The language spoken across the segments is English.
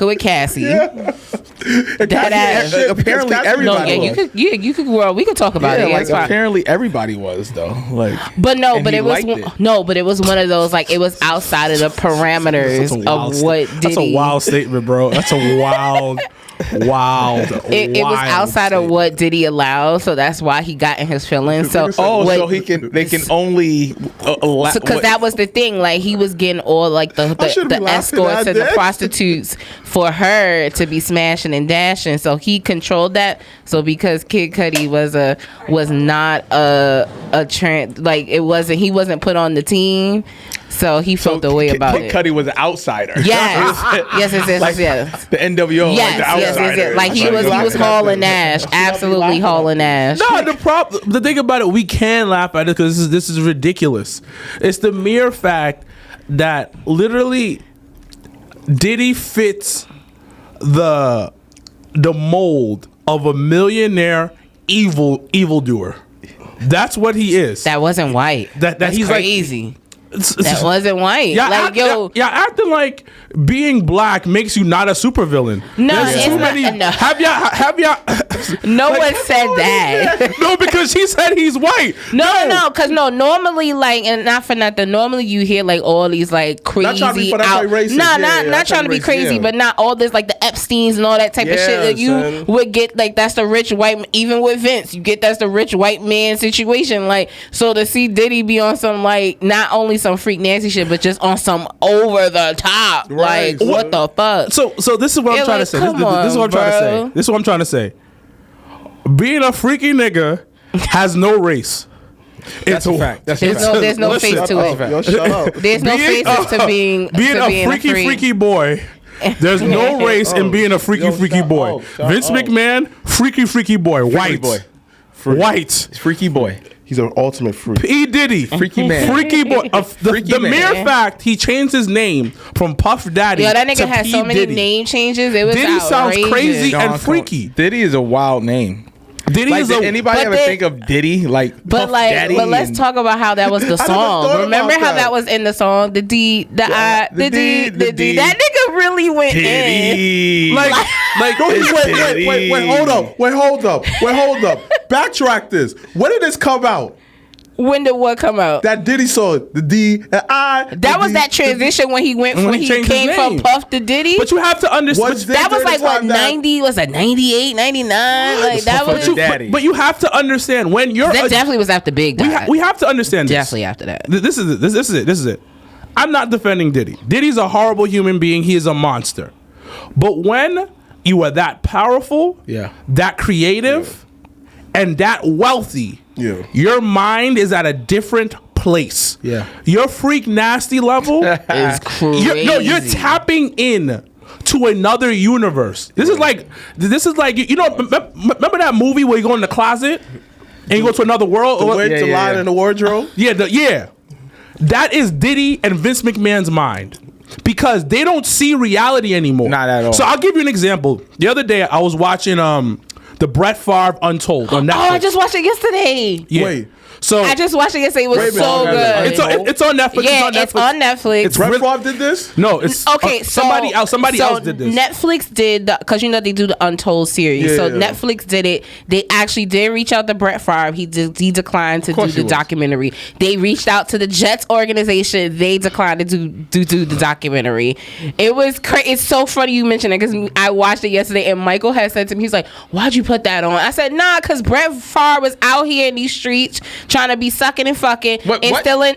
with Cassie. Yeah. Apparently everybody. No, you could. Well, we could talk about it. Like apparently everybody was though. Like, but it was one of those like it was outside of the parameters of what Diddy. That's a wild statement, bro. That's a wild. It was outside of what Diddy allowed, so that's why he got in his feelings. So they can only because that was the thing. Like he was getting all like the escorts and the prostitutes for her to be smashing and dashing. So he controlled that. So because Kid Cudi was not a trans, like it wasn't, he wasn't put on the team. So he felt the way about it. Cudi was an outsider. Yes. yes. Like the NWO. Yes, like the outsider. yes. Like he was hauling ass. Absolutely hauling ass. No, the thing about it, we can laugh at it because this is ridiculous. It's the mere fact that literally Diddy fits the mold of a millionaire evildoer. That's what he is. That wasn't white. That's he's crazy. Like, that wasn't white. Yeah, acting like being black makes you not a supervillain. No, Have y'all? No one said that. No, because he said he's white. No, because normally, like, and not for nothing. Normally, you hear like all these like crazy. Not trying to be crazy, but not all this like the Epsteins and all that type of shit that you would get. Like that's the rich white. Even with Vince, you get that's the rich white man situation. Like so to see Diddy be on some like not only some freak nasty shit, but just on some over the top. Right. Like what the fuck? So this is what I'm trying to say. This is what I'm trying to say. This is what I'm trying to say. Being a freaky nigga has no race. That's a fact. There's no face to it. Yo, shut up. There's no faces to being a freaky boy. There's no race in being a freaky boy. Vince McMahon, freaky boy. White. White. Freaky boy. He's an ultimate freak. P. Diddy. Freaky man. Freaky boy. The mere fact he changed his name from Puff Daddy to that nigga had so many Diddy. Name changes. It was Diddy outrageous. sounds crazy and freaky. Diddy is a wild name. Diddy like, did anybody ever think of Diddy like Puff Daddy? But let's talk about how that was the song. Remember how that was in the song? The D. That nigga really went in. Like wait, hold up. Backtrack this. When did this come out? When did what come out? That Diddy song, the D and I. That was that transition when he went when he came from Puff to Diddy. But you have to understand that was like what 90 was that 98, 99? Like that was. But you have to understand when you're. That definitely was after Big died. We have to understand. Definitely after that. This is it. I'm not defending Diddy. Diddy's a horrible human being. He is a monster. But when you are that powerful, that creative, and that wealthy. Yeah. Your mind is at a different place. Yeah. Your freak nasty level is crazy. You're tapping in to another universe. This is like you know, remember that movie where you go in the closet and you go to another world? The line in the wardrobe? Yeah. That is Diddy and Vince McMahon's mind. Because they don't see reality anymore. Not at all. So I'll give you an example. The other day I was watching the Brett Favre Untold on Netflix. Oh, I just watched it yesterday. Yeah. Wait. So I just watched it yesterday. It was so good. It's on Netflix. Yeah, it's on Netflix. Brett Favre did this? No, it's okay. Somebody else did this. Netflix did because you know they do the Untold series. So Netflix did it. They actually did reach out to Brett Favre. He declined to do the documentary. They reached out to the Jets organization. They declined to do the documentary. It was crazy. It's so funny you mentioned it because I watched it yesterday and Michael had said to me, he's like, "Why'd you put that on?" I said, "Nah, because Brett Favre was out here in these streets trying to be sucking and fucking and stealing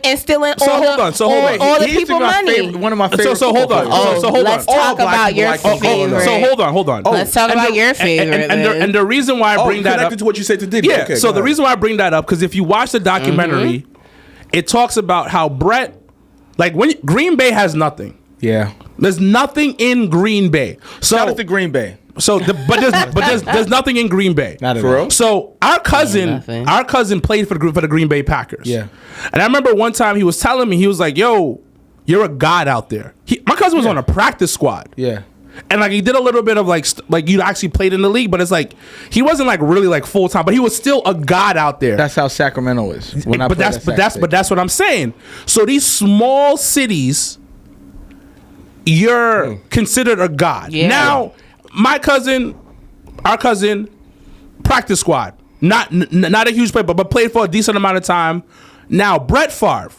all the people money." One of my favorite. So hold on. Let's talk about your favorite. So hold on. Let's talk about your favorite. And the reason why I bring that up connected to what you said to Diddy. Yeah. Okay, so the reason why I bring that up because if you watch the documentary, it talks about how Brett, like when Green Bay has nothing. Yeah. There's nothing in Green Bay. So shout out to Green Bay. So, there's nothing in Green Bay. Not at all. So our cousin played for the Green Bay Packers. Yeah. And I remember one time he was telling me, he was like, "Yo, you're a god out there." My cousin was on a practice squad. Yeah. And like he did a little bit of like you actually played in the league, but it's like he wasn't like really like full time, but he was still a god out there. That's how Sacramento is. But that's what I'm saying. So these small cities. you're considered a god. Yeah. Now, our cousin, practice squad, not a huge player, but played for a decent amount of time. Now, Brett Favre,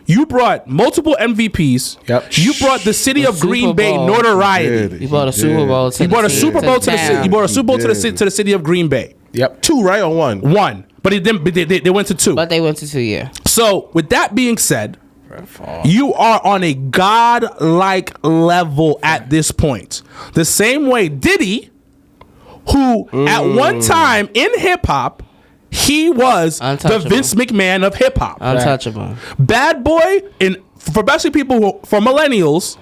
you brought multiple MVPs. Yep. You brought the city of Green Bay notoriety. You brought a Super Bowl. You brought a Super Bowl to the city. You brought a Super Bowl to the city of Green Bay. Yep. 2, right, or 1? 1, but it didn't. They went to 2. But they went to 2, yeah. So, with that being said, you are on a god-like level at this point. The same way Diddy, who at one time in hip-hop, he was the Vince McMahon of hip-hop. Untouchable. Bad Boy, for especially people for millennials,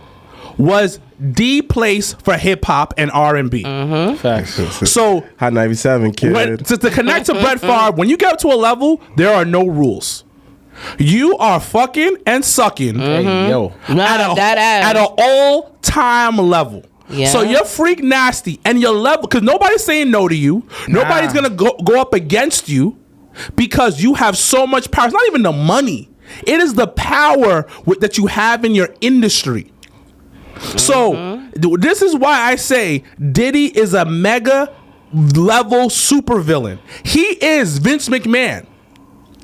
was the place for hip-hop and R&B. Facts. So, Hot 97, kid. to connect to Brett Favre, when you get up to a level, there are no rules. You are fucking and sucking Hey, yo. at an all-time level. Yeah. So you're freak nasty and your level, because nobody's saying no to you. Nobody's gonna go up against you because you have so much power. It's not even the money. It is the power that you have in your industry. So this is why I say Diddy is a mega level supervillain. He is Vince McMahon.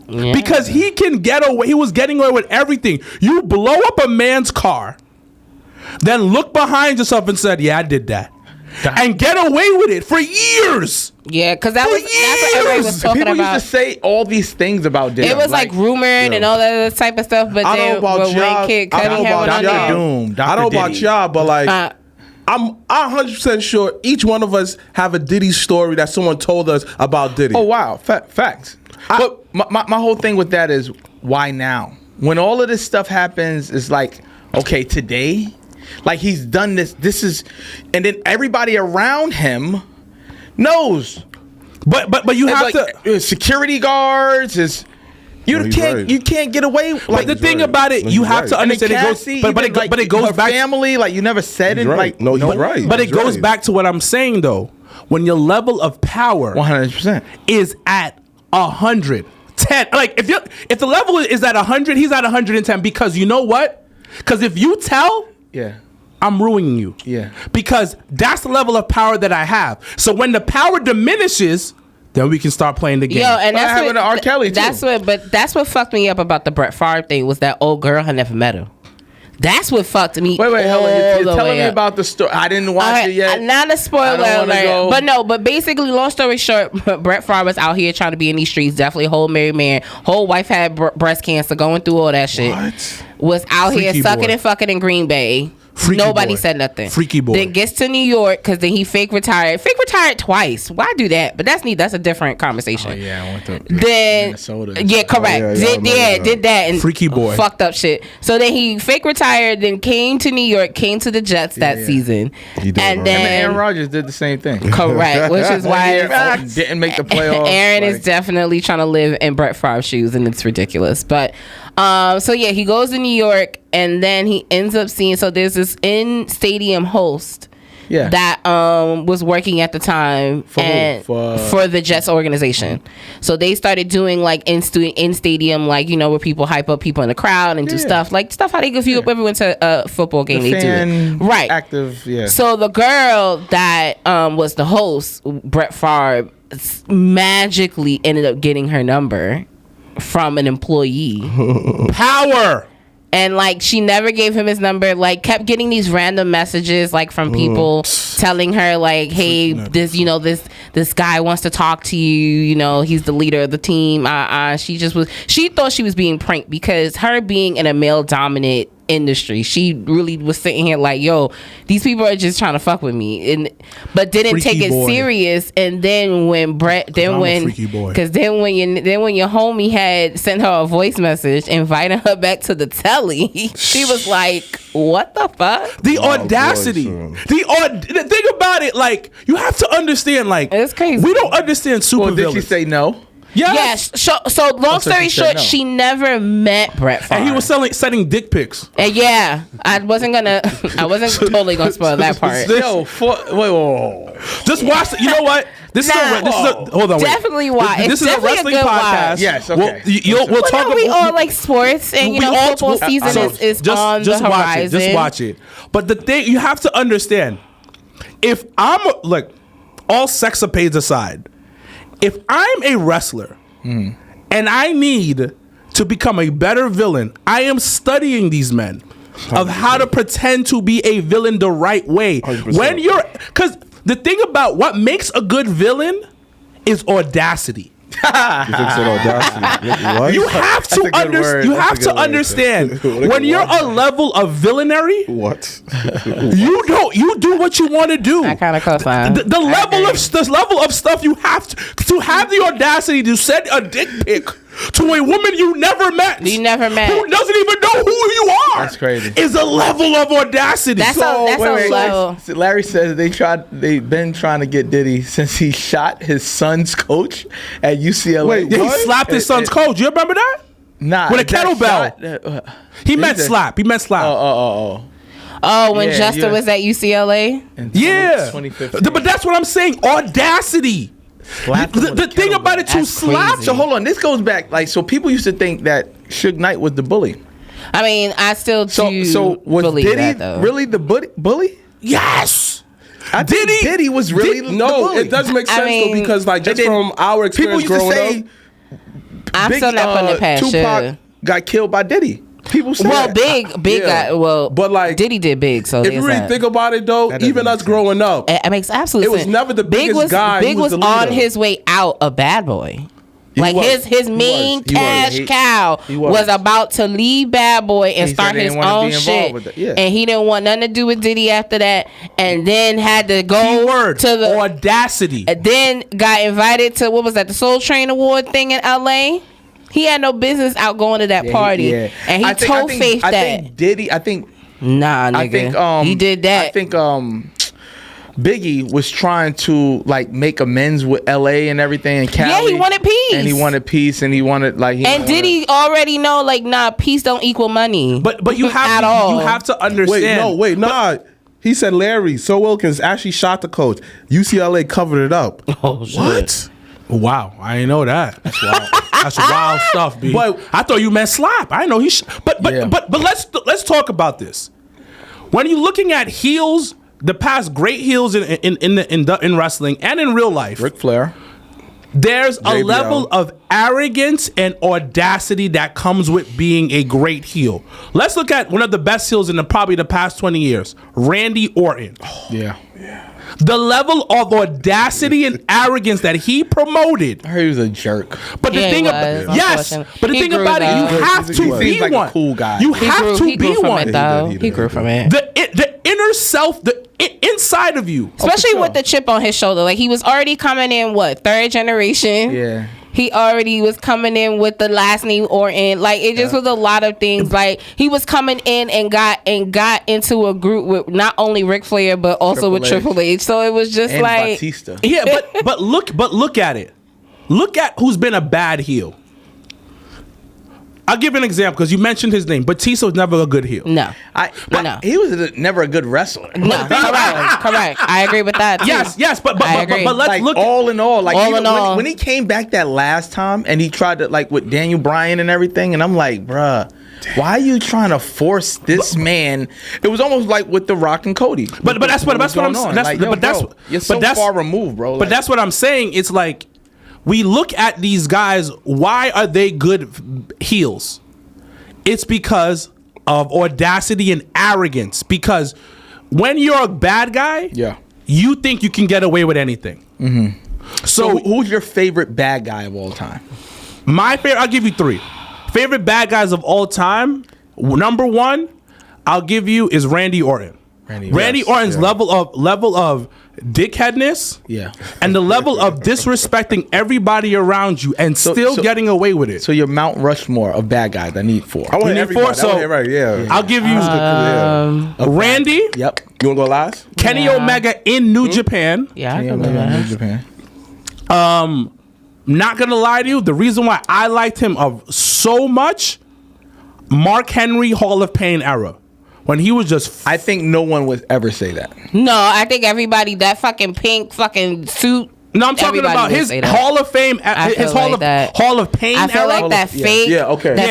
Yeah. Because he can get away. He was getting away with everything. You blow up a man's car, then look behind yourself and said, "Yeah, I did that," and get away with it for years. Yeah, because that's what everybody was talking People about. used to say all these things about Diddy. It was like rumored and all that other type of stuff. But I don't then know about when y'all. Kid I don't Cudi know had one about on y'all. there. Doom. I don't know about Diddy. y'all, but like, I'm 100% sure each one of us have a Diddy story that someone told us about Diddy. Oh wow, facts. But my whole thing with that is, why now? When all of this stuff happens, it's like, okay, today, like he's done this. This is, and then everybody around him knows. But you have to security guards is. You can't get away. But the thing about it, you have to understand it goes. But it goes back. Family, like you never said it. Like no, you're right. But it goes back to what I'm saying though. When your level of power 100% is at 110, like if the level is at 100, he's at 110 because you know what? Because if you tell, I'm ruining you. Yeah. Because that's the level of power that I have. So when the power diminishes, then we can start playing the game. Yo, and But that's having what R. Kelly too. That's what fucked me up about the Brett Favre thing was that old girl had never met her. That's what fucked me. Wait, hold on. You're telling me up. about the story. I didn't watch it yet. Not a spoiler alert. But basically, long story short, Brett Favre was out here trying to be in these streets. Definitely a whole married man. Whole wife had breast cancer, going through all that shit. What? Was out Freaky here sucking boy. and fucking in Green Bay. Freaky Nobody boy. said nothing. Freaky boy. Then gets to New York because then he fake retired. Fake retired twice. Why do that? But that's a different conversation. Oh yeah, I went to Then Minnesota. yeah, correct. Oh, yeah, did that and Freaky boy. fucked up shit. So then he fake retired, then came to New York, came to the Jets that season, He did, and bro. then Aaron Rodgers did the same thing. correct, which is why Didn't make the playoffs. Aaron like- is definitely trying to live in Brett Favre's shoes, and it's ridiculous. But so yeah, he goes to New York, and then he ends up seeing. So there's this in stadium host. Yeah. That was working at the time For who? for the Jets organization. So they started doing like in stadium, like, you know, where people hype up people in the crowd and do stuff how they if you ever went to a football game, they do it. Right. Active, yeah. So the girl that was the host, Brett Favre, magically ended up getting her number from an employee. Power. And like she never gave him his number, like kept getting these random messages like from people telling her like, hey, this guy wants to talk to you, you know, he's the leader of the team. She thought she was being pranked because her being in a male dominant industry, she really was sitting here like, yo, these people are just trying to fuck with me, but didn't Freaky take it boy. serious. And then when your homie had sent her a voice message inviting her back to the telly, she was like, what the fuck? The audacity. The thing about it, like, you have to understand, like, It's crazy. We don't understand super Well, did she villains. say no? Yes. So long story she said short, no. she never met Brett Favre. And he was sending dick pics. And yeah, I wasn't totally gonna spoil that part. Yo, whoa. Just watch. You know what? This is hold on. Wait. Definitely watch. This is a wrestling good podcast. watch. Yes, okay. We'll talk about. We all like sports, and football season is on the horizon. Just watch it. But the thing you have to understand, if I'm like, all sexapades aside, if I'm a wrestler and I need to become a better villain, I am studying these men of how to pretend to be a villain the right way. 100%. Because the thing about what makes a good villain is audacity. You think so, audacity? What? You have to understand when you're a level of villainy. What? You do what you want to do. I kind of co-sign. The level of stuff you have to have the audacity to send a dick pic to a woman you never met. Who doesn't even know who you are. That's crazy. Is a level of audacity. That's a level. So Larry says they've been trying to get Diddy since he shot his son's coach at UCLA. Wait, he slapped his son's coach. You remember that? Nah. With a kettlebell. He meant slap. Oh, when Justin was at UCLA? Yeah. 2015. But that's what I'm saying. Audacity. The thing about it, to slap. So hold on, this goes back. Like, so people used to think that Suge Knight was the bully. I mean, I still do So was believe Diddy that, though. really the bully? Yes. I think Diddy was really the bully. It does make sense mean, though, because like just from our experience people used to growing say up. I'm still not putting it past Tupac you. got killed by Diddy. People say that. Big Yeah. guy. But, like, Diddy did big. So If you really think about it though, That doesn't even make us sense. growing up, it makes absolute it was sense. never the biggest guy Big who was was the on leader. his way out of Bad Boy. Like was. his main He was. cash He- cow he was. was about to leave Bad Boy and He start said he his didn't wanna own be involved shit, with it. Yeah. and he didn't want nothing to do with Diddy after that, and then had to go Keyword. to the Audacity. and then got invited to what was that, the Soul Train Award thing in LA. He had no business out going to that party, and he told Faith that. I think Diddy. Nah, nigga. I think he did that. I think Biggie was trying to like make amends with LA and everything, and Cali. Yeah, he wanted peace. and he wanted like. And Diddy already know, like, nah, peace don't equal money. But you have At to, all. you have to understand. nah. He said Larry, so Wilkins actually shot the coach. UCLA covered it up. Oh, shit. What? Wow, I didn't know that. That's wild. That's wild stuff, B. But- I thought you meant slap. I didn't know he. But let's talk about this. When you're looking at heels, the past great heels in wrestling and in real life, Ric Flair. there's a JBL. level of arrogance and audacity that comes with being a great heel. Let's look at one of the best heels in probably the past 20 years, Randy Orton. Yeah. The level of audacity and arrogance that he promoted. I heard he was a jerk. But the Yeah, thing he about was, yes, unfortunately. but the He thing grew about it, you though. have He to be seems like a one. cool guy. You He have grew to be from one. it, though. He did. He grew from it. The inner self, the inside of you, Especially sure. with the chip on his shoulder. Like, he was already coming in, third generation? Yeah. He already was coming in with the last name Orton. Like, it just was a lot of things. Like, he was coming in and got into a group with not only Ric Flair, but also with Triple H. Triple H. So it was just And like... Batista. Yeah, but look at it. Look at who's been a bad heel. I'll give you an example because you mentioned his name. Batista was never a good heel. No. But he was never a good wrestler. No, correct. I agree with that, too. Yes, but I agree. let's Like look all in all, like All even in all. when he came back that last time and he tried to like with Daniel Bryan and everything, and I'm like, bruh, why are you trying to force this man? It was almost like with The Rock and Cody. But that's what I'm saying. You're so far removed, bro. But that's what I'm saying. It's like we look at these guys. Why are they good heels? It's because of audacity and arrogance. Because when you're a bad guy, yeah. you think you can get away with anything. Mm-hmm. So who's your favorite bad guy of all time? My favorite, I'll give you three. Favorite bad guys of all time. Number one, I'll give you is Randy Orton. Randy Orton's level of dickheadness, and the level of disrespecting everybody around you and still getting away with it. So you're Mount Rushmore of bad guys. I need four. I want You need everybody. four? So- I want everybody, yeah. I'll give you Randy, Yep. You want to go last? Kenny Yeah. Omega in New Japan, Yeah, I Yeah, can man, believe New that. Japan. not gonna lie to you, the reason why I liked him of so much, Mark Henry Hall of Pain era. When he was just... I think no one would ever say that. No, I think everybody, that fucking pink fucking suit. No, I'm talking about his Hall of Fame, his Hall of Pain era. I feel like that fake,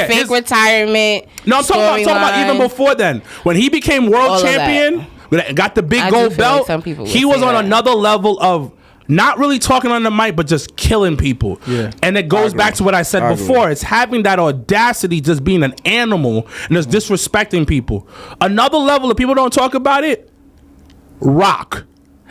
fake retirement. No, I'm talking about even before then. When he became world champion, got the big gold belt, he was on another level of not really talking on the mic, but just killing people. Yeah. And it goes back to what I said before. It's having that audacity, just being an animal, and just disrespecting people. Another level of people don't talk about it, Rock.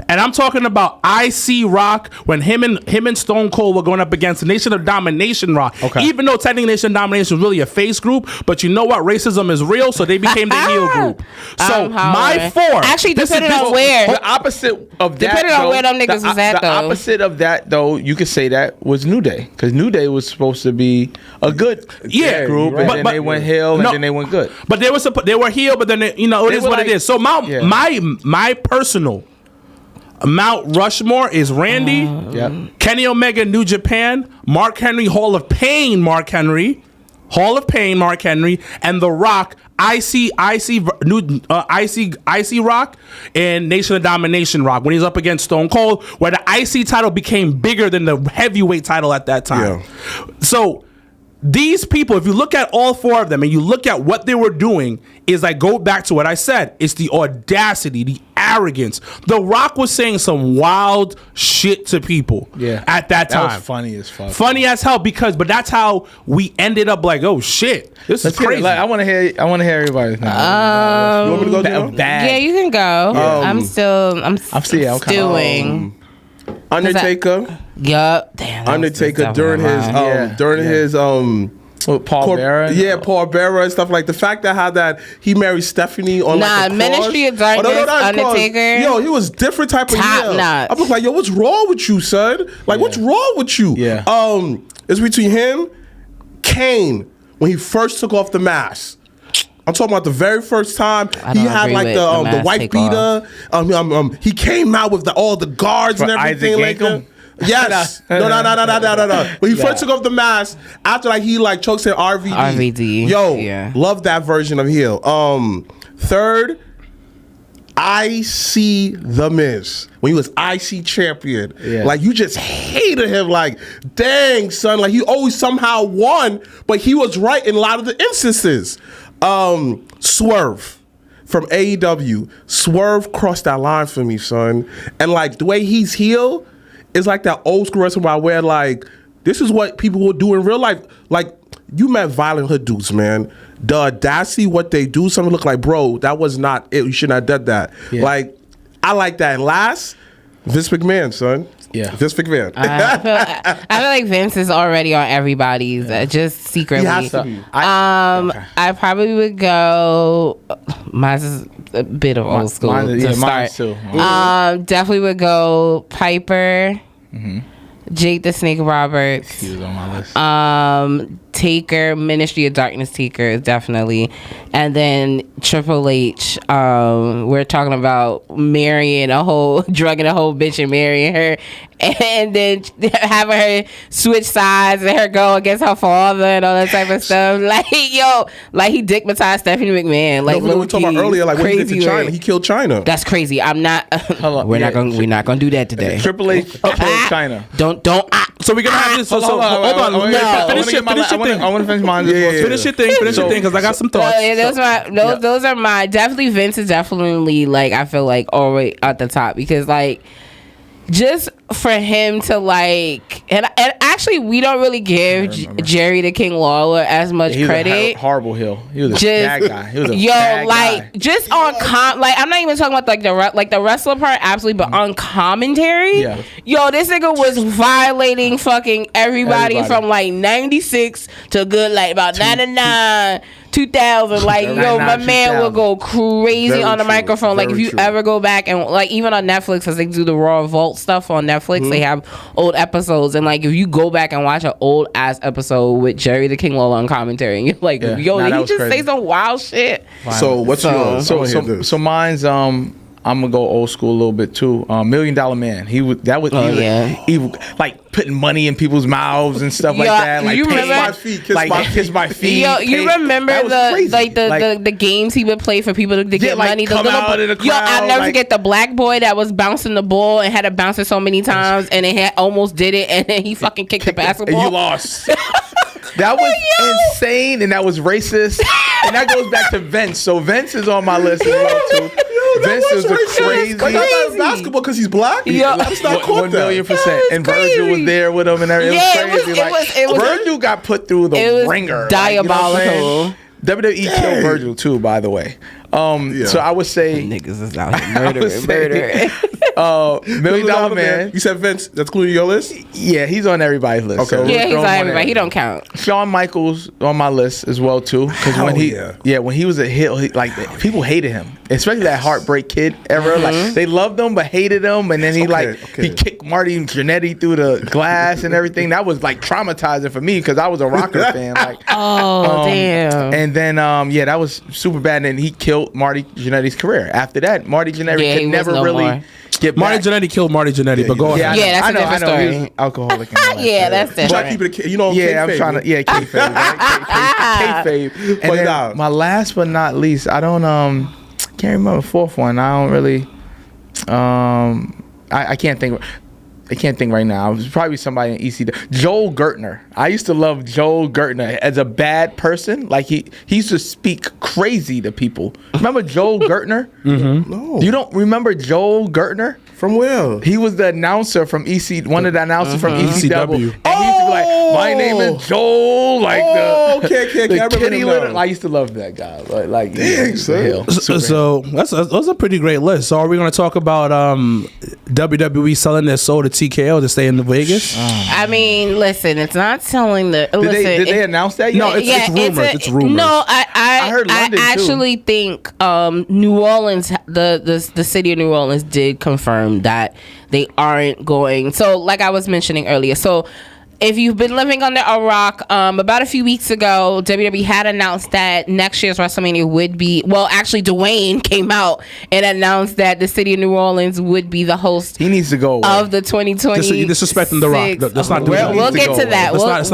And I'm talking about IC Rock when him and Stone Cold were going up against the Nation of Domination Rock. Okay. Even though technically Nation of Domination is really a face group, but you know what? Racism is real, so they became the heel group. So my four. Actually, depending on where. The opposite of that. Depending on where them niggas was at, though. The opposite of that, though, you could say that was New Day, because New Day was supposed to be a good group, and then they went heel, and then they went good. But they were heel, but then it is what it is. So my personal Mount Rushmore is Randy, Kenny Omega, New Japan, Mark Henry, Hall of Pain, Mark Henry, and The Rock, IC Rock, and Nation of Domination Rock when he's up against Stone Cold, where the IC title became bigger than the heavyweight title at that time. Yeah. So these people, if you look at all four of them and you look at what they were doing, is like, go back to what I said. It's the audacity, the arrogance. The Rock was saying some wild shit to people at that time. That was funny as fuck. Funny as hell, but that's how we ended up like, oh shit, this is crazy. I want to hear everybody's now. You want me to go? Yeah, you can go. I'm stewing. Undertaker. Yup. Damn. Undertaker during his Paul Bearer. Yeah, Paul Bearer and stuff like the fact that he married Stephanie on like a Ministry of Darkness, Undertaker. Yo, he was different type of heel. Notch. I was like, yo, what's wrong with you, son? Like, what's wrong with you? Yeah. It's between him, Kane, when he first took off the mask. I'm talking about the very first time he had like the white beater. He came out with all the guards and everything like that. Yes. No. When he first took off the mask, after like he like chokes in RVD. Yo, love that version of heel. Third, I see The Miz when he was IC champion. Yeah. Like you just hated him. Like, dang son, like he always somehow won, but he was right in a lot of the instances. Swerve from AEW. Swerve crossed that line for me, son. And like the way he's heel is like that old school wrestling where like this is what people will do in real life. Like you met Violent Hood dudes, man. The audacity, what they do, something look like, bro, that was not it. You shouldn't have done that. Yeah. Like I like that. And last, Vince McMahon, son. Yeah, Vince McMahon. I feel like Vince is already on everybody's, just secretly. He has to be. I probably would go. Mine's is a bit of old school to start. Too. Definitely would go Piper, Jake the Snake Roberts. He was on my list. Taker, Ministry of Darkness Taker, definitely. And then Triple H. We're talking about drugging a whole bitch and marrying her. And then having her switch sides and her go against her father and all that type of stuff. Like, like he dickmatized Stephanie McMahon. Like, we were talking about earlier, like when he did to China, he killed China. That's crazy. I'm not. We're not gonna do that today. Triple H killed China. Don't. So we're gonna have this. Hold on. Finish your thing. I want to finish mine. Finish your thing, because I got some thoughts. Those are my. Definitely Vince is definitely like, I feel like already at the top, because like just for him to like, and actually we don't really give Jerry the King Lawler as much credit. Horrible heel. He was a bad guy. He was a bad guy. Just on I'm not even talking about like the wrestler part, absolutely, but on commentary, this nigga was violating fucking everybody from like 96 to good like about 99. 2000, like my man will go crazy on the microphone. Like if you ever go back and like even on Netflix, as they do the Raw Vault stuff on Netflix, they have old episodes, and like if you go back and watch an old ass episode with Jerry the King Lawler on commentary, and you're like, did he just say some wild shit? So what's yours? So mine's I'm gonna go old school a little bit too. $1 Million Man. He was like putting money in people's mouths and stuff like that. Like you remember kiss my feet. Yo, you remember the games he would play for people to get money? Come out in the crowd, I'll never forget the black boy that was bouncing the ball and had to bounce it so many times and it had almost did it and then he fucking kicked the basketball. And you lost. That was insane and that was racist. And that goes back to Vince. So Vince is on my list as well too. Vince is a crazy basketball because he's black. Yeah, that's not 1,000,000%. And Virgil was there with him and everything. It was crazy. Virgil got put through the ringer. Diabolical. WWE killed Virgil too, by the way. So I would say niggas is out here murdering. $1 Million Man. You said Vince. That's including your list. Yeah, he's on everybody's list. Okay. So he's on everybody. He don't count. Shawn Michaels on my list as well too. Because when he was a heel, people hated him, especially that Heartbreak Kid era. Mm-hmm. Like they loved him but hated him, and then he kicked Marty Jannetty through the glass and everything. That was like traumatizing for me because I was a Rocker fan. Like, damn. And then that was super bad. And he killed Marty Jannetty's career. After that, Marty Jannetty could never really get back. Marty Jannetty killed Marty Jannetty, but go ahead. Yeah, that's a different story. He was alcoholic. And all that that's different. Try to keep it, I'm trying to, kayfabe. Kayfabe. And then my last but not least, I don't, can't remember the fourth one. I don't really, I can't think. I can't think right now. It was probably somebody in ECW. Joel Gertner. I used to love Joel Gertner as a bad person. Like he used to speak crazy to people. Remember Joel Gertner? Mm-hmm. No. You don't remember Joel Gertner? From where? He was the announcer from one of the announcers from ECW. And he used to be like, my name is Joel. Like the kitty litter. I used to love that guy. Like so that's a pretty great list. So are we going to talk about WWE selling their soul to TKO to stay in Vegas? I mean, listen, it's not selling the. Did they announce that yet? No, it's rumors. It's rumors. No, I heard London I actually think New Orleans, the city of New Orleans, did confirm that they aren't going. So, like I was mentioning earlier, so if you've been living under a rock, about a few weeks ago, WWE had announced that next year's WrestleMania would be. Well, actually, Dwayne came out and announced that the city of New Orleans would be the host. He needs to go away. Of the 2020. You're disrespecting the Rock. Let's not do that. We'll get to that. We'll get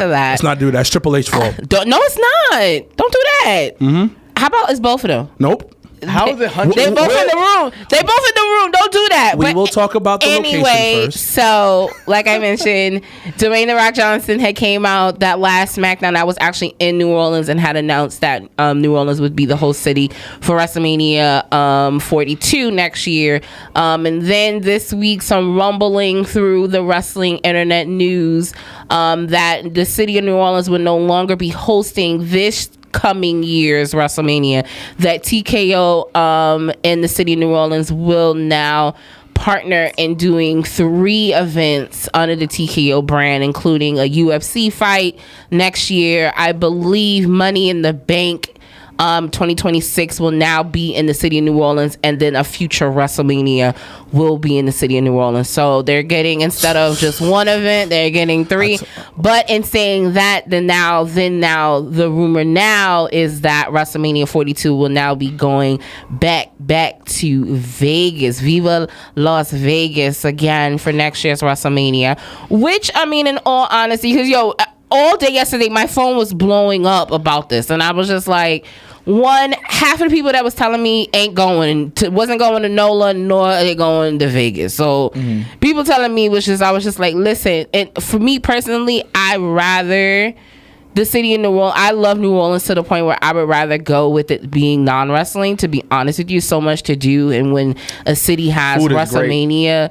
to that. Let's not do that. It's Triple H fault. No, it's not. Don't do that. Mm-hmm. How about it's both of them? Nope. How is it 100? They're both in the room. Don't do that. We will talk about the location first. So, like I mentioned, Dwayne "The Rock" Johnson had came out that last SmackDown. I was actually in New Orleans and had announced that New Orleans would be the host city for WrestleMania 42 next year. And then this week, some rumbling through the wrestling internet news that the city of New Orleans would no longer be hosting this coming year's WrestleMania, that TKO and the city of New Orleans will now partner in doing 3 events under the TKO brand, including a UFC fight next year. I believe Money in the Bank 2026 will now be in the city of New Orleans, and then a future WrestleMania will be in the city of New Orleans. So they're getting, instead of just one event, they're getting 3. But in saying that, then now the rumor now is that WrestleMania 42 will now be going back to Vegas. Viva Las Vegas again for next year's WrestleMania. Which, I mean, in all honesty, because all day yesterday my phone was blowing up about this, and I was just like, half of the people that was telling me wasn't going to NOLA, nor are they going to Vegas. So people telling me I was just like, listen, and for me personally, I rather the city of New Orleans. I love New Orleans to the point where I would rather go with it being non-wrestling, to be honest with you. So much to do, and when a city has WrestleMania,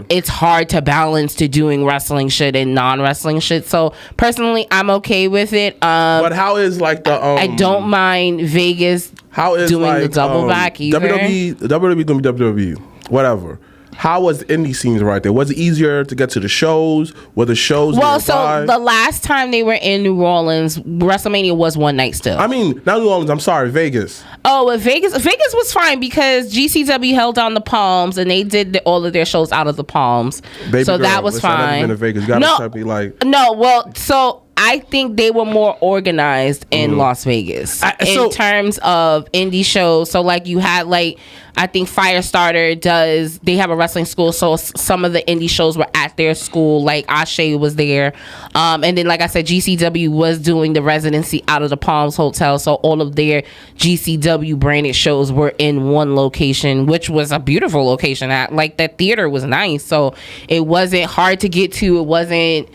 it's hard to balance to doing wrestling shit and non-wrestling shit. So personally, I'm okay with it. But how is like the I don't mind Vegas doing the double back either. WWE gonna be WWE, whatever. How was the indie scenes right there? Was it easier to get to the shows? Were the shows Well, nearby? So the last time they were in New Orleans, WrestleMania was one night still. I mean, not New Orleans, I'm sorry, Vegas. Oh, well, Vegas was fine because GCW held down the Palms and they did all of their shows out of the Palms. Baby so girl, that was fine. I've never been to Vegas. You gotta be like... No, well, so I think they were more organized in Las Vegas in terms of indie shows. So like you had like, I think Firestarter they have a wrestling school, so some of the indie shows were at their school, like Ashe was there. And then like I said, GCW was doing the residency out of the Palms Hotel, so all of their GCW branded shows were in one location, which was a beautiful location. Like that theater was nice, so it wasn't hard to get to. It wasn't,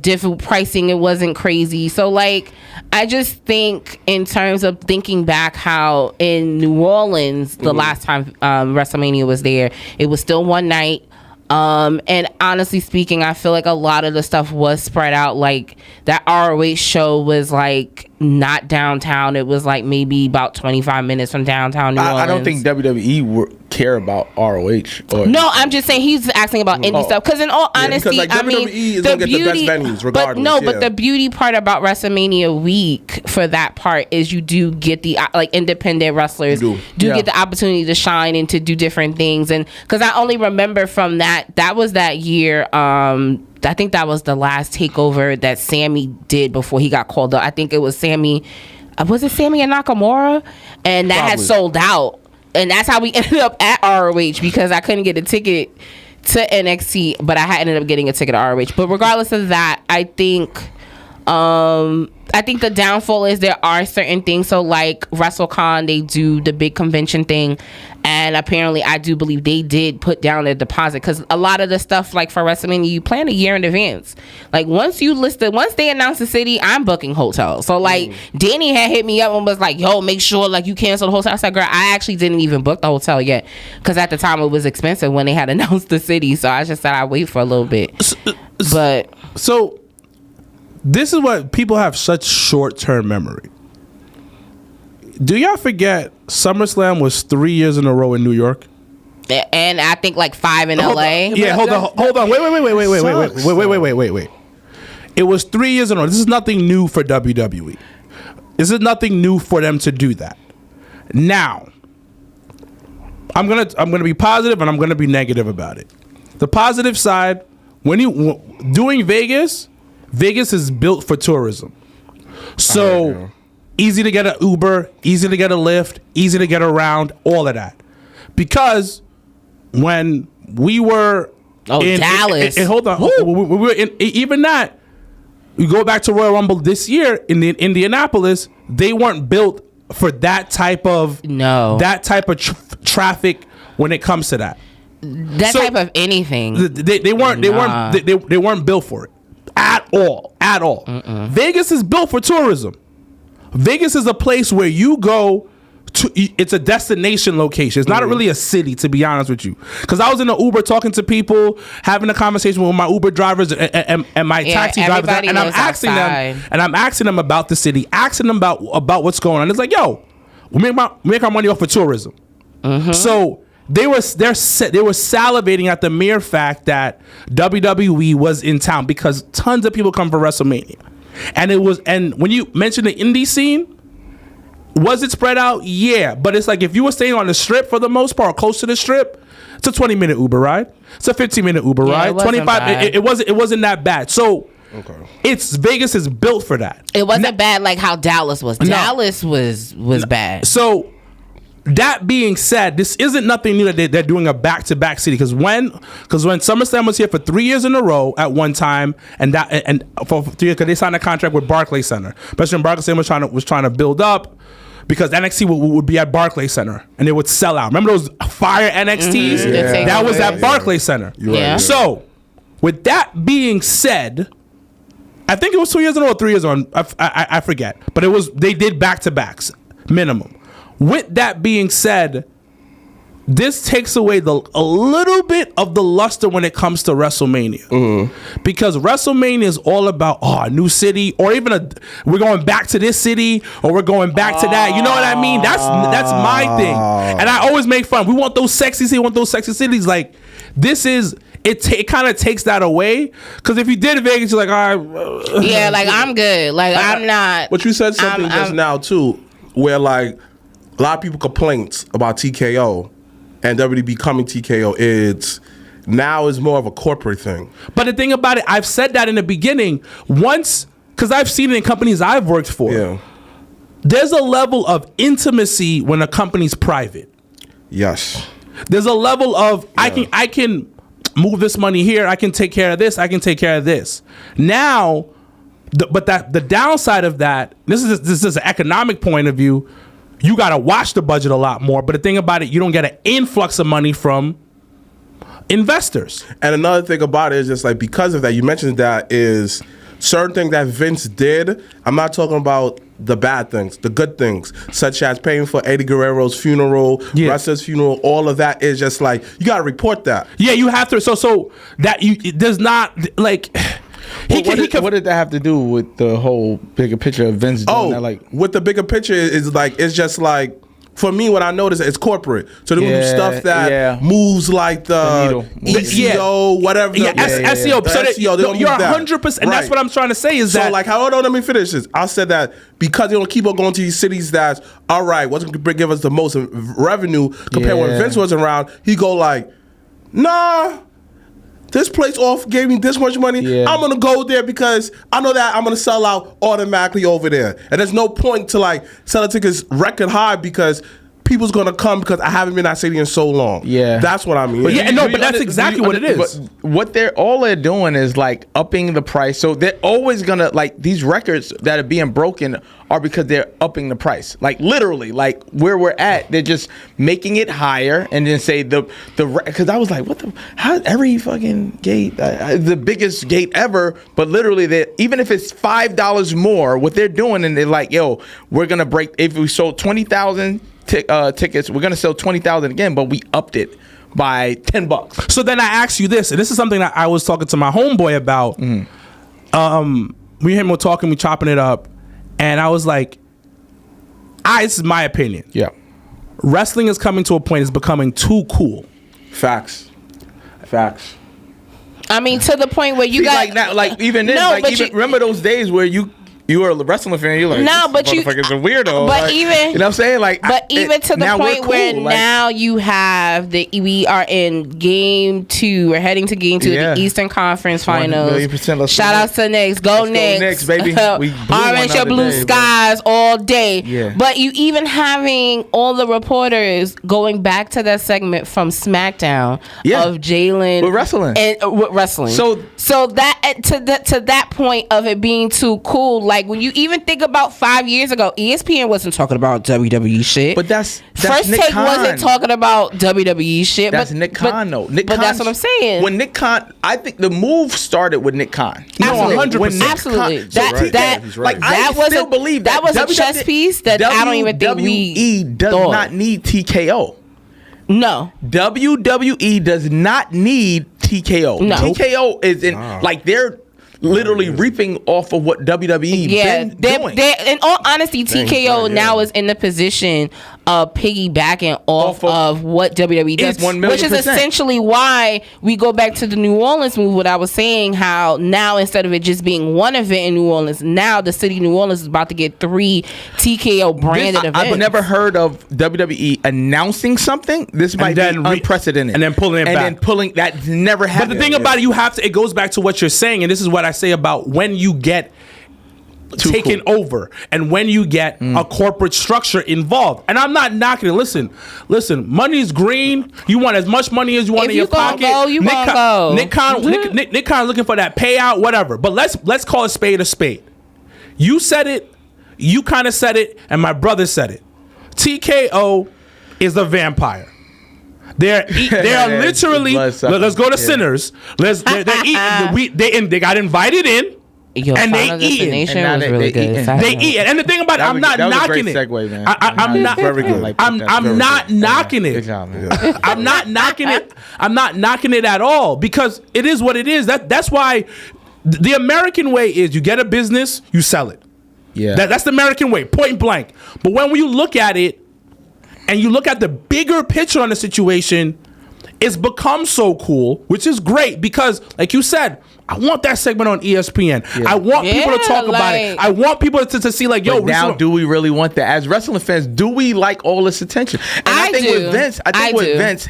different pricing. It wasn't crazy. So like, I just think in terms of thinking back how in New Orleans, the last time WrestleMania was there, it was still one night. And honestly speaking, I feel like a lot of the stuff was spread out. Like that ROH show was like not downtown. It was like maybe about 25 minutes from downtown New Orleans. I don't think WWE care about ROH. No, I'm just saying he's asking about indie stuff. Because in all honesty, like I mean, WWE is gonna get the best venues regardless. But the beauty part about WrestleMania week for that part is you do get the like independent wrestlers do get the opportunity to shine and to do different things. And because I only remember from that was that year. I think that was the last takeover that Sammy did before he got called up. I think it was Sammy. Was it Sammy and Nakamura? And that had sold out. And that's how we ended up at ROH, because I couldn't get a ticket to NXT, but I ended up getting a ticket to ROH. But regardless of that, I think the downfall is there are certain things. So like WrestleCon, they do the big convention thing, and apparently I do believe they did put down their deposit, because a lot of the stuff like for WrestleMania, you plan a year in advance. Like once they announce the city, I'm booking hotels. So like Danny had hit me up and was like, yo, make sure like you cancel the hotel. I said, girl, I actually didn't even book the hotel yet, because at the time it was expensive when they had announced the city. So I just said I'd wait for a little bit. But so this is what people have such short-term memory. Do y'all forget SummerSlam was 3 years in a row in New York? And I think like 5 in LA. Yeah, hold on. Wait. It was 3 years in a row. This is nothing new for WWE. This is nothing new for them to do that. Now, I'm gonna be positive and I'm gonna be negative about it. The positive side, when you doing Vegas is built for tourism. So easy to get an Uber, easy to get a Lyft, easy to get around, all of that. Because when we were in Dallas, and hold on, we were in, even that, we go back to Royal Rumble this year in Indianapolis, they weren't built for that type of traffic when it comes to that. Type of anything. They weren't built for it. At all. Mm-mm. Vegas is built for tourism. Vegas is a place where you go to. It's a destination location. It's not really a city, to be honest with you. Because I was in an Uber talking to people, having a conversation with my Uber drivers and my taxi drivers, and I'm asking them about the city, asking them about what's going on. It's like, yo, we make our money off of tourism. Mm-hmm. So they were salivating at the mere fact that WWE was in town, because tons of people come for WrestleMania. And when you mention the indie scene, was it spread out? Yeah, but it's like if you were staying on the strip for the most part, close to the strip, it's a 20-minute Uber ride. It's a 15-minute Uber ride. 25. It wasn't that bad. So Vegas is built for that. It wasn't bad like how Dallas was. Dallas was bad. So that being said, this isn't nothing new that they're doing a back-to-back city, because when SummerSlam was here for 3 years in a row at one time, and for 3 years, because they signed a contract with Barclays Center. President Barclays Center was trying to build up, because NXT would be at Barclays Center and they would sell out. Remember those fire NXTs? Mm-hmm. Yeah. That was at Barclays Center. Yeah. So with that being said, I think it was 2 years in a row, 3 years on. I forget, but they did back-to-backs minimum. With that being said, this takes away a little bit of the luster when it comes to WrestleMania, because WrestleMania is all about a new city, or even we're going back to this city, or we're going back to that. You know what I mean? That's my thing, and I always make fun. We want those sexy cities. We want those sexy cities. Like this is. It kind of takes that away, because if you did Vegas, you're like, all right, yeah, like I'm good. Like I'm not. But you said something just now too, where like a lot of people complaints about TKO and WWE becoming TKO. It's more of a corporate thing. But the thing about it, I've said that in the beginning. Once because I've seen it in companies I've worked for. Yeah. There's a level of intimacy when a company's private. Yes. There's a level of I can move this money here. I can take care of this. I can take care of this. Now, the downside of that, this is an economic point of view. You got to watch the budget a lot more. But the thing about it, you don't get an influx of money from investors. And another thing about it is just like because of that, you mentioned that is certain things that Vince did. I'm not talking about the bad things, the good things, such as paying for Eddie Guerrero's funeral, Russell's funeral. All of that is just like you got to report that. Yeah, you have to. So that it does not like. What did that have to do with the whole bigger picture of Vince doing that? Like, with the bigger picture is like it's just like for me what I notice it's corporate. So they do stuff that moves like the SEO, whatever. SEO. So SEO, you're 100%, and that's what I'm trying to say is that. So like, hold on, let me finish this. I said that because they don't keep on going to these cities that's all right. What's going to give us the most revenue compared when Vince was around? He go like, nah. This place gave me this much money. Yeah. I'm gonna go there because I know that I'm gonna sell out automatically over there, and there's no point to like selling tickets record high because people's gonna come because I haven't been at city in so long. Yeah, that's what I mean. But but that's exactly what it is. But what they're doing is like upping the price. So they're always gonna like these records that are being broken are because they're upping the price. Like literally, like where we're at, they're just making it higher and then say because I was like, what the how every fucking gate the biggest gate ever, but literally that even if it's $5 more, what they're doing and they're like, yo, we're gonna break if we sold 20,000 tickets, we're gonna sell 20,000 again, but we upped it by $10. So then I ask you this, and this is something that I was talking to my homeboy about. Me and him were talking, we chopping it up, and I was like, this is my opinion. Yeah, wrestling is coming to a point; it's becoming too cool. Facts. I mean, to the point where you got like now, like even then, no, like even remember those days where you were a wrestling fan, you're like, no, but you motherfucker's a weirdo. But like, even you know what I'm saying? Like, but even to the point cool. where like, now you have we are in game 2. We're heading to game 2 of the Eastern Conference Finals. Shout out to Knicks. Go Knicks, baby. Orange or blue skies all day. Yeah. But you even having all the reporters going back to that segment from SmackDown of Jalen with wrestling and with wrestling. So that to that point of it being too cool, like when you even think about 5 years ago, ESPN wasn't talking about WWE shit. But that's First Nick Take Khan. Wasn't talking about WWE shit. That's Nick Khan, though. But that's what I'm saying. When Nick Khan, I think the move started with Nick Khan. Absolutely. Absolutely. That was a chess piece that I don't even think WWE does not need TKO. No. WWE does not need TKO. No. TKO is in like they're literally reaping off of what WWE been doing. In all honesty, TKO now is in the position of piggybacking off of what WWE does, which is essentially why we go back to the New Orleans move. What I was saying, how now instead of it just being one event in New Orleans, now the city of New Orleans is about to get 3 TKO branded events. I've never heard of WWE announcing something. This might be unprecedented, and then pulling it back. And then pulling that never happened. But the thing about it, it goes back to what you're saying, and this is what I say about when you get taken over and when you get a corporate structure involved. And I'm not knocking it. Listen, money's green. You want as much money as you want in your pocket. Nick Khan looking for that payout, whatever. But let's call a spade a spade. You said it, you kind of said it, and my brother said it. TKO is a vampire. They're literally. Let's go to Sinners. They're eating. They got invited in. And they eat. They eat. And the thing about it, I'm not knocking it. I'm not very good. I'm not knocking it. I'm not knocking it. I'm not knocking it at all because it is what it is. That's why the American way is you get a business, you sell it. Yeah. That's the American way, point blank. But when you look at it and you look at the bigger picture on the situation, it's become so cool, which is great because, like you said, I want that segment on ESPN. I want people to talk about it. I want people to see like, yo. But now, do we really want that? As wrestling fans, do we like all this attention? And I think with Vince,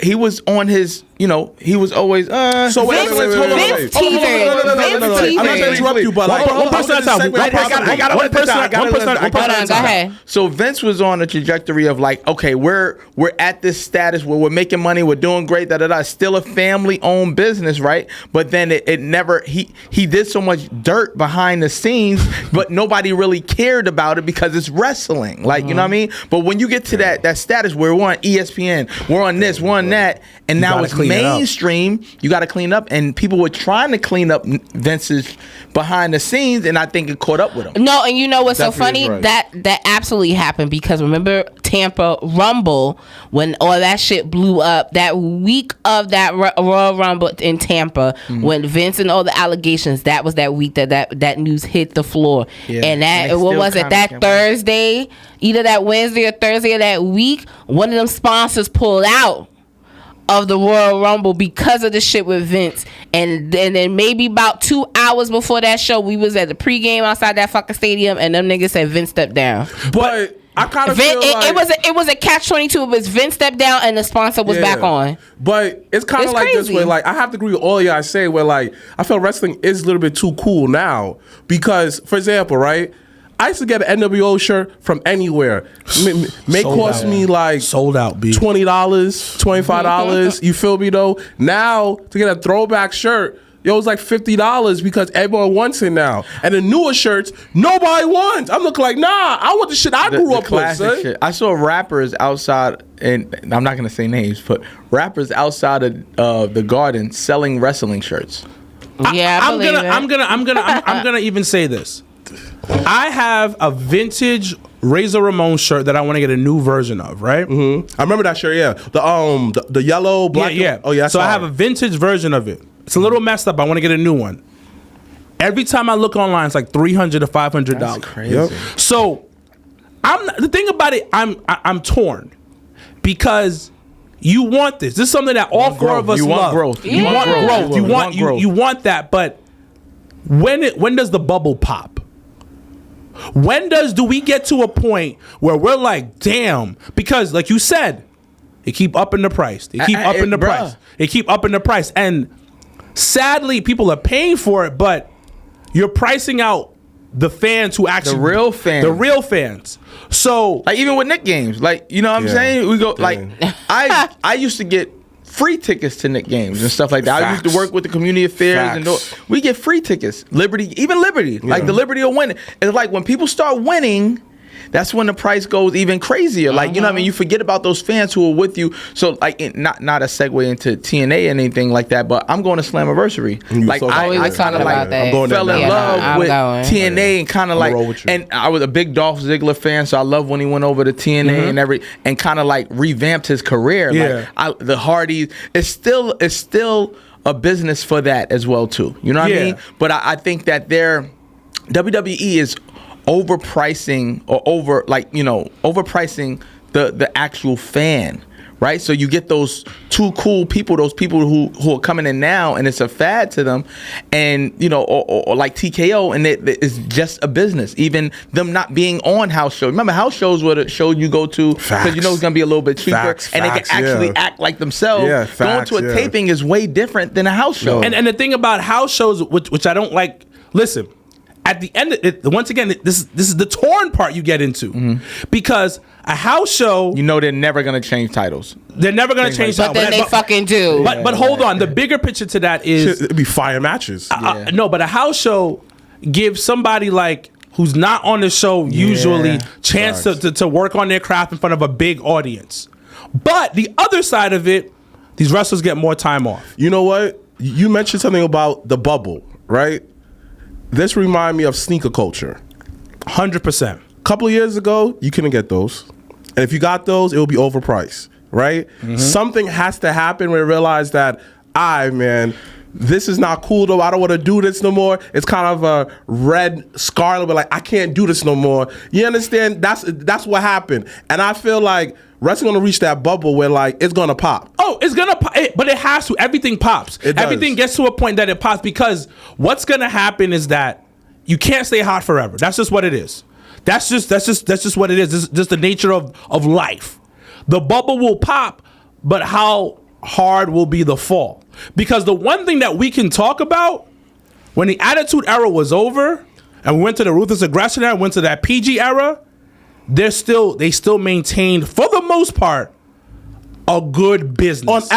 he was on his, he was always. So wait, Vince teetered. I'm not going to interrupt you, but like, one person at a time. I got one person at a time. Go ahead. So Vince was on a trajectory of like, okay, we're at this status where we're making money, we're doing great, still a family-owned business, right? But then it never, he did so much dirt behind the scenes, but nobody really cared about it because it's wrestling. Like, you know what I mean? But when you get to that status where we're on ESPN, we're on this, we're on that, and now it's mainstream, you got to clean up. And people were trying to clean up Vince's behind the scenes, and I think it caught up with him. No, and you know what's so funny? Right. That absolutely happened because remember Tampa Rumble when all that shit blew up that week of that Royal Rumble in Tampa when Vince and all the allegations, that was that week that news hit the floor. Yeah. And that, what was it, that Thursday, either that Wednesday or Thursday of that week, one of them sponsors pulled out of the Royal Rumble because of the shit with Vince. And then maybe about 2 hours before that show, we was at the pregame outside that fucking stadium, and them niggas said Vince stepped down. But I kind of feel like it was a catch-22. It was Vince stepped down and the sponsor was back on. But it's kind of like crazy. this way. Like, I have to agree with all y'all say where like I feel wrestling is a little bit too cool now because, for example, right, I used to get an NWO shirt from anywhere. May cost me like sold out, B. $20, $25. You feel me though? Now to get a throwback shirt, it was like $50 because everyone wants it now. And the newer shirts, nobody wants. I'm looking like, nah, I want the shit I grew up with, son. Shit. I saw rappers outside, and I'm not gonna say names, but rappers outside of the Garden selling wrestling shirts. I'm gonna even say this. I have a vintage Razor Ramon shirt that I want to get a new version of, right? Mm-hmm. I remember that shirt, yeah. The yellow, black. Yeah. Oh, yeah. So I have a vintage version of it. It's a little messed up. I want to get a new one. Every time I look online, it's like $300 to $500. That's crazy. Yep. So the thing about it, I'm torn because you want this. This is something that all four of us love. You want growth. You want growth. You want that. But when does the bubble pop? When do we get to a point where we're like, damn? Because like you said, they keep upping the price. They keep upping the price. They keep upping the price. And sadly, people are paying for it, but you're pricing out the fans who actually the real fans. So like even with Nick games, like you know what I'm saying? We go like I used to get free tickets to Nick games and stuff like that. Facts. I used to work with the community affairs and we get free tickets. Liberty, like the Liberty will win. It's like when people start winning, that's when the price goes even crazier. Like, you know what I mean? You forget about those fans who are with you. So, like, not a segue into TNA or anything like that, but I'm going to Slammiversary. Like, I kind of like fell in love with TNA and kind of like, and I was a big Dolph Ziggler fan, so I love when he went over to TNA and kind of like revamped his career. Yeah. Like, the Hardys, it's still a business for that as well, too. You know what I mean? But I think that WWE is overpricing the actual fan, right? So you get those two cool people, those people who are coming in now, and it's a fad to them, and or like TKO, and it's just a business. Even them not being on house shows. Remember, house shows were the show you go to because you know it's gonna be a little bit cheaper, and they can actually act like themselves. Going to a taping is way different than a house show. And the thing about house shows, which I don't like, listen. At the end of it, once again, this is the torn part you get into because a house show, they're never gonna change titles. They're never gonna change titles, but then they fucking do. But hold on, the bigger picture to that is it'd be fire matches. No, but a house show gives somebody like who's not on the show usually chance to work on their craft in front of a big audience. But the other side of it, these wrestlers get more time off. You know what? You mentioned something about the bubble, right? This remind me of sneaker culture. 100%. A couple of years ago, you couldn't get those. And if you got those, it will be overpriced, right? Something has to happen where you realize that, this is not cool though. I don't want to do this no more. It's kind of a red scarlet, but like, I can't do this no more. You understand? That's what happened. And I feel like wrestling gonna reach that bubble where like it's gonna pop. Oh, it's gonna pop, but it has to. Everything pops. Everything gets to a point that it pops because what's gonna happen is that you can't stay hot forever. That's just what it is. That's just what it is. This is just the nature of life. The bubble will pop, but how hard will be the fall? Because the one thing that we can talk about, when the Attitude Era was over and we went to the Ruthless Aggression Era, went to that PG era, they still maintained, for the most part, a good business.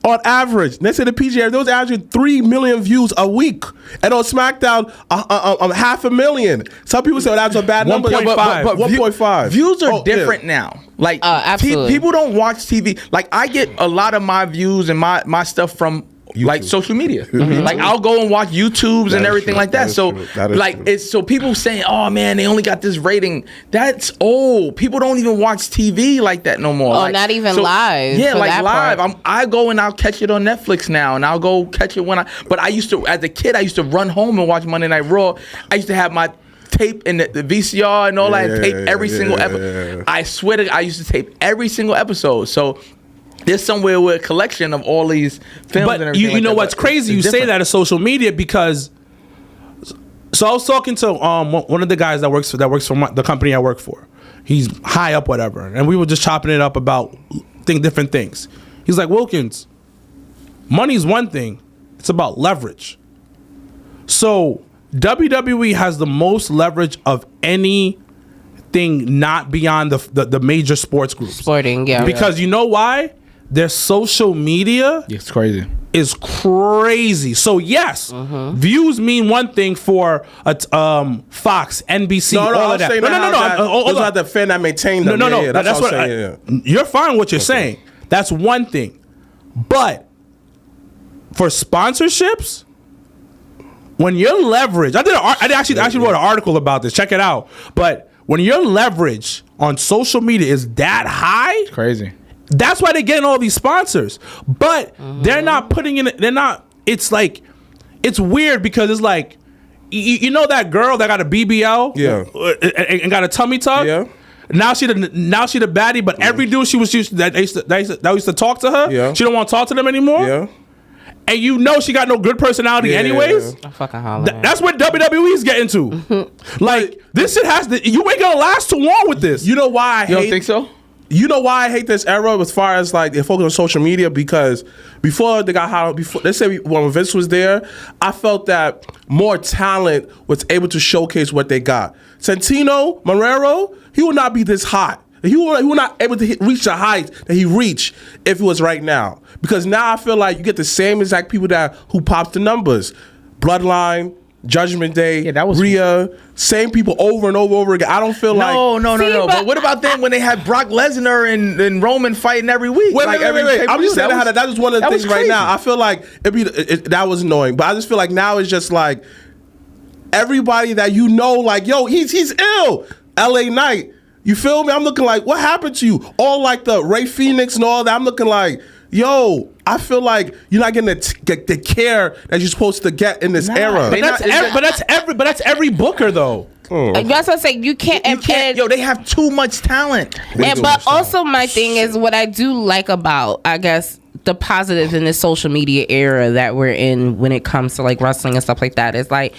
On average, next to the PG era, those averaging 3 million views a week, and on SmackDown, 500,000. Some people say that's a bad number. 1.5. But 1.5. Views are different now. Like absolutely. People don't watch TV. Like I get a lot of my views and my stuff from YouTube. Like social media. Like I'll go and watch YouTubes and everything like that. So like it's so people saying, oh man, they only got this rating. That's old. People don't even watch TV like that no more. Oh, like, not even live. Yeah, like live. I go and I'll catch it on Netflix now, and I'll go catch it but I used to, as a kid, I used to run home and watch Monday Night Raw. I used to have my tape in the VCR and all that, and tape every single episode. I swear to God, I used to tape every single episode. So there's somewhere with a collection of all these films. But and everything you know what's crazy? You say that of social media because. So I was talking to one of the guys that works for the company I work for. He's high up, whatever, and we were just chopping it up about different things. He's like, Wilkins, money's one thing; it's about leverage. So WWE has the most leverage of anything not beyond the major sports groups. Sporting, yeah. Because you know why? Their social media it's crazy. Is crazy. So yes, views mean one thing for Fox, NBC, all of that. No. Those are the fan that maintain them. No. Yeah, that's what you're fine. What you're saying. That's one thing. But for sponsorships, when your leverage, I actually wrote an article about this. Check it out. But when your leverage on social media is that high, It's crazy. That's why they're getting all these sponsors. But they're not putting in. They're not. It's like, it's weird because it's like, you know that girl that got a BBL, and got a tummy tuck. Yeah. Now she the baddie, but every dude she used to talk to her, she don't want to talk to them anymore. Yeah. And you know she got no good personality anyways. I'm fucking hollering. That's what WWE's getting to. Like, this shit has to. You ain't gonna last too long with this. You know why I hate? You don't think so? You know why I hate this era as far as like they focus on social media? Because before they got hot, let's say when Vince was there, I felt that more talent was able to showcase what they got. Santino Marrero, he would not be this hot. He would not able to reach the heights that he reached if it was right now. Because now I feel like you get the same exact people who pops the numbers. Bloodline, Judgment Day, Rhea, same people over and over again. I don't feel like... No. But what about them when they had Brock Lesnar and Roman fighting every week? Wait. I'm just saying that was one of the things right now. I feel like that was annoying. But I just feel like now it's just like everybody that you know, like, yo, he's ill. LA Knight. You feel me? I'm looking like, what happened to you? All like the Ray Phoenix and all that. I'm looking like, yo, I feel like you're not getting the care that you're supposed to get in this era. But that's every booker though. That's what I'm saying. You can't. Yo, they have too much talent. But also, my thing is what I do like about, I guess, the positives in this social media era that we're in when it comes to like wrestling and stuff like that is like,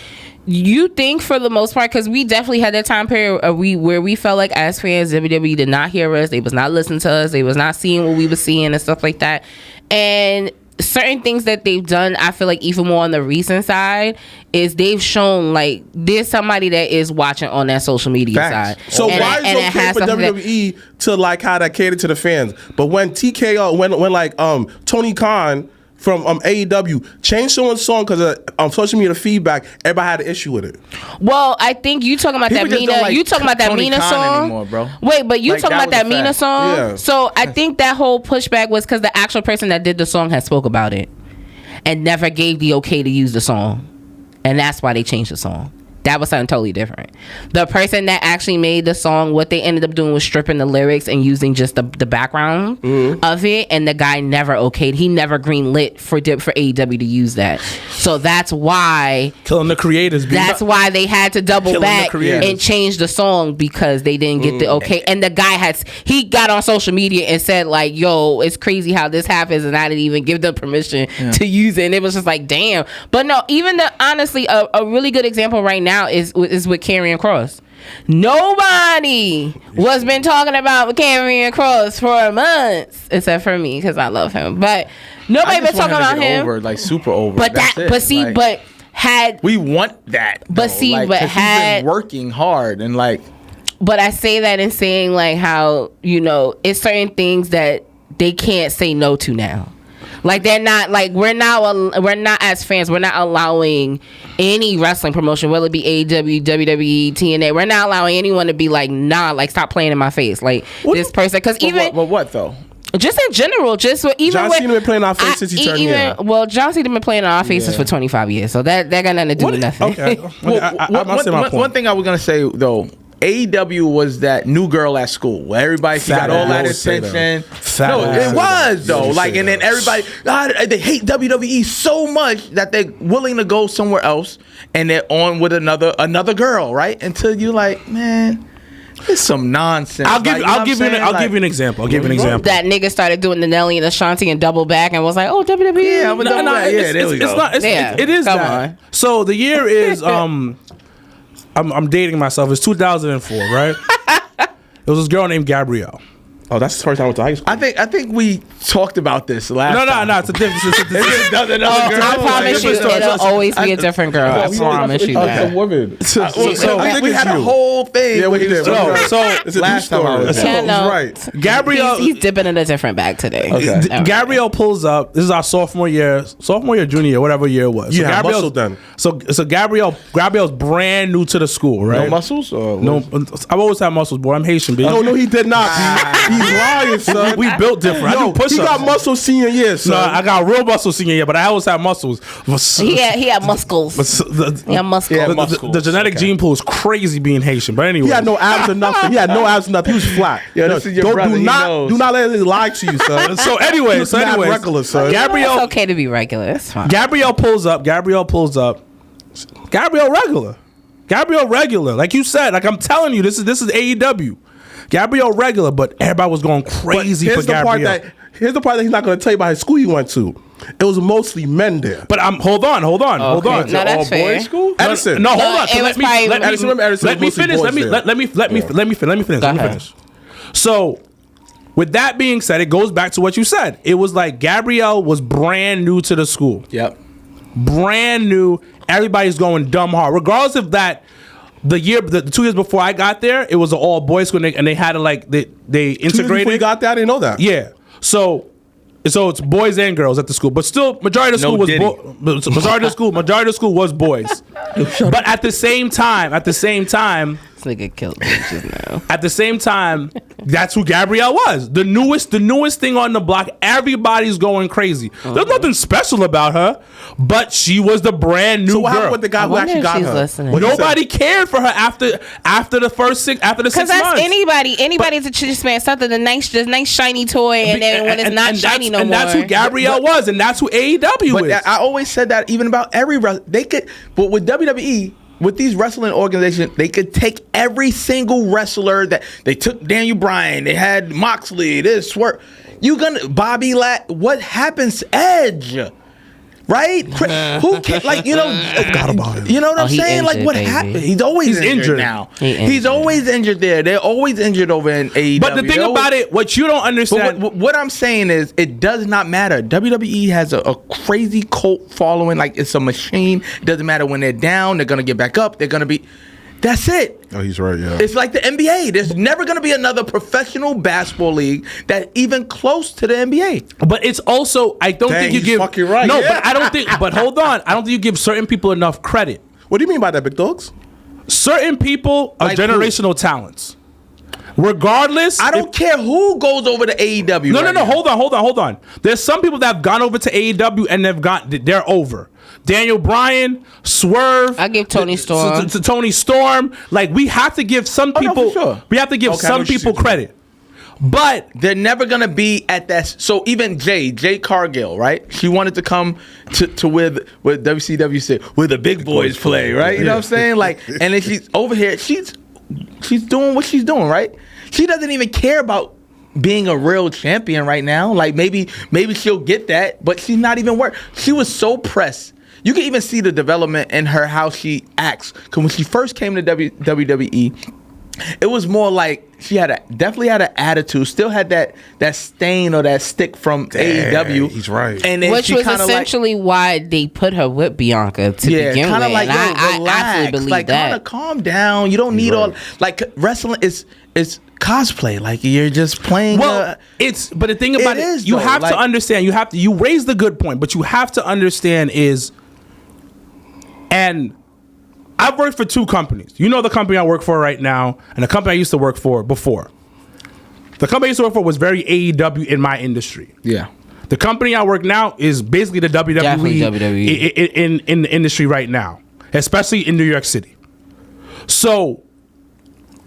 you think for the most part, because we definitely had that time period where we felt like as fans, WWE did not hear us, they was not listening to us, they was not seeing what we were seeing and stuff like that. And certain things that they've done, I feel like even more on the recent side, is they've shown like there's somebody that is watching on that social media side. So why is it okay for WWE to like how that cater to the fans, but when TKO, when like Tony Khan from AEW changed someone's song because of social media feedback, everybody had an issue with it. Well, I think you talking about People that Mina. Like you talking about that Tony Mina Khan song? Anymore, bro. Wait, but you like, talking about that Mina song? Yeah. So I think that whole pushback was because the actual person that did the song had spoke about it and never gave the okay to use the song, and that's why they changed the song. That was something totally different. The person that actually made the song, what they ended up doing was stripping the lyrics and using just the background of it, and the guy never okayed. He never greenlit for AEW to use that. So that's why killing the creators. That's why they had to double back and change the song, because they didn't get the okay. And the guy he got on social media and said like, "Yo, it's crazy how this happens," and I didn't even give them permission to use it. And it was just like, damn. But no, even honestly, a really good example right now is with Karrion Kross. Nobody was been talking about Karrion Kross for months, except for me, because I love him. But nobody been talking about him. Over, like super over. But we want that. But he's been working hard and like. But I say that in saying like how, you know, it's certain things that they can't say no to now. Like they're not like we're not as fans, we're not allowing any wrestling promotion, whether it be AEW, WWE, TNA, we're not allowing anyone to be like, nah, like stop playing in my face, like this person, because even what though? Just in general, just even John Cena been playing our face since he turned here. Well, John Cena been playing on our faces for 25 years, so that got nothing to do with nothing. Okay. One thing I was gonna say though. AEW was that new girl at school where everybody got all that attention. No, it was though. Like, and then everybody, they hate WWE so much that they're willing to go somewhere else, and they're on with another girl, right? Until you like, man, it's some nonsense. I'll give you an example. That nigga started doing the Nelly and Ashanti and double back and was like, oh, WWE. Yeah, I'm double back. Yeah, there we go. It is that. So the year is I'm dating myself. It's 2004, right? It was this girl named Gabrielle. Oh, that's the first time I went to high school. I think we talked about this last time. No. It's a different. I promise you, it'll always be a different girl. I promise you that. A woman. We had a whole thing. Yeah, we did. So it's last time I was right. Gabrielle, he's dipping in a different bag today. Okay. Gabrielle pulls up. This is our sophomore year, junior year, whatever year it was. So muscle then. So Gabrielle's brand new to the school, right? No muscles? Or no, I've always had muscles, boy. I'm Haitian, baby. No, he did not. He's lying, son. We built different. I do push-ups. He got muscle senior year, son. No, I got real muscle senior year, but I always had muscles. He had muscles. The genetic gene pool is crazy being Haitian, but anyway. He had no abs or nothing. He was flat. Yeah, this is your brother. Do not let it lie to you, son. So anyway, regular, son. Gabrielle, it's okay to be regular. It's fine. Gabrielle pulls up. Gabrielle regular. Like you said, like I'm telling you, this is AEW. Gabrielle regular, but everybody was going crazy for Gabrielle. Here's the part that he's not going to tell you about his school he went to. It was mostly men there. But hold on. No, that's fair. Boys school? Edison. No, hold on. Let me finish. So, with that being said, it goes back to what you said. It was like Gabrielle was brand new to the school. Yep. Brand new. Everybody's going dumb hard. Regardless of that, the 2 years before I got there, it was an all boys school, and they had to they integrated. 2 years before you got there, I didn't know that. Yeah. So it's boys and girls at the school, but still majority of the school was boys. But at the same time, this nigga killed me just now. At the same time, that's who Gabrielle was. The newest thing on the block. Everybody's going crazy. There's nothing special about her, but she was the brand new girl. So what happened with the guy who actually got her? Listening. Nobody cared for her after the 6 months. Because that's anybody's a just man something the nice shiny toy, and then when it's not shiny no more. And that's who Gabrielle was, and that's who AEW is. I always said that even about every they could, but with WWE. With these wrestling organizations, they could take every single wrestler that they took. Daniel Bryan, they had Moxley, this Swerve. Bobby what happens to Edge? Right? Who can forgot about him. You know what I'm saying? Like what happened? He's always injured now. He's always injured there. They're always injured over in AEW. But the thing about it, what you don't understand, what I'm saying is, it does not matter. WWE has a crazy cult following. Like it's a machine. It doesn't matter when they're down. They're gonna get back up. They're gonna be. That's it. Oh, he's right, yeah. It's like the NBA. There's never going to be another professional basketball league that even close to the NBA. But it's also, I don't think you give. Fucking right. No, yeah. but I don't think. But hold on, I don't think you give certain people enough credit. What do you mean by that, Big Dogs? Certain people are generational talents. Regardless, I don't care who goes over to AEW. No. Hold on. There's some people that have gone over to AEW and they're over. Daniel Bryan, Swerve. I give Tony Storm. To Tony Storm. Like, we have to give some people. for sure. We have to give some people credit. But they're never gonna be at that. So even Jade Cargill, right? She wanted to come to where WCW said where the big boys play, right? You know what I'm saying? Like, and then she's over here. She's doing what she's doing, right? She doesn't even care about being a real champion right now. Like, maybe she'll get that, but she's not even worth. She was so pressed. You can even see the development in her, how she acts. Because when she first came to WWE, it was more like she definitely had an attitude. Still had that stain or that stick from AEW. He's right. And then which was essentially why they put her with Bianca to begin with. Like, and I absolutely believe like, that. Kind of calm down. You don't need all like wrestling is cosplay. Like, you're just playing. But the thing about it is, you have to understand. You raised the good point, but you have to understand and I've worked for 2 companies. You know the company I work for right now and the company I used to work for before. The company I used to work for was very AEW in my industry. Yeah. The company I work now is basically the WWE. In the industry right now, especially in New York City. So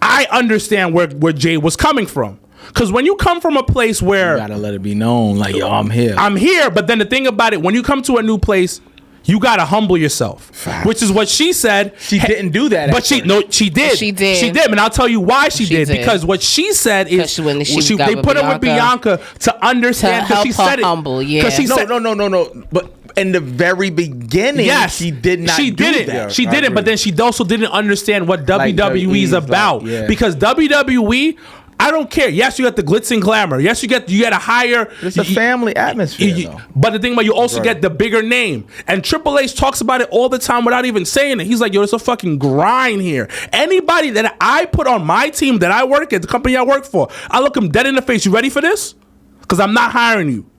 I understand where Jade was coming from. Because when you come from a place where... You gotta let it be known, like, yo, I'm here. I'm here, but then the thing about it, when you come to a new place... You gotta humble yourself, which is what she said. She didn't do that, but she did. She did, and I'll tell you why she did. Because what she said is they put her with Bianca to understand, because she said it humble. Yeah, because she said no. But in the very beginning, she did not. She didn't. That. She didn't. But then she also didn't understand what WWE's about, because WWE. I don't care. Yes, you got the glitz and glamour. Yes, you get a higher. It's a family atmosphere. But the thing about, you also get the bigger name. And Triple H talks about it all the time without even saying it. He's like, yo, it's a fucking grind here. Anybody that I put on my team that I work at, the company I work for, I look them dead in the face. You ready for this? Because I'm not hiring you.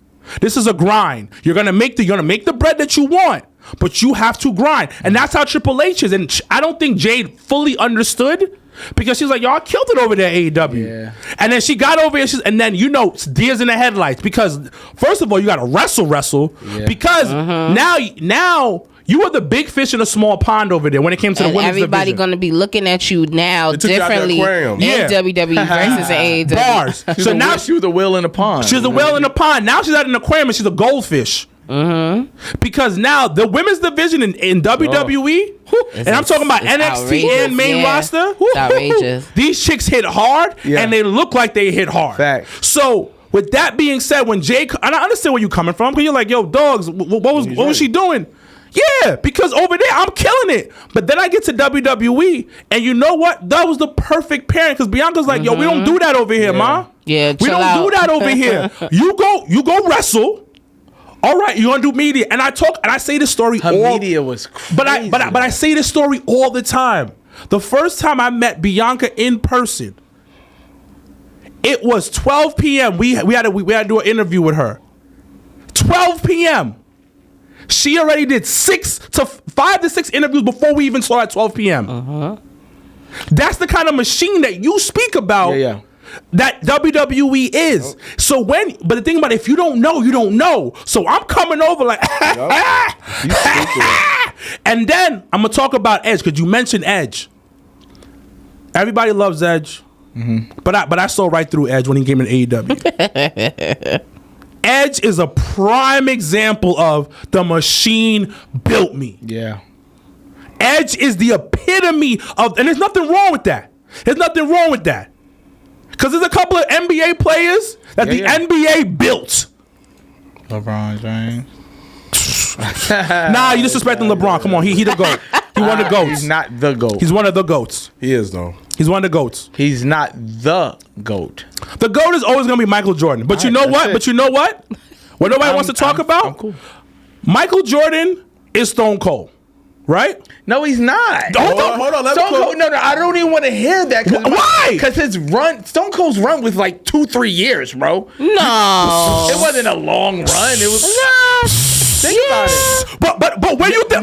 This is a grind. You're gonna make the bread that you want, but you have to grind. And that's how Triple H is. And I don't think Jade fully understood. Because she's like, y'all killed it over there at AEW. Yeah. And then she got over here, and then, deers in the headlights. Because, first of all, you got to wrestle. Yeah. Because now you are the big fish in a small pond over there when it came to the women's division. Everybody going to be looking at you now differently in WWE versus AEW. Bars. So now she was a whale in the pond. She was a whale in the pond. Now she's at an aquarium and she's a goldfish. Because now the women's division in WWE, and I'm talking about NXT and main roster, it's outrageous. These chicks hit hard and they look like they hit hard. Fact. So with that being said, when Jay, and I understand where you coming from, because you're like, yo, dogs, what was she doing? Yeah, because over there I'm killing it. But then I get to WWE, and you know what? That was the perfect pairing, because Bianca's like, yo, we don't do that over here, ma. Yeah, we don't do that over here. You go wrestle. All right, you're gonna do media, and I say this story. Media was crazy, but I say this story all the time. The first time I met Bianca in person, it was 12 p.m. We had to do an interview with her. 12 p.m. She already did 5 to 6 interviews before we even saw at 12 p.m. That's the kind of machine that you speak about. Yeah. That WWE is. So but the thing about it, if you don't know, you don't know. So I'm coming over like, and then I'm gonna talk about Edge, because you mentioned Edge. Everybody loves Edge, but I saw right through Edge when he came in AEW. Edge is a prime example of the machine built me. Yeah. Edge is the epitome of, and there's nothing wrong with that. Because there's a couple of NBA players that the NBA built. LeBron James. Nah, you disrespecting LeBron. Come on, he the GOAT. He one of the GOATs. He's not the GOAT. He's one of the GOATs. He is, though. He's one of the GOATs. He's not the GOAT. The GOAT is always going to be Michael Jordan. But you know what? What nobody wants to talk about? I'm cool. Michael Jordan is Stone Cold. Right? No, he's not. Hold on. Stone Cold, no, I don't even want to hear that. Why? Because Stone Cold's run was like 2-3 years, bro. No. It wasn't a long run. It was. Think about it. But when you think,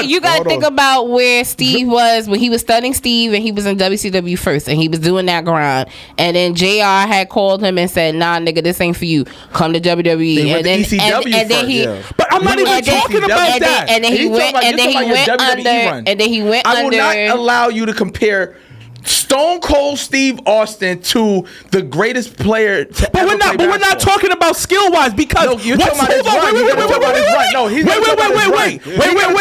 you gotta think about where Steve was when he was studying Steve, and he was in WCW first, and he was doing that grind, and then JR had called him and said, "Nah, nigga, this ain't for you. Come to WWE." And then ECW and then he, but I'm not even talking about that. And then he went, and then he went under, and then he went under. I will not allow you to compare Stone Cold Steve Austin to the greatest player to but ever we're not. play But we're not basketball. talking about skill wise because No, you're talking about his run. Wait. No, he's wait.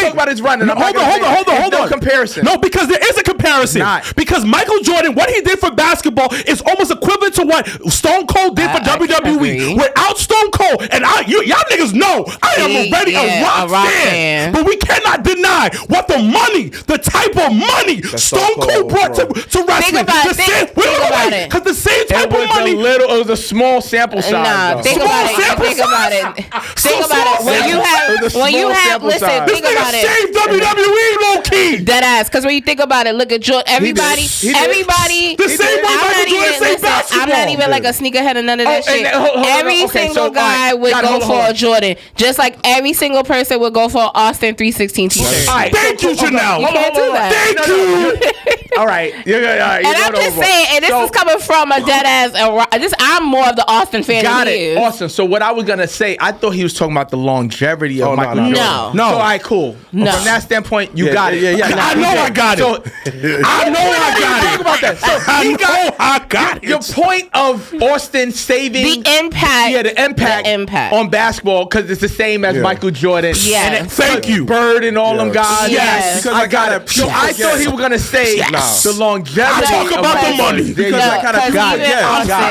talk about his run. Hold on. No comparison. No, because there is a comparison. Because Michael Jordan, what he did for basketball is almost equivalent to what Stone Cold did for WWE. Without Stone Cold, and y'all niggas know I am already a rock fan, but we cannot deny what the type of money Stone Cold brought to wrestling. Think about it. Because the same type of money. It was a small sample size. Nah, think about it. When you have, listen, think about it. Save WWE low key. Dead ass. Because when you think about it, look at Jordan. Everybody. The same way Michael Jordan saved basketball. I'm not even like a sneakerhead or none of that shit. Every single guy would go for a Jordan, just like every single person would go for an Austin 316 t-shirt. Thank you, Janelle. You can't do that. Thank you. All right. And I'm just saying, and this is coming from a dead ass. I'm more of the Austin fan. Got than it. he is. Awesome. So what I was gonna say, I thought he was talking about the longevity of Michael Jordan. No. So all right, cool. No. From that standpoint, you got it. I know I got it. I know I got it. Talk about that. So I got it. Your point of Austin saving the impact. Yeah, the impact on basketball because it's the same as Michael Jordan. Yeah. Thank you. Bird and all them guys. Yes. Because I got it. So I thought he was gonna say the longevity. Talk about the money. Because I kind of got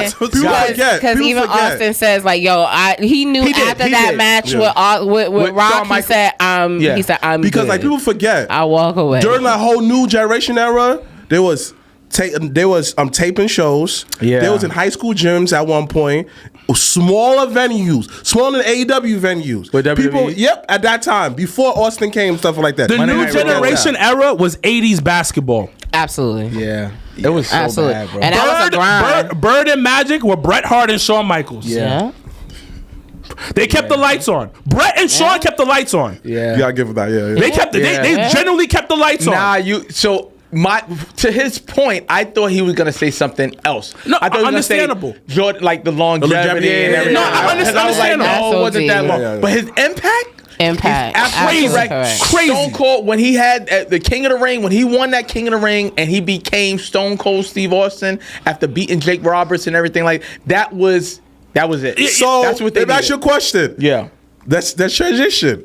it. Because even Austin says like, "Yo, he knew after that match with Rock, he said, I'm because good. like people forget, I walk away during that whole new generation era. There was taping shows. Yeah. There was in high school gyms at one point. Smaller venues, smaller than AEW venues. With WWE? People, at that time before Austin came, stuff like that. The new generation era was 80s basketball. Absolutely. Yeah. It was so bad, bro. And that was a grind. Bird and Magic were Bret Hart and Shawn Michaels. Yeah. They kept the lights on. Bret and Shawn kept the lights on. Yeah. You gotta give it that. Yeah. They kept they generally kept the lights on. To his point, I thought he was gonna say something else. No, I thought he was understandable. Gonna say Jordan, like the longevity and everything. No, I understand. I was like, no, it wasn't that long. Yeah. But his impact. Absolutely Crazy. Stone Cold, when he had the King of the Ring, when he won that King of the Ring and he became Stone Cold Steve Austin after beating Jake Roberts and everything like that was it. So that's what they that's your question. Yeah. That's transition.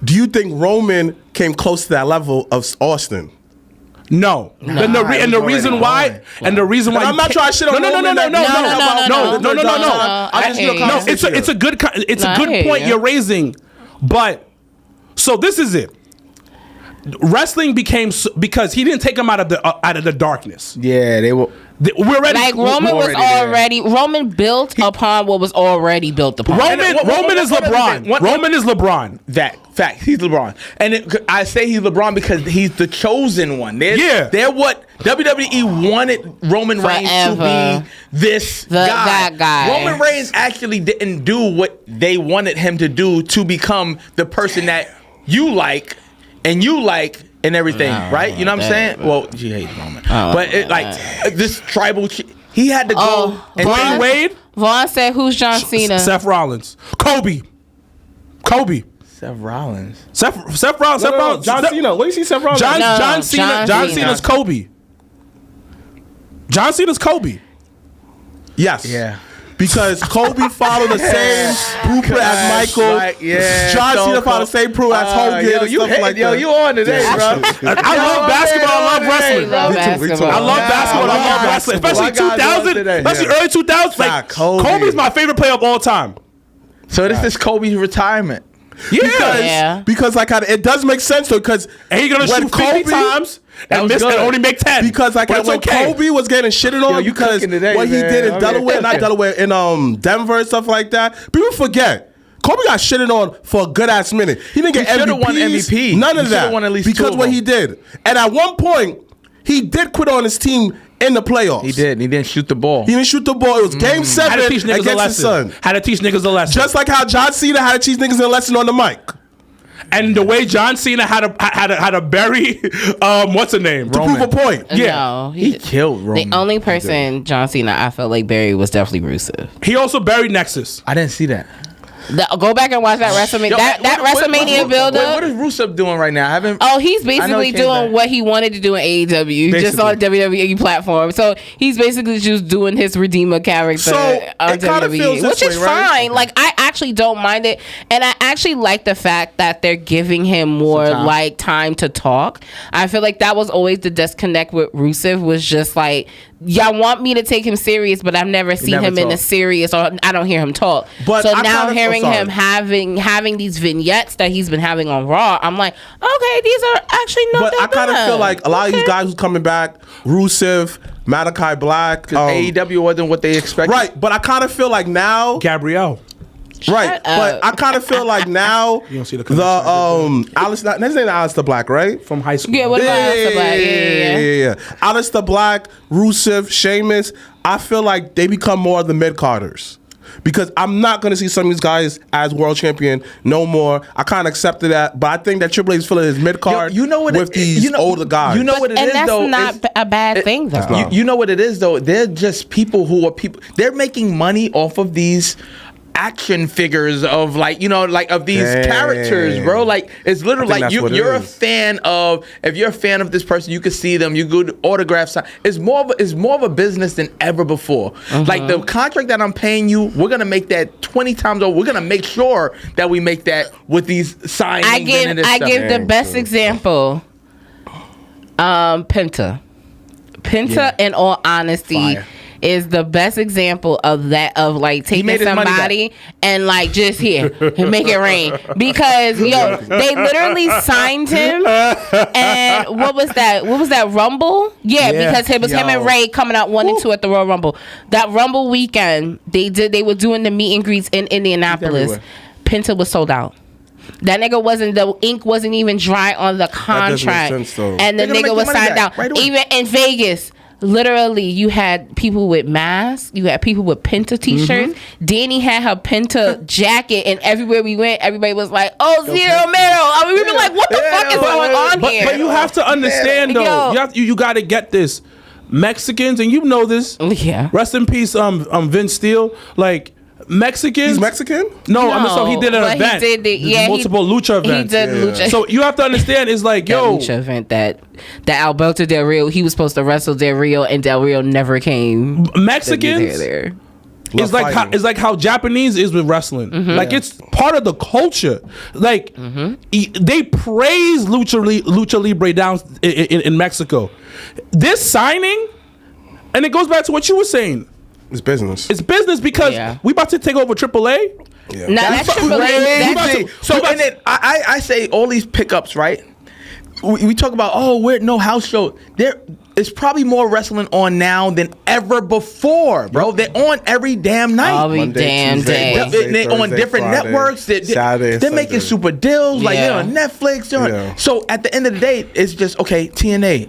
Do you think Roman came close to that level of Austin? No. And the reason why I'm not trying to shit on No. It's a good point you're raising, but so this is it. Wrestling became because he didn't take him out of the darkness. Yeah, they were. We're ready. Like Roman built upon what was already built upon. Roman is LeBron. Roman is LeBron. Fact. He's LeBron, and I say he's LeBron because he's the chosen one. They're what WWE wanted Roman Reigns to be. That guy. Roman Reigns actually didn't do what they wanted him to do to become the person that you like and everything, right? You know what I'm saying? Well, she hates Roman, but this tribal. He had to go. And Dwayne Wade. Vaughn said, "Who's John Cena?" Seth Rollins. Kobe. Seth Rollins. Seth Rollins. John Cena. What do you see Seth Rollins? John Cena's Kobe. John Cena's Kobe. Yes. Yeah. Because Kobe followed the same blueprint as Michael. Right, yeah. John Cena followed the same blueprint as Hogan and stuff like that. You on today, bro. I love basketball. I love wrestling. I love basketball. I love wrestling. Especially 2000. Especially early 2000s. Like, Kobe's my favorite player of all time. So this is Kobe's retirement. Because like it does make sense though, because he's gonna shoot 50 times and miss and only make 10. Because like when Kobe was getting shitted on because what he did in Delaware, in Denver and stuff like that, people forget. Kobe got shitted on for a good ass minute. He didn't get MVP. None of that. Because what he did. And at one point, he did quit on his team in the playoffs. He did. He didn't shoot the ball. It was Game 7 against his son. Had to teach niggas a lesson. Just like how John Cena had to teach niggas a lesson on the mic. And the way John Cena had to bury what's her name to prove a point. Yeah, No, He killed Roman. the only person John Cena I felt like buried was definitely Rusev. he also buried Nexus. I didn't see that. Go back and watch that WrestleMania. Yo, that WrestleMania build up. What is Rusev doing right now? I haven't. Oh, he's I know basically he came doing back. what he wanted to do in AEW, just on WWE platform. So he's basically just doing his Redeemer character So, on it kinda feels WWE, this which is way, right? fine. Like, I actually don't mind it, and I actually like the fact that they're giving him more like time to talk. I feel like that was always the disconnect with Rusev, was just like, y'all want me to take him serious, but I've never seen him in a serious, or I don't hear him talk. But so I now kinda- hearing him having these vignettes that he's been having on Raw, I'm like, okay, these are actually not But that I kind of bad. feel like a lot of these guys who's coming back, Rusev, Malachi Black, AEW wasn't what they expected. right? But I kind of feel like now, Gabrielle. right? But I kind of feel like now You don't see the the Alistair, his name is Alistair Black, right? From high school. Yeah, what about Alistair Black? Yeah. Alistair Black, Rusev, Sheamus. I feel like they become more of the mid carders. Because I'm not going to see some of these guys as world champion no more. I kind of accepted that, but I think that Triple H is filling his mid card with these older guys. You know what it and is, that's though. not a bad thing, though. You know what it is, though. They're just people who are people. They're making money off of these action figures of of these characters, bro. Like, it's literally like you're a fan of. If you're a fan of this person, you can see them. You could autograph sign. It's more of a business than ever before. Like, the contract that I'm paying you, we're gonna make that 20 times over. We're gonna make sure that we make that with these signings. I give the best example. Penta. In all honesty, Fire. is the best example of that, of like taking made his money somebody and like just here and make it rain, because they literally signed him. And what was that Rumble? Yeah, because it was him and Ray coming out 1 and 2 at the Royal Rumble. That Rumble weekend, they were doing the meet and greets in Indianapolis. Penta was sold out. That nigga the ink wasn't even dry on the contract, and the nigga was signed out. Even in Vegas, literally, you had people with masks, you had people with Penta t-shirts. Danny had her Penta jacket, and everywhere we went, everybody was like, "Oh, Zero Mero." I mean, we were like, "What the fuck is going on here?" But you have to understand, though. You got to get this. Mexicans, and you know this. Yeah. Rest in peace, Vince Steele. Like, Mexicans. He's Mexican? No, I mean, so he did an event. He did multiple lucha events. He did lucha. So you have to understand, it's like, that lucha event that Alberto Del Rio, he was supposed to wrestle Del Rio, and Del Rio never came. Mexicans. It's like how Japanese is with wrestling. Like, it's part of the culture. Like, they praise lucha libre down in Mexico. This signing, and it goes back to what you were saying. It's business. It's business because we about to take over AAA. Yeah. Now that's Triple H. And then I say all these pickups, right? We talk about we're no house show. There is probably more wrestling on now than ever before, bro. They're on every damn night. Every damn day. They're on different Friday, networks. They're making super deals. Like, they're on Netflix. So at the end of the day, it's just, okay, TNA.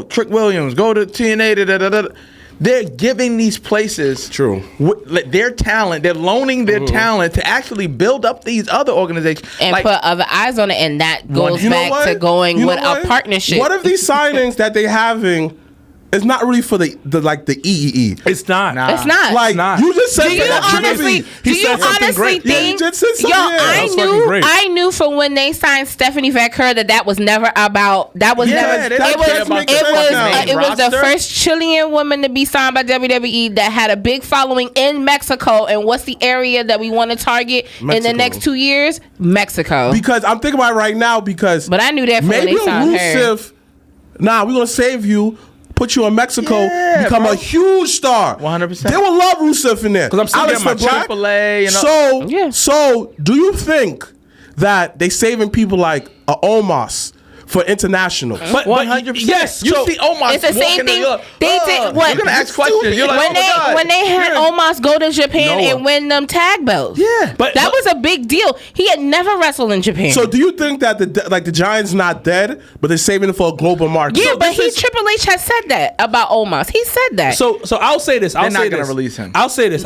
Trick Williams, go to TNA. They're giving these places their talent. They're loaning their talent to actually build up these other organizations and put other eyes on it, and that goes back to going with a partnership. What if these signings that they having is not really for the EEE? It's not. It's not. Like, you just said Do you honestly think? I knew from when they signed Stephanie Vaquer that was never about. It was the first Chilean woman to be signed by WWE that had a big following in Mexico. And what's the area that we want to target in the next 2 years? Mexico. Because I'm thinking about it right now. But I knew that from when they signed her. Nah, we're gonna save you. Put you in Mexico, become a huge star. 100%. They will love Rusev in there. Because I'm still getting my AAA. So do you think that they saving people like Omos for international? But 100%. Yes. You see Omos. It's the same thing. They did what? You're gonna ask questions. You're like, when they had Omos go to Japan and win them tag belts. Yeah, but that was a big deal. He had never wrestled in Japan. So do you think that the Giants not dead, but they're saving it for a global market? Yeah, but Triple H has said that about Omos. He said that. So I'll say this. They're not gonna release him. I'll say this.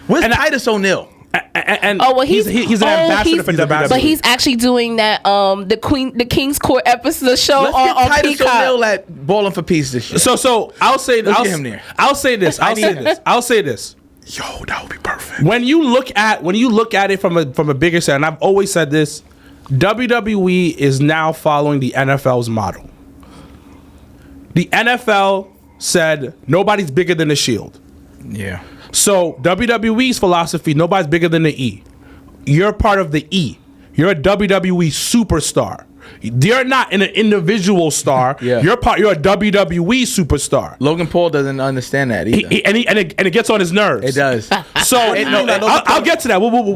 Where's Titus O'Neil? And he's an ambassador for WWE. But he's actually doing that the King's Court episode show Let's on get Titus Peacock. O'Neil at Ballin' for Peace this year. So I'll say Let's get him there. I'll say this. Yo, that would be perfect. When you look at it from a bigger sense, and I've always said this, WWE is now following the NFL's model. The NFL said nobody's bigger than the Shield. Yeah. So WWE's philosophy, nobody's bigger than the E. You're part of the E. You're a WWE superstar. You're not an individual star. Yeah. You're a WWE superstar. Logan Paul doesn't understand that either. And it gets on his nerves. It does. So I'll get to that. We'll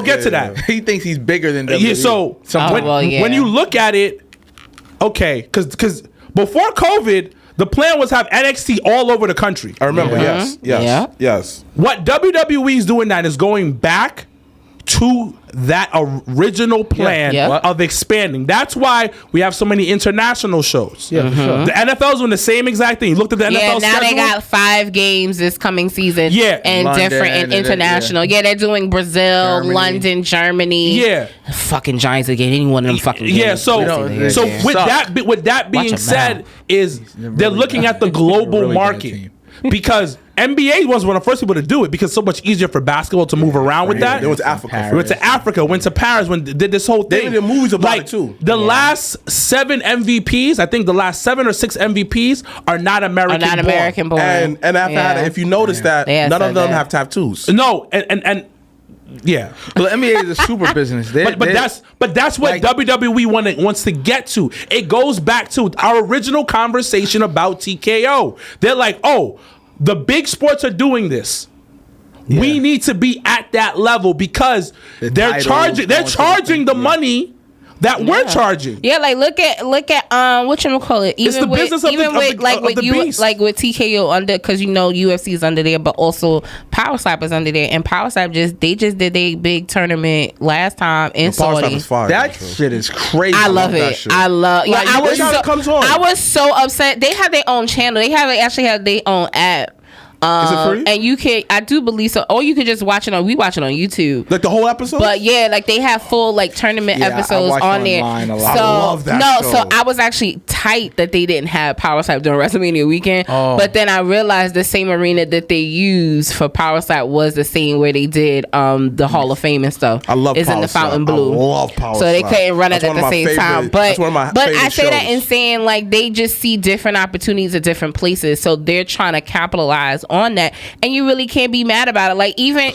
get to that. He thinks he's bigger than WWE. Yeah, so when you look at it, okay, because before COVID, the plan was have NXT all over the country. I remember, yes. What WWE is doing now is going back to that original plan of expanding. That's why we have so many international shows. Yeah, for sure. The NFL's doing the same exact thing. You looked at the NFL now schedule. they got 5 games this coming season. Yeah. And London, different and international. Yeah, they're doing Brazil, Germany. London, Germany. Yeah. Fucking Giants again. Any one of them fucking games. Yeah, so with that being said, is they're looking at the global really market. Because NBA was one of the first people to do it because it's so much easier for basketball to move around with that. They went to Africa. Went to Paris, when they did this whole thing. They did movies about it too. The last 7 MVPs, I think the last 7 or 6 MVPs are not American born. And if you notice that, none of them have tattoos. No, and yeah. Well, NBA is a super business. But that's what WWE wants to get to. It goes back to our original conversation about TKO. They're like, oh, the big sports are doing this. Yeah. We need to be at that level because they're charging the money that we're charging. Yeah, like look at whatchamacallit. Even with TKO under, because UFC is under there, but also Power Slap is under there, and Power Slap just did their big tournament last time in Saudi. That shit is crazy. I love it. I was so upset. They have their own channel. They actually have their own app. Is it free? And you can, I do believe so. Or you could just watch it on. We watch it on YouTube, like the whole episode. But yeah, like they have full tournament episodes on there. I love that show. So I was actually tight that they didn't have Power Slap during WrestleMania weekend. But then I realized the same arena that they used for Power Slap was the same where they did the Hall of Fame and stuff. I love it's Power in the Fountain Slap. Blue. I love Power So they Slap. couldn't run it at the same time. But I say that in shows. saying like they just see different opportunities at different places, so they're trying to capitalize on that. And you really can't be mad about it. Like look at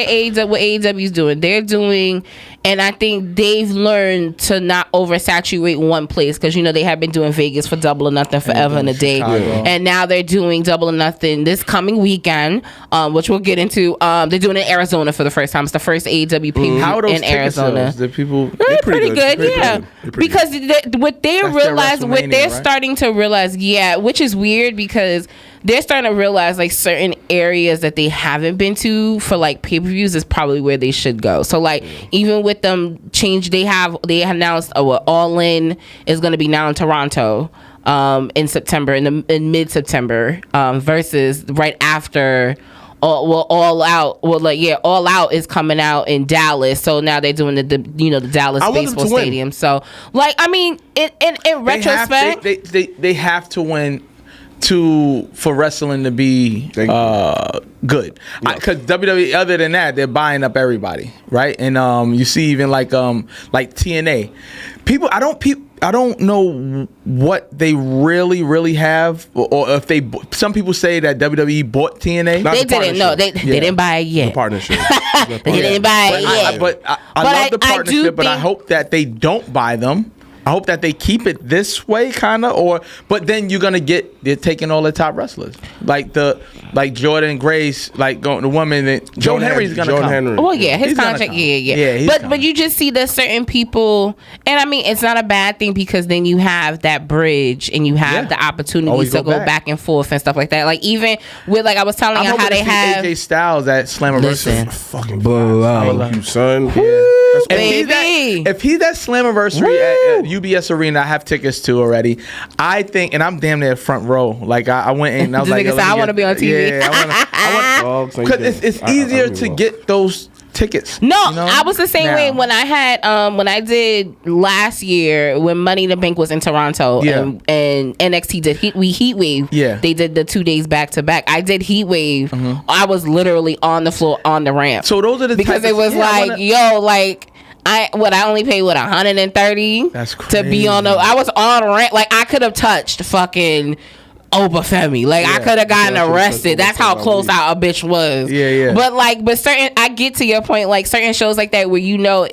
AEW, what AEW's doing. They're doing, and I think they've learned to not oversaturate one place because they have been doing Vegas for Double or Nothing forever and a day, and now they're doing Double or Nothing this coming weekend, which we'll get into. They're doing it in Arizona for the first time. It's the first AEW pay-per-view in Arizona. The people, they're pretty good, yeah. Because they're starting to realize, which is weird because they're starting to realize like certain areas that they haven't been to for like pay-per-views is probably where they should go. So like even with them change, they announced All In is going to be now in Toronto in September, in mid-September, versus right after All Out. All Out is coming out in Dallas. So now they're doing the Dallas baseball stadium. So like I mean in retrospect, they have to win for wrestling to be good, because WWE, other than that, they're buying up everybody, right? And you see even like TNA, people. I don't know what they really have, or if they. Some people say that WWE bought TNA. They didn't. No, they didn't buy it yet. The partnership. They didn't buy it yet. But I love the partnership, but I hope that they don't buy them. I hope that they keep it this way, kind of, but then they're taking all the top wrestlers, like Jordan Grace, like going the woman that Joe Henry's gonna come. Henry. Well, yeah, his contract, yeah. But you just see that certain people, and I mean, it's not a bad thing because then you have that bridge and you have the opportunity to go back and forth and stuff like that. Like even with I was telling you how they have AJ Styles at Slammiversary. Listen, fucking bro, I love you, son. If he's that Slammiversary at UBS Arena, I have tickets to already. I think, and I'm damn near front row. Like I went in, and I was like, I want to be on TV. Yeah, I want because it's easier to get those tickets. No, I was the same way when I had when I did last year when Money in the Bank was in Toronto and NXT did Heat Wave. Yeah, they did the 2 days back to back. I did Heat Wave. I was literally on the floor on the ramp. So those are the because it was I only paid $130 to be on the. I was on ramp. Like I could have touched fucking Obafemi. Like I could have gotten arrested. That's how close out a bitch was. Yeah. But certain, I get to your point. Like certain shows like that where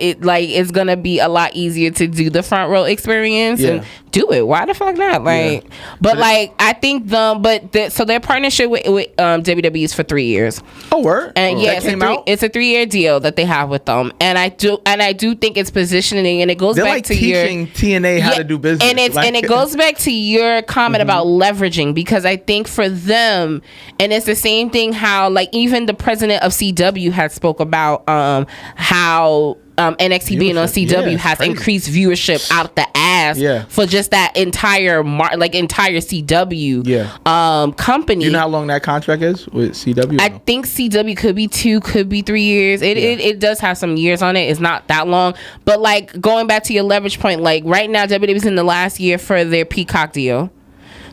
it like it's gonna be a lot easier to do the front row experience and do it. Why the fuck not? Like, but like I think so their partnership with WWE is for 3 years. Oh, word. And it's a 3-year deal that they have with them. And I do think it's positioning, and it goes back to teaching TNA how to do business. And it goes back to your comment about leveraging. Because I think for them, and it's the same thing how like even the president of CW has spoke about how NXT being on CW has increased viewership out the ass for just that entire entire CW company. Do you know how long that contract is with CW? I think CW could be 2, could be 3 years. It does have some years on it. It's not that long. But like going back to your leverage point, like right now WWE's in the last year for their Peacock deal.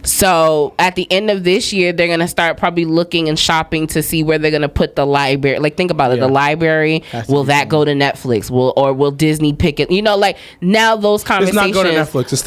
So at the end of this year, they're gonna start probably looking and shopping to see where they're gonna put the library. Like think about it, the library. Will that go to Netflix? Will Disney pick it? You know, like now those conversations. It's not going to Netflix. It's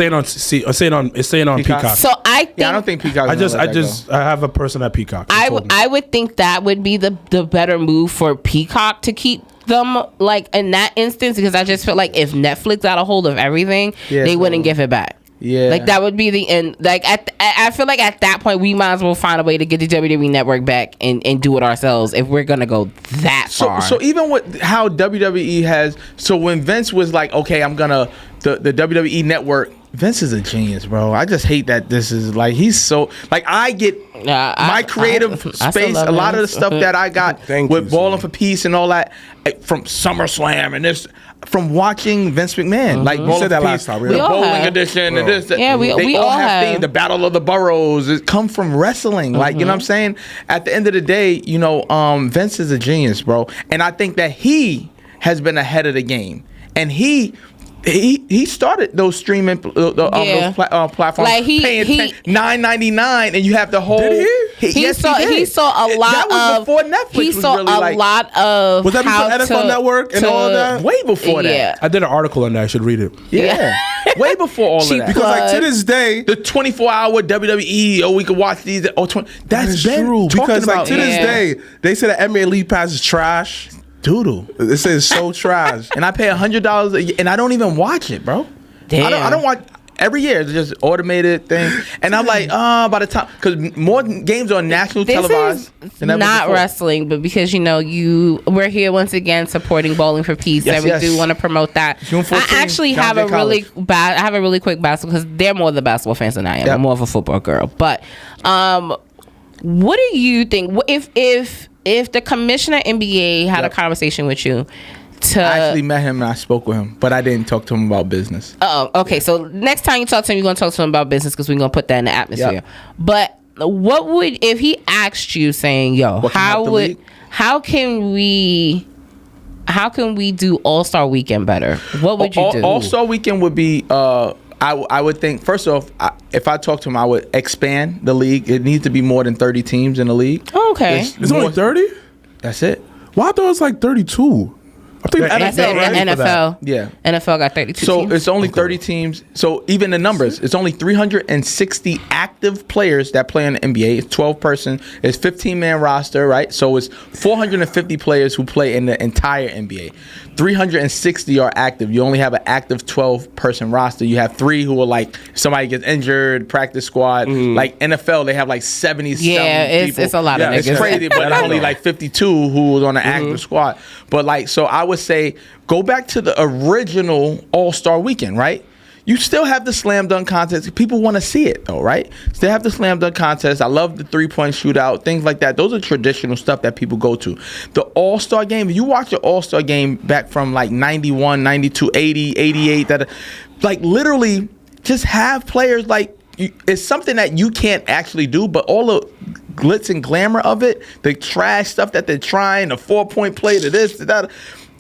staying on Peacock. So I think I don't think Peacock. I have a person at Peacock. I would think that would be the better move for Peacock to keep them like in that instance, because I just feel like if Netflix got a hold of everything, they wouldn't give it back. Yeah, like that would be the end. Like I feel like at that point we might as well find a way to get the WWE network back and do it ourselves if we're gonna go that far. So even with how WWE has, so when Vince was like, okay, I'm gonna the WWE network. Vince is a genius, bro. I just hate that this is like he's so like I get my creative space. A lot of the stuff that I got with Ballin' for Peace and all that from SummerSlam and this. From watching Vince McMahon, like you said that last time, the bowling edition, and this, we all have themes. The Battle of the Boroughs. It come from wrestling, like you know what I'm saying. At the end of the day, Vince is a genius, bro, and I think that he has been ahead of the game, and he started those streaming those platforms, like paying $9.99, and you have the whole. Did he? He saw a lot. That was before Netflix. He saw a lot of. Was that before NFL Network and all of that? Way before that. I did an article on that. I should read it. Yeah, way before all of that. Because like to this day, the 24-hour WWE. We could watch these. That's true. Because like to this day, they say the NBA League Pass is trash. Doodle. This is so trash. And I pay $100 and I don't even watch it, bro. Damn. I don't watch every year. It's just automated thing. And I'm like, by the time, because more games are national televised. This is not wrestling, but because we're here once again supporting Bowling for Peace, and we do want to promote that. June 14, I actually have a really quick basketball, because they're more the basketball fans than I am. Yep. I'm more of a football girl. But what do you think if the commissioner NBA had a conversation with you? I actually met him and I spoke with him, but I didn't talk to him about business. Oh, okay. So next time you talk to him, you're going to talk to him about business, because we're going to put that in the atmosphere. Yep. But what would, if he asked you saying, yo, how can we do All-Star Weekend better? What would you do? All-Star Weekend would be, I would think, first off, if I talk to him, I would expand the league. It needs to be more than 30 teams in the league. Oh, okay. It's only 30? That's it. Well, I thought it was like 32. I think NFL. Yeah. NFL got 32 so teams. It's only 30 teams. So even the numbers, it's only 360 active players that play in the NBA. It's 12-person. It's 15-man roster, right? So it's 450 players who play in the entire NBA. 360 are active. You only have an active 12-person roster. You have 3 who are like, somebody gets injured, practice squad. Like NFL, they have like 77 people. It's a lot of niggas. It's crazy, but only like 52 who was on the active squad. But like, so I would say, go back to the original All-Star Weekend, right? you still have the slam dunk contest. People want to see it, though, right? Still have the slam dunk contest. I love the 3-point shootout, things like that. Those are traditional stuff that people go to. The All-Star game, if you watch the All-Star game back from like 91, 92, 80, 88, like literally just have players like, it's something that you can't actually do, but all the glitz and glamour of it, the trash stuff that they're trying, the 4-point play to this, to that,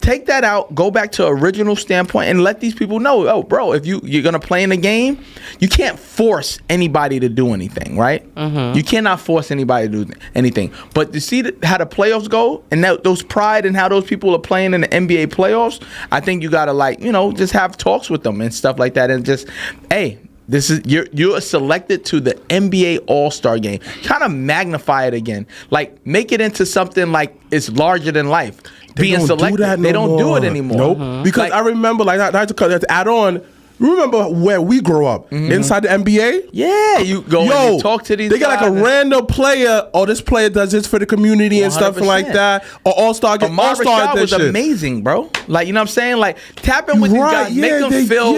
take that out, go back to original standpoint, and let these people know, oh, bro, if you're going to play in the game, you can't force anybody to do anything, right? You cannot force anybody to do anything. But to see how the playoffs go, and those pride and how those people are playing in the NBA playoffs, I think you got to, just have talks with them and stuff like that, and just, hey, this is you're selected to the NBA All-Star game. Kind of magnify it again. Like, make it into something like it's larger than life. Being selected. They don't do it anymore. Nope. Because I remember, not to add on, remember where we grew up? Inside the NBA? Yeah, you go and you talk to these guys. They got like a random player, this player does this for the community and 100%. Stuff like that. Or All-Star game. All-Star was amazing, bro. Like, you know what I'm saying? Like, tap in with these guys. Make them feel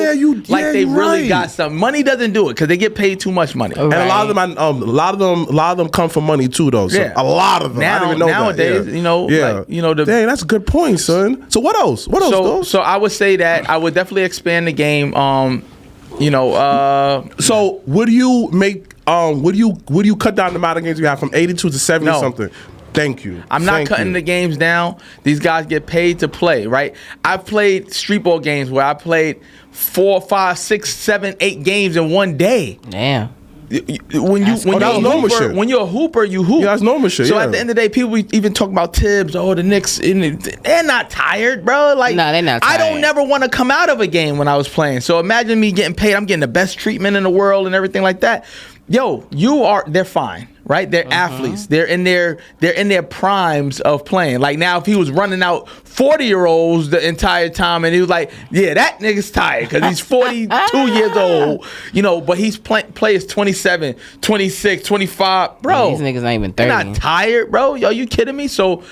like they really got something. Money doesn't do it because they get paid too much money. And a lot of them come from money too, though. So a lot of them. I didn't even know nowadays, that. Dang, that's a good point, son. So what else? What else? So I would say that I would definitely expand the game. So would you make? Would you cut down the amount of games you have from 82 to 70 something? Thank you. I'm not cutting the games down. These guys get paid to play, right? I've played street ball games where I played 4, 5, 6, 7, 8 games in one day. Damn. When you're a hooper, you hoop. Yeah, that's normal shit. So at the end of the day, people even talk about Tibbs. Oh, the Knicks, they're not tired, bro. Like, no, they're not tired. I don't never want to come out of a game when I was playing. So imagine me getting paid. I'm getting the best treatment in the world and everything like that. Yo, they're fine, right? They're athletes. They're in their primes of playing. Like, now, if he was running out 40-year-olds the entire time and he was like, yeah, that nigga's tired because he's 42 years old, but he's plays 27, 26, 25. Bro, these niggas not even 30. They're not tired, bro. Yo, you kidding me? So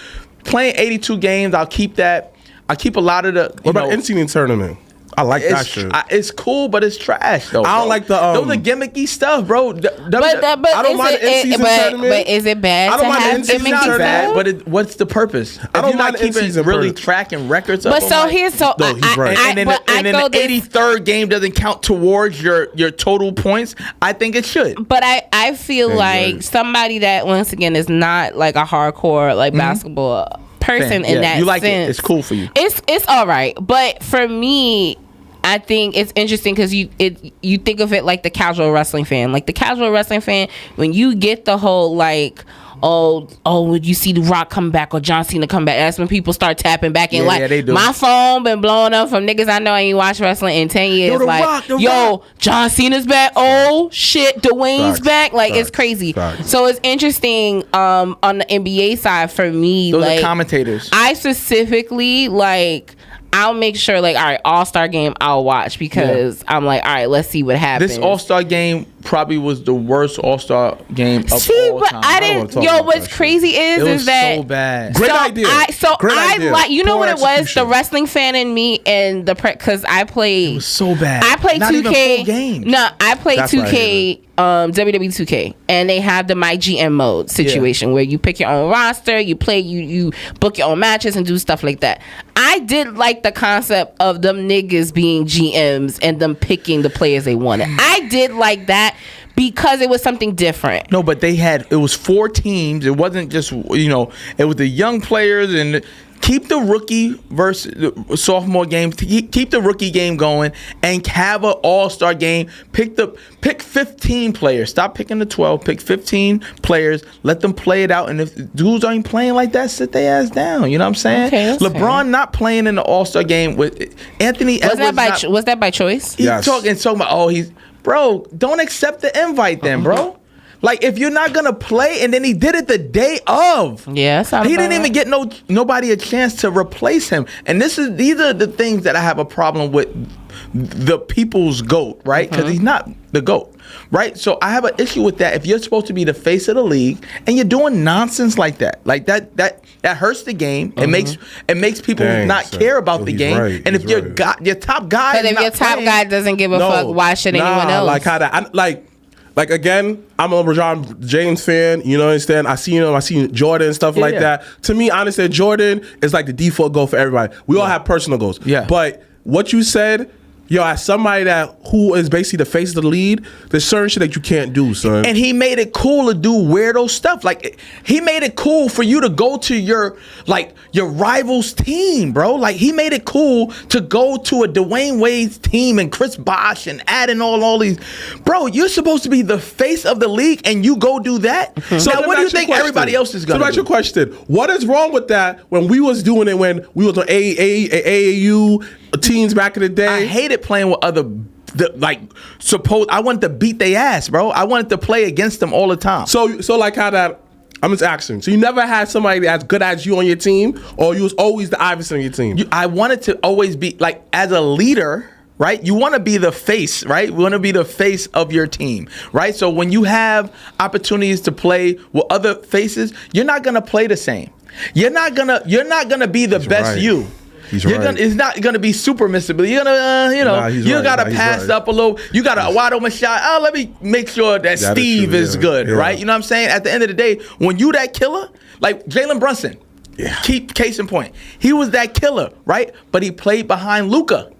playing 82 games, I'll keep that. I keep a lot of the. What about NCAA tournament? I like that shit. It's cool, but it's trash, though. I don't like the. Those are gimmicky stuff, bro. I don't mind the in-season tournament. But is it bad? I don't mind the in-season tournament. Bad, but what's the purpose? I don't mind keeping really tracking records. But so here's so. No, he's right. And then the 83rd game doesn't count towards your total points. I think it should. But I feel like somebody that, once again, is not like a hardcore basketball person in that you like sense. It. It's cool for you. It's all right. But for me, I think it's interesting because you think of it like the casual wrestling fan. Like the casual wrestling fan, when you get the whole like, would you see The Rock come back or John Cena come back? That's when people start tapping back in. My phone been blowing up from niggas I know I ain't watched wrestling in 10 years. John Cena's back. Oh shit, Dwayne's back. Like it's crazy. So it's interesting on the NBA side for me. Those are commentators. I specifically I'll make sure, all right, All-Star game, I'll watch because I'm like, all right, let's see what happens. This All-Star game probably was the worst All-Star game of all time. I didn't. What's crazy is that so bad. Great idea. Like, you know what it was? The wrestling fan in me and because I played. It was so bad. I played Not 2K. Even full games. No, I played 2K. WWE 2K, and they have the My GM mode situation where you pick your own roster, you play, you book your own matches and do stuff like that. I did like the concept of them niggas being GMs and them picking the players they wanted. I did like that because it was something different. No, but it was 4 teams. It wasn't just, it was the young players and keep the rookie versus the sophomore game. Keep the rookie game going and have an all-star game. Pick 15 players. Stop picking the 12. Pick 15 players. Let them play it out. And if dudes aren't playing like that, sit their ass down. You know what I'm saying? Okay, LeBron fair. Not playing in the all-star game with Anthony Edwards. Was that by choice? He's talking about, bro, don't accept the invite then, bro. Like, if you're not gonna play, and then he did it the day of. Yeah, he didn't even get nobody a chance to replace him. And these are the things that I have a problem with the people's GOAT, right? Because he's not the GOAT, right? So I have an issue with that. If you're supposed to be the face of the league and you're doing nonsense like that hurts the game. It makes people not care about the game. Right, and if your top guy, but if your top guy doesn't give a fuck, why should anyone else? Like how that, like again, I'm a LeBron James fan. You know what I'm saying? I see Jordan and stuff like that. To me, honestly, Jordan is like the default goal for everybody. We all have personal goals. Yeah. But what you said, as somebody who is basically the face of the lead, there's certain shit that you can't do, son. And he made it cool to do weirdo stuff. Like, he made it cool for you to go to your rival's team, bro. Like, he made it cool to go to a Dwayne Wade's team and Chris Bosh and add in all these. Bro, you're supposed to be the face of the league and you go do that? So now, what do you think everybody else is going to do? So that's your question. What is wrong with that when we was doing it when we was on AAU teams back in the day? I hated playing with other, I wanted to beat their ass, bro. I wanted to play against them all the time. So like how that, I'm just asking. So you never had somebody as good as you on your team, or you was always the Iverson on your team? I wanted to always be, like, as a leader, right? You want to be the face, right? You want to be the face of your team, right? So when you have opportunities to play with other faces, you're not gonna play the same. You're not gonna be the best you. It's not gonna be super missable. You're gonna, you gotta pass up a little. You got a wide open shot. Oh, let me make sure that Steve is good, right? You know what I'm saying? At the end of the day, when you that killer, like Jalen Brunson, case in point, he was that killer, right? But he played behind Luka.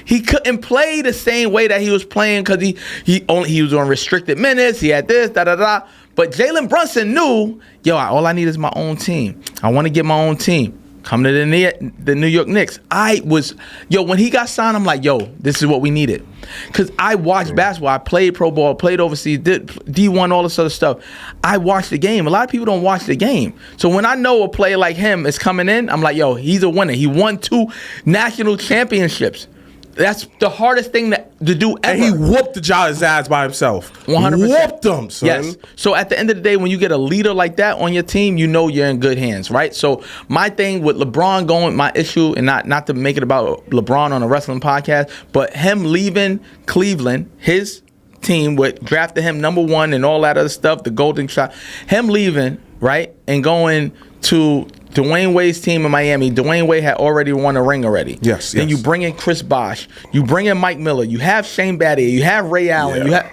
He couldn't play the same way that he was playing because he was on restricted minutes. He had this, But Jalen Brunson knew, all I need is my own team. I want to get my own team. Come to the New York Knicks. When he got signed, I'm like, this is what we needed. Because I watched basketball. I played pro ball, played overseas, did D1, all this other stuff. I watched the game. A lot of people don't watch the game. So when I know a player like him is coming in, I'm like, he's a winner. He won 2 national championships. That's the hardest thing to do ever. And he whooped the Giants' ass by himself. 100%. Whooped them, son. Yes. So at the end of the day, when you get a leader like that on your team, you know you're in good hands, right? So my thing with LeBron going, my issue, and not to make it about LeBron on a wrestling podcast, but him leaving Cleveland, his team drafted him #1 and all that other stuff, the golden shot, him leaving, right, and going to Dwayne Wade's team in Miami. Dwayne Wade had already won a ring already. Yes. Then you bring in Chris Bosh. You bring in Mike Miller. You have Shane Battier. You have Ray Allen. You have,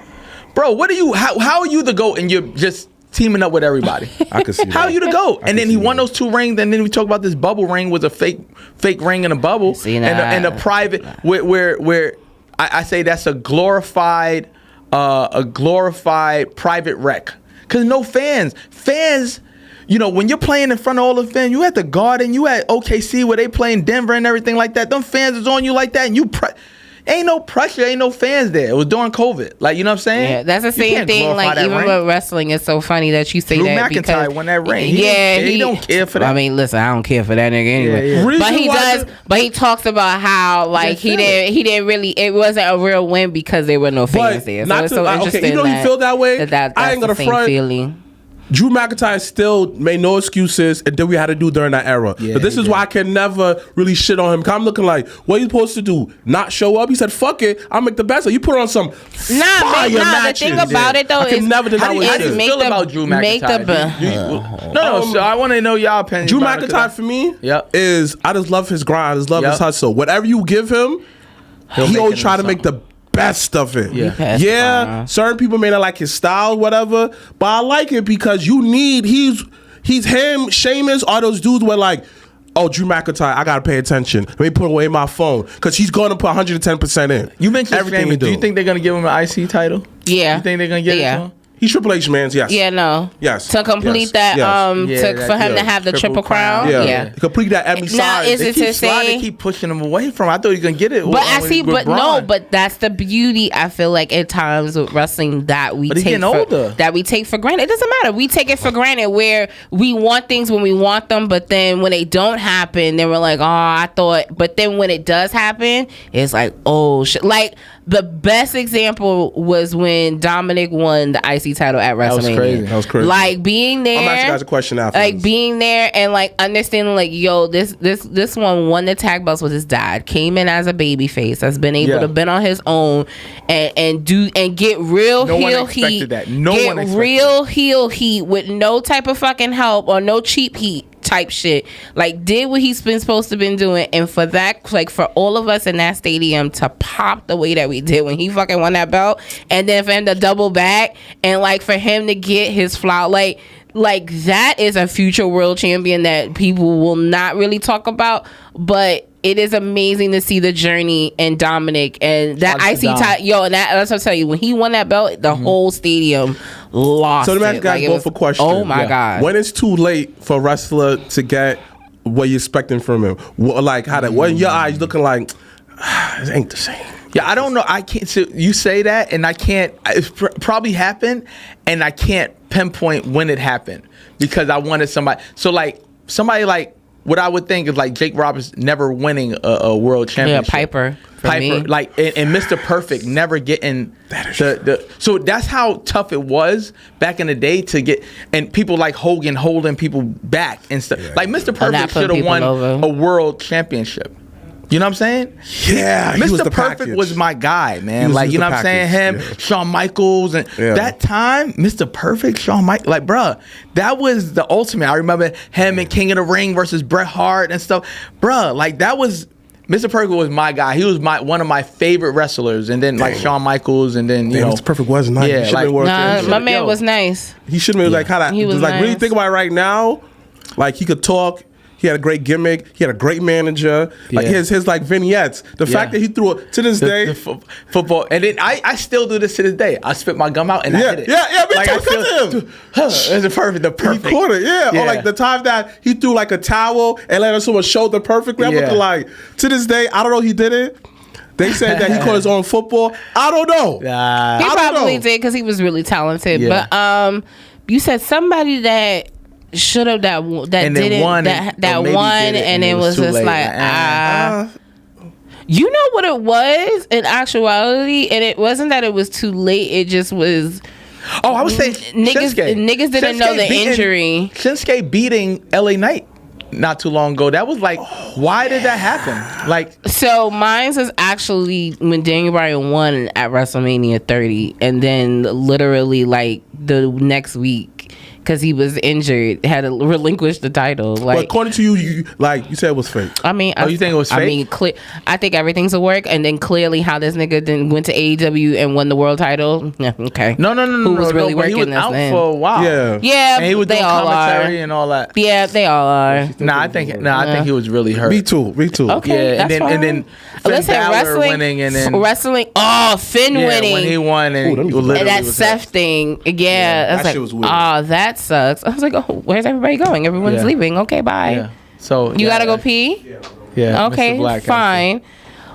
bro. How are you the GOAT and you're just teaming up with everybody? I can see that. How are you the GOAT? And then he won those 2 rings. And then we talk about this bubble ring was a fake ring in a bubble and a private where I say that's a glorified private wreck because no fans. When you're playing in front of all the fans, you at the Garden, you at OKC where they playing Denver and everything like that. Them fans is on you like that, and ain't no pressure, ain't no fans there. It was during COVID. Like, you know what I'm saying? Yeah, that's the same thing. Like, even with wrestling, it's so funny that you say Drew that. McIntyre won that ring. He don't care for that. I mean, listen, I don't care for that nigga anyway. Yeah. But he does. But he talks about how like he didn't really. It wasn't a real win because there were no fans there. So it's so interesting. You feel that way. That's I ain't gonna the same front. Feeling. Drew McIntyre still made no excuses and did what we had to do during that era. Yeah, but this is why I can never really shit on him. Cause I'm looking like, what are you supposed to do? Not show up? He said, fuck it, I'll make the best of it. You put on some fire matches. The thing about it though I can is never deny what How do you feel about Drew McIntyre? So I want to know y'all opinion. Drew McIntyre for me is, I just love his grind. I just love his hustle. Whatever you give him, he always try to make the best of it. Certain people may not like his style, whatever, but I like it because he's him, Sheamus, all those dudes were like, oh, Drew McIntyre, I gotta pay attention. Let me put away my phone because he's gonna put 110% in. You mentioned everything Sheamus. Do you think they're gonna give him an IC title? Yeah. You think they're gonna give it to him? He's Triple H, man. Yes. Yeah, no. Yes. To complete that, for him to have the triple crown. Yeah. Complete that Emmy side. Now, is it to say they keep pushing him away from? I thought he was gonna get it. But I see, but no, but that's the beauty. I feel like at times with wrestling that we take for granted. It doesn't matter. We take it for granted where we want things when we want them, but then when they don't happen, then we're like, oh, I thought. But then when it does happen, it's like, oh shit. Like The best example was when Dominic won the IC title at WrestleMania. That was crazy. Like being there. I'm asking you guys a question after. Like being there and like understanding like, yo, this one won the tag belts with his dad, came in as a baby face, has been able to been on his own and get real heel heat. Real heel heat with no type of fucking help or no cheap heat type shit. Like did what he's been supposed to been doing, and for that, like for all of us in that stadium to pop the way that we did when he fucking won that belt, and then for him to double back and like for him to get his flower, like that is a future world champion that people will not really talk about, but it is amazing to see the journey in Dominic and that IC title. Yo, and that's what I tell you, when he won that belt, the whole stadium lost. So the match guys go for question. Oh my God. When it's too late for a wrestler to get what you're expecting from him, like how that, what in your eyes looking like, it ain't the same. Yeah, I don't know. I can't. So you say that, and I can't. It's probably happened, and I can't pinpoint when it happened because I wanted somebody. So like somebody like what I would think is like Jake Roberts never winning a world championship. Yeah, Piper, me. Like and Mr. Perfect never getting the. So that's how tough it was back in the day to get, and people like Hogan holding people back and stuff. Yeah. Like Mr. Perfect should have won a world championship. You know what I'm saying? Yeah, Mr. Perfect was my guy, man. Like, you know what I'm saying? Him, Shawn Michaels, and that time, Mr. Perfect, Shawn Michaels, like, bruh, that was the ultimate. I remember him in King of the Ring versus Bret Hart and stuff. Bruh, like, that was, Mr. Perfect was my guy. He was one of my favorite wrestlers. And then, like, Shawn Michaels, and then, you know. Mr. Perfect was nice. Yeah, like, my man was nice. He should have been, like, kind of, like, really think about it right now, like, he could talk. He had a great gimmick. He had a great manager. Like his like vignettes. The fact that he threw it to this day. Football. And then I still do this to this day. I spit my gum out and I hit it. Yeah, me like too. It's perfect. The perfect. He caught it, yeah. Or like the time that he threw like a towel and let someone shoulder perfectly. I'm looking like, to this day, I don't know he did it. They said that he caught his own football. I don't know. He probably did because he was really talented. Yeah. But you said somebody that should have that and didn't won and it was just late. Like you know what it was in actuality, and it wasn't that it was too late, it just was I was saying niggas didn't know the injury. Shinsuke beating LA Knight not too long ago, that was like why did that happen? Like, so mine's is actually when Daniel Bryan won at WrestleMania 30, and then literally like the next week, because he was injured, had to relinquish the title. Like, but according to you like you said it was fake. I mean, you think it was fake? I mean, I think everything's a work, and then clearly how this nigga then went to AEW and won the world title. Yeah, okay. No. Who was really working? He was out for a while. Yeah. And he was doing commentary and all that. Yeah, they all are. I think he was really hurt. Me too. Okay, yeah, and then Finn Balor winning, and then wrestling. Oh, Finn winning when he won, and that Seth thing. Yeah, that's like, oh, that sucks. I was like, oh, where's everybody going? Everyone's leaving. Okay, bye. Yeah. So you gotta go pee. Yeah. Okay, fine.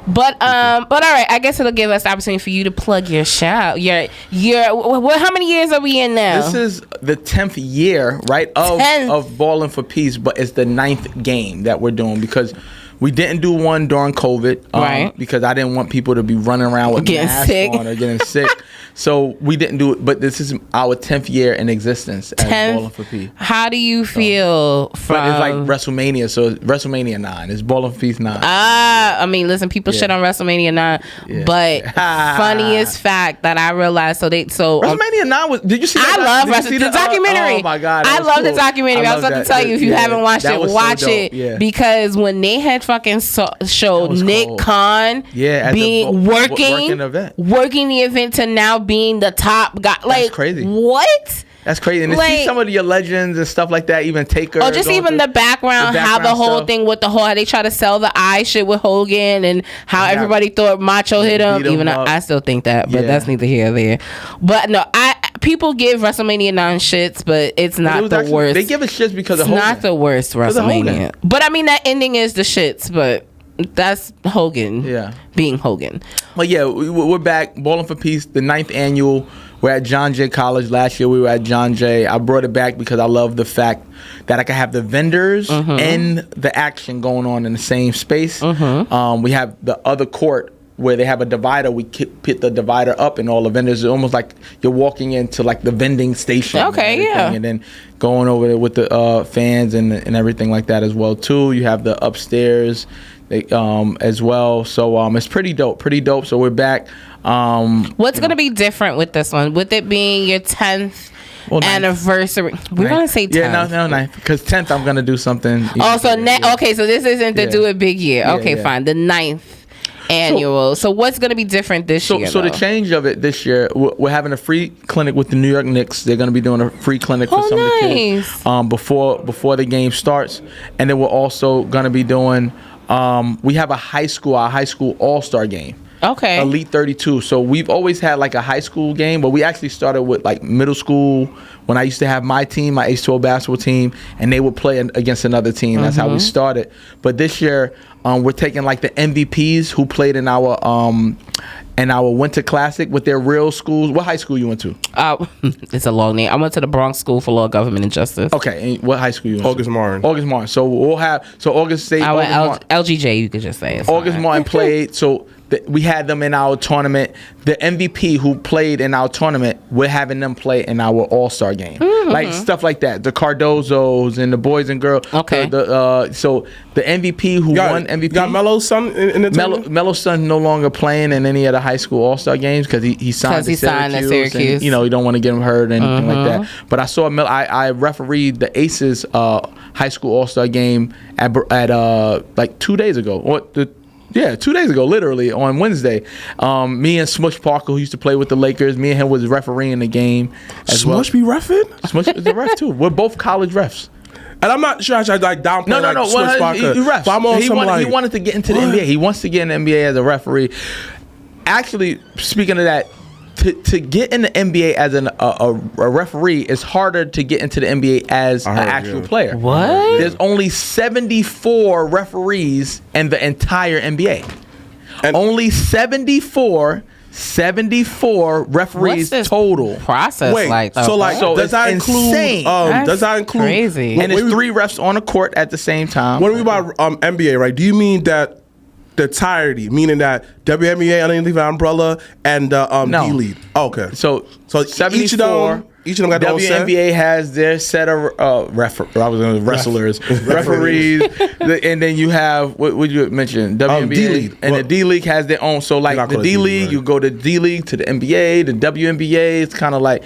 But all right, I guess it'll give us the opportunity for you to plug your show. Your how many years are we in now? This is the 10th year, right? Of Ballin' for Peace, but it's the 9th game that we're doing because we didn't do one during COVID, right? Because I didn't want people to be running around with masks on or getting sick. So we didn't do it, but this is our 10th year in existence as Ballin' for Peace. How do you feel from... But it's like WrestleMania, so it's WrestleMania 9. It's Ballin' for Peace 9. I mean, listen, people shit on WrestleMania 9, but funniest fact that I realized, so WrestleMania 9 was... Did you see that? I love the documentary. Oh my God. I love the documentary. I was about to tell you, if you haven't watched it, watch it. Because when they had fucking showed Nick Khan being working the event to now being the top guy, like, that's crazy. What? That's crazy. And to see some of your legends and stuff like that, even Taker. Or just even the background, how the whole thing with the whole, how they try to sell the eye shit with Hogan and how everybody thought Macho hit him. Even I still think that, but that's neither here nor there. But no, people give WrestleMania 9 shits, but it's not the worst. They give it shits because of Hogan. It's not the worst WrestleMania. But I mean, that ending is the shits, but that's Hogan being Hogan. But yeah, we're back. Ballin' for Peace, the 9th annual. We're at John Jay College. Last year we were at John Jay. I brought it back because I love the fact that I can have the vendors and the action going on in the same space. We have the other court where they have a divider. We put the divider up, and all the vendors. It's almost like you're walking into like the vending station. Okay, yeah. And then going over there with the fans and everything like that as well too. You have the upstairs as well. So it's pretty dope. So we're back. What's going to be different with this one? With it being your 10th anniversary. We're going to say 10th. Yeah, no, 9th. Because 10th, I'm going to do something. Okay, so this isn't to do a big year. Okay, fine. The 9th annual. So what's going to be different this year? So the change of it this year, we're having a free clinic with the New York Knicks. They're going to be doing a free clinic for some of the kids before the game starts. And then we're also going to be doing, we have our high school all-star game. Okay. Elite 32. So we've always had like a high school game, but we actually started with like middle school when I used to have my team, my H12 basketball team, and they would play against another team. That's how we started. But this year, we're taking like the MVPs who played in our Winter Classic with their real schools. What high school you went to? It's a long name. I went to the Bronx School for Law, Government, and Justice. Okay. And what high school you went to? August Martin. So we'll have August State. I went LGJ. You could just say it's August Martin played. So we had them in our tournament. The MVP who played in our tournament, we're having them play in our All-Star game. Like stuff like that. The Cardozos and the boys and girls. Okay. So the MVP who won MVP. You got Melo's son in the tournament? Melo's son no longer playing in any of the high school All-Star games because he signed to Syracuse. And, you don't want to get him hurt or anything like that. But I saw I refereed the Aces high school All-Star game at like 2 days ago. 2 days ago, literally, on Wednesday. Me and Smush Parker, who used to play with the Lakers, me and him was refereeing the game as well. Smush be reffing? Smush is a ref, too. We're both college refs. And I'm not sure I should like downplay Smush Parker. He refs. He wanted to get into the NBA. He wants to get in the NBA as a referee. Actually, speaking of that, to get in the NBA as a referee is harder to get into the NBA as an actual player. What? There's only 74 referees in the entire NBA. And only 74 referees total. Process. Wait, so does that include? Does that include? Crazy. And there's 3 refs on the court at the same time. What do we mean by NBA? Right? Do you mean that? The entirety, meaning that WNBA underneath the umbrella and D-League. Oh, okay. So 74. Each of them got their own set? WNBA has their set of wrestlers, referees, and then you have what would you mention? WNBA D-League. And the D-League has their own. So like the D-League, right. You go to D-League to the NBA, the WNBA. It's kind of like.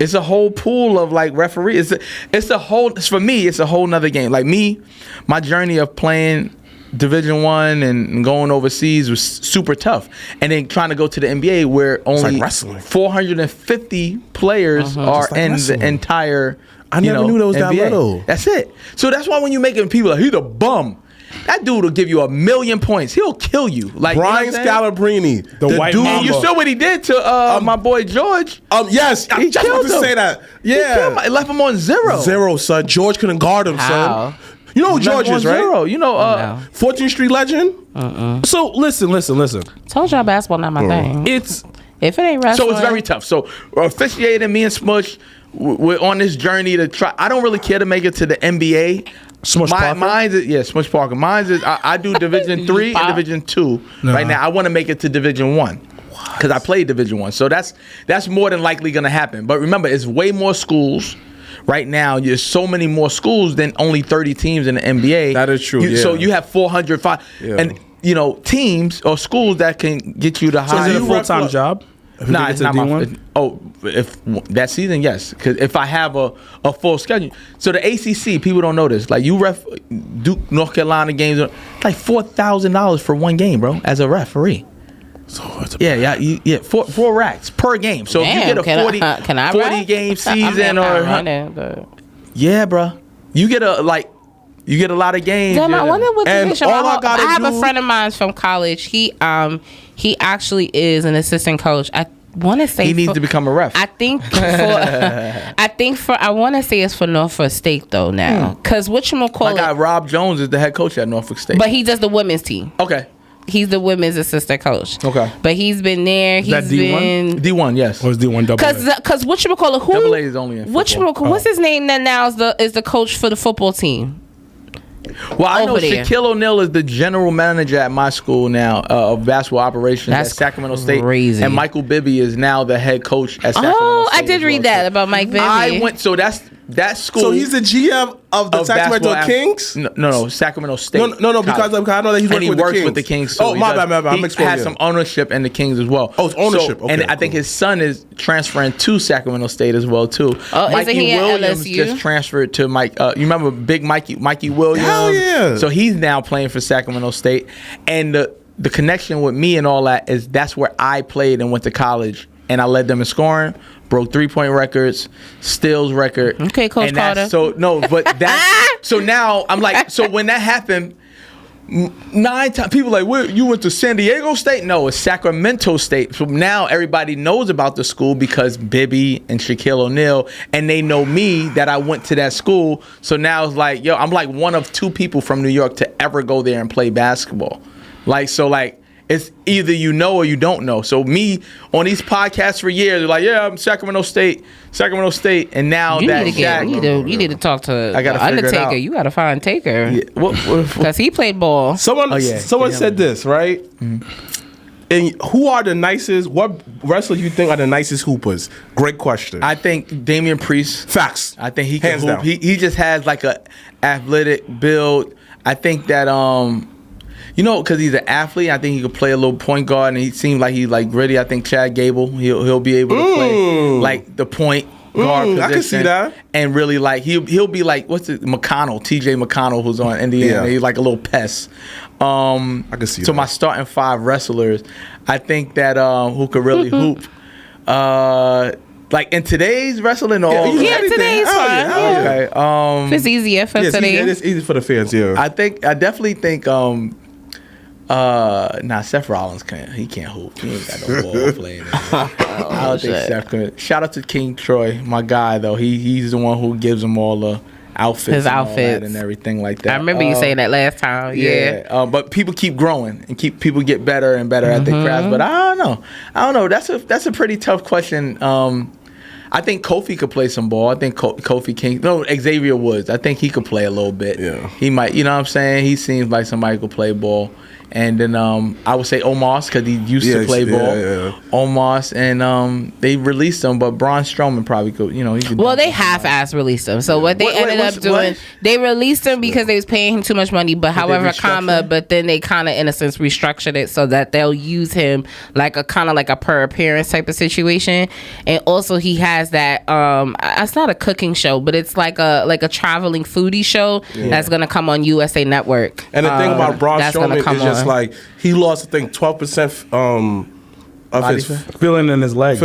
It's a whole pool of like referees. For me, it's a whole nother game. Like me, my journey of playing Division I and going overseas was super tough, and then trying to go to the NBA where only 450 players are in the entire. I never knew there was that little. That's it. So that's why when you making people like he's a bum, that dude will give you 1,000,000 points. He'll kill you. Like Brian Scalabrine, the white dude. mamba. You saw what he did to my boy George. Yes, I just want to say that. Yeah, he left him on 0, son. George couldn't guard him, son. You know who George is, right? 0. You know, 14th Street legend. So listen. Told y'all basketball not my thing. If it ain't wrestling. So it's very tough. So officiating, me and Smush, we're on this journey to try. I don't really care to make it to the NBA. Smush Parker? Smush Parker. Mine's is I do Division 3 and Division 2 right now. I want to make it to Division 1 because I played Division 1. So that's more than likely going to happen. But remember, it's way more schools. Right now, there's so many more schools than only 30 teams in the NBA. That is true. So you have 405, and teams or schools that can get you the high. So is it a full-time job? Nah, it's not my. If that season, yes. Because if I have a full schedule, so the ACC, people don't know this. Like you ref Duke, North Carolina games, like $4,000 for one game, bro, as a referee. So it's four racks per game. So if you get a 40 game season yeah, bro, you get a lot of games. Damn, I wonder what position. I have a friend of mine from college. He actually is an assistant coach. I want to say he needs to become a ref. I think I want to say it's for Norfolk State though now, because whatchamacallit. My guy Rob Jones is the head coach at Norfolk State, but he does the women's team. Okay. He's the women's assistant coach. Okay. But he's been there. He's been D1, yes. Or is D1 double A? Because whatchamacallit, who? Double A is only in football. What's his name that now is the coach for the football team? Well, I know there. Shaquille O'Neal is the general manager at my school now of basketball operations at Sacramento State. And Michael Bibby is now the head coach at Sacramento State. I did read that about Mike Bibby. I went, so that school. So he's the GM of the Sacramento Kings? No, Sacramento State. No, because I know that he's working with the Kings. And he works with the Kings. Oh, my bad. I'm He has some ownership in the Kings as well. Oh, it's ownership. Okay, and I think his son is transferring to Sacramento State as well too. Oh, Mikey isn't he at Williams LSU? just transferred to Mike. You remember big Mikey Williams? Hell yeah. So he's now playing for Sacramento State, and the connection with me and all that is that's where I played and went to college, and I led them in scoring. Broke 3-point records, steals record. Okay, Coach Carter. So now I'm like, so when that happened, 9 times people like, well, you went to San Diego State? No, it's Sacramento State. So now everybody knows about the school because Bibby and Shaquille O'Neal, and they know me that I went to that school. So now it's like, yo, I'm like one of 2 people from New York to ever go there and play basketball. It's either you know or you don't know. So me on these podcasts for years, they're like, yeah, I'm Sacramento State, and now you need to talk to Undertaker. You got to find Taker because he played ball. Someone said this, right? Mm-hmm. And who are the nicest? What wrestlers you think are the nicest hoopers? Great question. I think Damian Priest. Facts. I think he can Hands hoop. down. He just has like a athletic build. I think that because he's an athlete, I think he could play a little point guard, and he seems like he's like gritty. I think Chad Gable, he'll be able to play like the point guard position. I can see that. And really like he'll be like McConnell, TJ McConnell, who's on Indiana. Yeah. He's like a little pest. I can see that. So my starting 5 wrestlers, I think that who could really hoop. Like in today's wrestling, or today's fine. Okay. If it's easier for today. It's easy for the fans. Yeah. I definitely think. Seth Rollins can't hoop. He ain't got no ball playing. I don't think Seth could. Shout out to King Troy, my guy though. He's the one who gives him all the outfits, and everything like that. I remember you saying that last time. Yeah. But people keep growing and people get better and better at their crafts. But I don't know. That's a pretty tough question. I think Kofi could play some ball. I think Kofi King. No, Xavier Woods. I think he could play a little bit. Yeah. He might. You know what I'm saying? He seems like somebody who could play ball. And then I would say Omos because he used to play ball. Yeah. Omos, and they released him, but Braun Strowman probably could. He could. Well, they half-ass released him. So what they ended up doing, they released him because they was paying him too much money. But but then they kind of in a sense restructured it so that they'll use him like a kind of like a per appearance type of situation. And also he has that. It's not a cooking show, but it's like a traveling foodie show that's gonna come on USA Network. And the thing about Braun Strowman is just like he lost, I think, 12% of his feeling in his leg.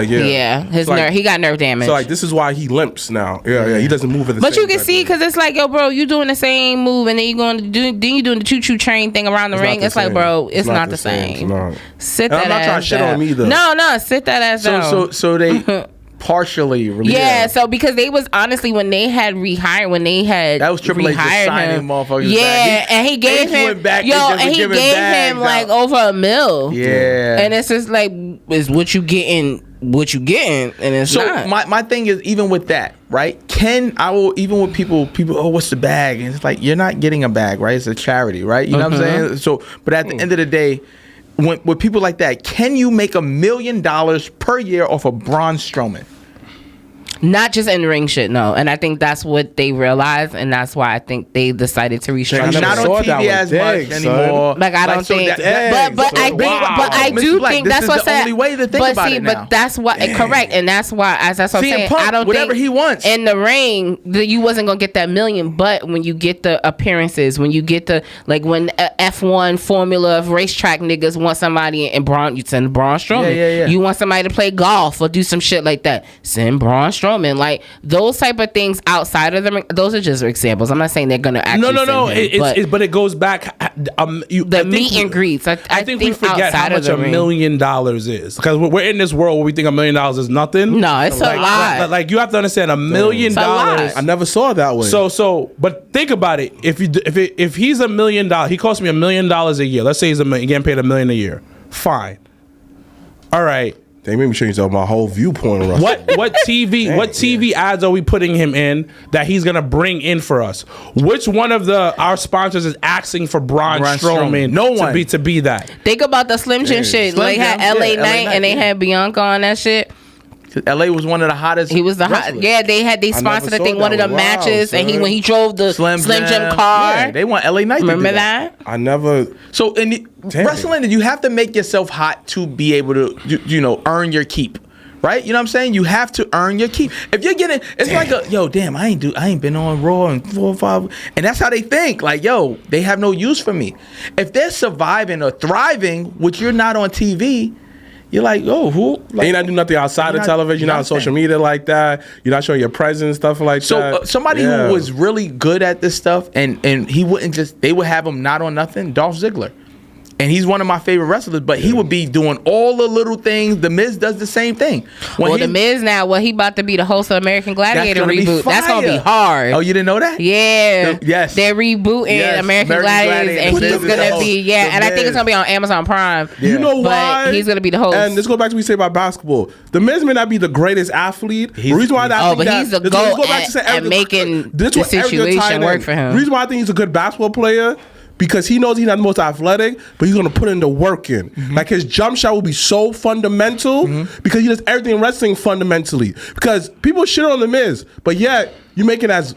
Yeah, his nerve. He got nerve damage. So like this is why he limps now. Yeah. He doesn't move at the same. But you can see because it's like, yo, bro, you doing the same move, and then you doing the choo-choo train thing around the ring. It's like, bro, it's not the same. Sit that ass down. I'm not trying to shit on him either. No, sit that ass down. So they. Partially released. Yeah, so because they was honestly when they had that was Triple H just signing motherfuckers. Yeah, and he gave him like over $1 million. Yeah, and it's just like, is what you getting, and it's so not. my thing is, even with that, right? Even with people, oh, what's the bag? And it's like, you're not getting a bag, right? It's a charity, right? You know what I'm saying? So, but at the end of the day, with people like that, can you make $1 million per year off of Braun Strowman? Not just in ring shit, no. And I think that's what they realized, and that's why I think they decided to restructure. He's not on TV as much anymore. Like I don't think, but I do think that's what's the only way to think about it now. But that's why, correct, and that's why, as that's what I'm saying, I don't whatever think he wants in the ring, you wasn't gonna get that $1 million. But when you get the appearances, when you get the when F1 Formula of racetrack niggas want somebody, and you send Braun Strowman. Yeah. You want somebody to play golf or do some shit like that, send Braun Strowman. Like those type of things outside of the ring, those are just examples. I'm not saying they're gonna actually but it goes back the meet and greets. I think we forget how much $1 million is, because we're in this world where we think $1 million is nothing. No, it's a lot. Like you have to understand, $1 million. I never saw it that way. So but think about it. If he's $1 million, he costs me $1 million a year. Let's say he's getting paid $1 million a year. Fine. All right. They made me change my whole viewpoint on wrestling. What TV ads are we putting him in that he's gonna bring in for us? Which one of our sponsors is asking for Braun Strowman? No one to be that. Think about the Slim Jim shit. They had LA Knight and they had Bianca on that shit. LA was one of the hottest. He was the hot. Yeah, they sponsored I think one of the matches, and when he drove the Slim Jim car. Yeah, they want LA Knight. Remember that? I never. So in wrestling, you have to make yourself hot to be able to earn your keep. Right? You know what I'm saying? You have to earn your keep. If you're getting, it's like I ain't been on Raw in 4 or 5, and that's how they think. Like, they have no use for me. If they're surviving or thriving, which you're not on TV, you're like, who? Like, you're not doing nothing outside of television. You're not on social media like that. You're not showing your presence, stuff like that. So somebody who was really good at this stuff, and he wouldn't they would have him not on nothing. Dolph Ziggler. And he's one of my favorite wrestlers, but he would be doing all the little things. The Miz does the same thing. The Miz now, he about to be the host of American Gladiator reboot. That's going to be hard. Oh, you didn't know that? Yeah. Yes. They're rebooting American Gladiators, and he's going to be, and I think it's going to be on Amazon Prime. Yeah. You know why? But he's going to be the host. And let's go back to what we say about basketball. The Miz may not be the greatest athlete. The reason why he's the GOAT at making the situation work for him. The reason why I think he's a good basketball player, because he knows he's not the most athletic, but he's going to put in the work in. Mm-hmm. Like, his jump shot will be so fundamental because he does everything in wrestling fundamentally. Because people shit on The Miz, but yet you make it as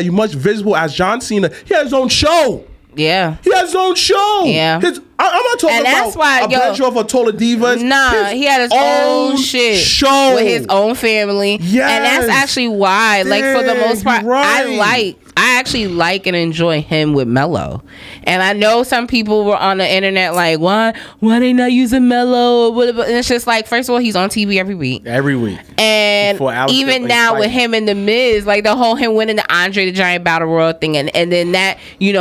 you much visible as John Cena. He has his own show. Yeah. He has his own show. Yeah. I'm not talking about a bunch of Tola Divas. Nah, he had his own shit show with his own family. Yes. And that's actually why, for the most part, right. I actually like and enjoy him with Mello. And I know some people were on the internet like, why they not using Mello? And it's just like, first of all, he's on TV every week. And even now with him and The Miz, the whole him winning the Andre the Giant Battle Royal thing, and then that,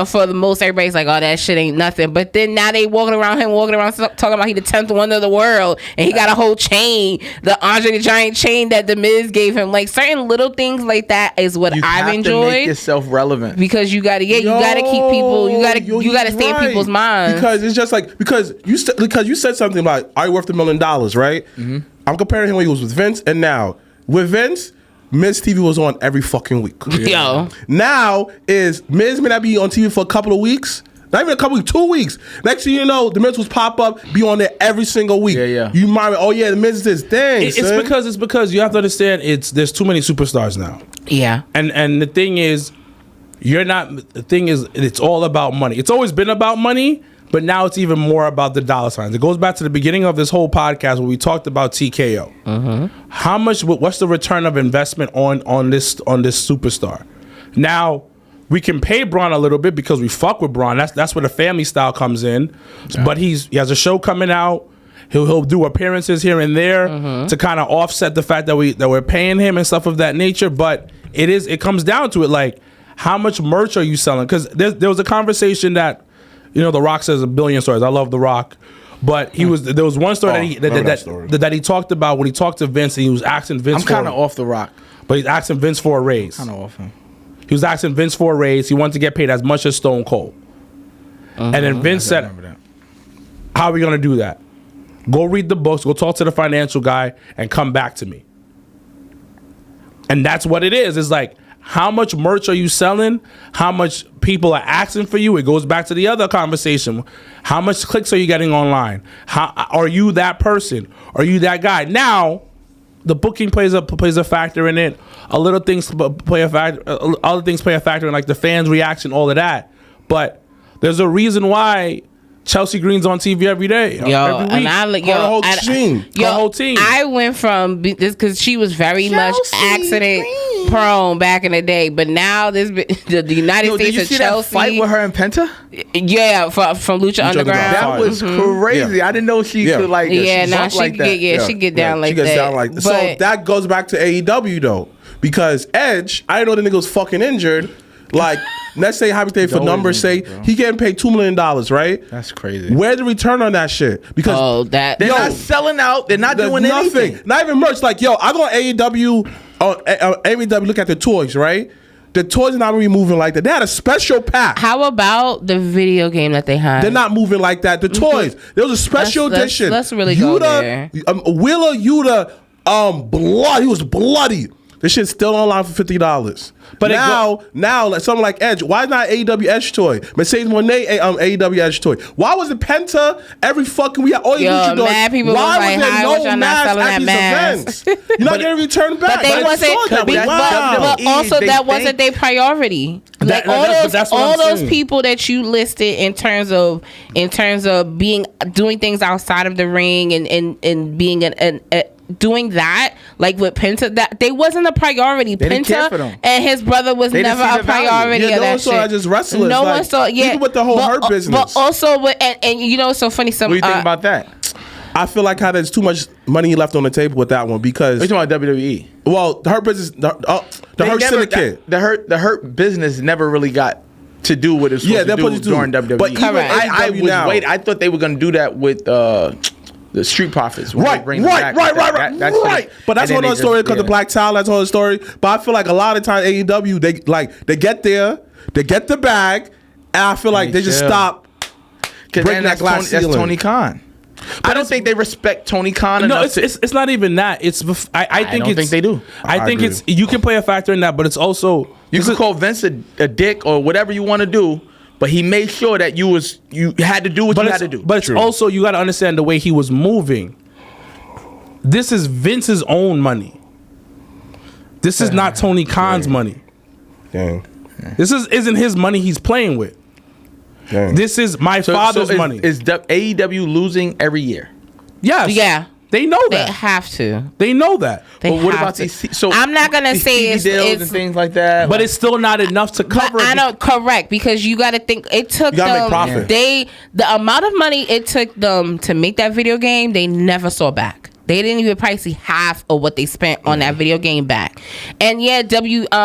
for the most, everybody's like, oh, that shit ain't nothing. But then now they walking around talking about he the 10th wonder of the world, and he got a whole chain, the Andre the Giant chain that The Miz gave him. Like, certain little things like that is what I've enjoyed. You have to make yourself relevant, because you gotta keep people, you gotta stay in people's minds, because it's just because you said something about, are you worth $1 million, right? Mm-hmm. I'm comparing him when he was with Vince, and now with Vince, Miz TV was on every fucking week. Yo, now is Miz may not be on TV for a couple of weeks. Not even a couple weeks, 2 weeks. Next thing you know, the Miz will pop up, be on there every single week. Yeah. You might, the Miz is this thing. It's because you have to understand there's too many superstars now. Yeah. And the thing is, it's all about money. It's always been about money, but now it's even more about the dollar signs. It goes back to the beginning of this whole podcast where we talked about TKO. Mm-hmm. What's the return of investment on this superstar? Now, we can pay Braun a little bit because we fuck with Braun. That's where the family style comes in. Yeah. But he has a show coming out. He'll do appearances here and there to kind of offset the fact that we're paying him and stuff of that nature. But it comes down to it, like, how much merch are you selling? Because there was a conversation that, The Rock says a billion stories. I love The Rock. But there was one story that he talked about when he talked to Vince, and he was asking Vince. I'm kind of off The Rock, but he's asking Vince for a raise. Kind of off him. He was asking Vince for a raise. He wanted to get paid as much as Stone Cold. And then Vince said, how are we going to do that? Go read the books, go talk to the financial guy, and come back to me. And that's what it is. It's like, how much merch are you selling? How much people are asking for you? It goes back to the other conversation. How much clicks are you getting online? Are you that person? Are you that guy? Now, the booking plays a factor in it. Other things play a factor in, like the fans' reaction, all of that. But there's a reason why Chelsea Green's on TV every day, every week. The whole team. I went from this because she was very much accident prone back in the day, but now the United States did you of see Chelsea that fight with her and Penta? Yeah, from Lucha Underground. That was crazy. Yeah. I didn't know she could like. Yeah, no, she get down like that. So that goes back to AEW though, because Edge, I didn't know the nigga was fucking injured. Like, let's say hypothetically for numbers, say he getting paid $2 million, right? That's crazy. Where's the return on that shit? Because they're not selling out. They're not doing anything. Not even merch. Like, I go on AEW. AEW look at the toys, right? The toys are not really moving like that. They had a special pack. How about the video game that they had? They're not moving like that. The toys. There was a special edition. Let's really go there. Wheeler Yuta, blood. He was bloody. This shit's still online for $50. But now, like someone like Edge, why not AEW Edge toy? Mercedes Moné, AEW Edge toy. Why was it Penta every fucking week? All you doing? Mad people why was was like, there no mask at these events? You're not getting returned back. But they wasn't. But also, that wasn't their priority. Like all those people that you listed in terms of doing things outside of the ring and being doing that, like with Penta, that they wasn't a priority. They Penta and his brother was never a priority. Yeah, no one saw just wrestlers. No one saw. Yeah, even with the whole Hurt business. But also, and you know, it's so funny. What do you think about that? I feel like how there's too much money left on the table with that one because. Are you talking about WWE? Well, the Hurt business, the Hurt syndicate, the Hurt business never really got to do what it's supposed to do during WWE. But I thought they were going to do that with. The Street Profits. Right. But that's a whole other story because the Black Towel, that's a whole story. But I feel like a lot of times AEW, they get there, they get the bag, and I feel like they just stop breaking that glass ceiling. That's Tony Khan. I don't think they respect Tony Khan enough. No, it's not even that. I don't think they do. I think it's you can play a factor in that, but it's also you can call Vince a dick or whatever you want to do. But he made sure that you had to do what you had to do. But it's also, you got to understand the way he was moving. This is Vince's own money. This is not Tony Khan's money. Dang. This isn't his money he's playing with. Dang. This is my father's money. Is AEW losing every year? Yes. Yeah. They know that. They have to. They know that. What about these? So I'm not gonna say it's and things like that. But it's still not enough to cover. I know, correct, because you got to think it took them. Make profit. The amount of money it took them to make that video game, they never saw back. They didn't even probably see half of what they spent on that video game back. And yeah,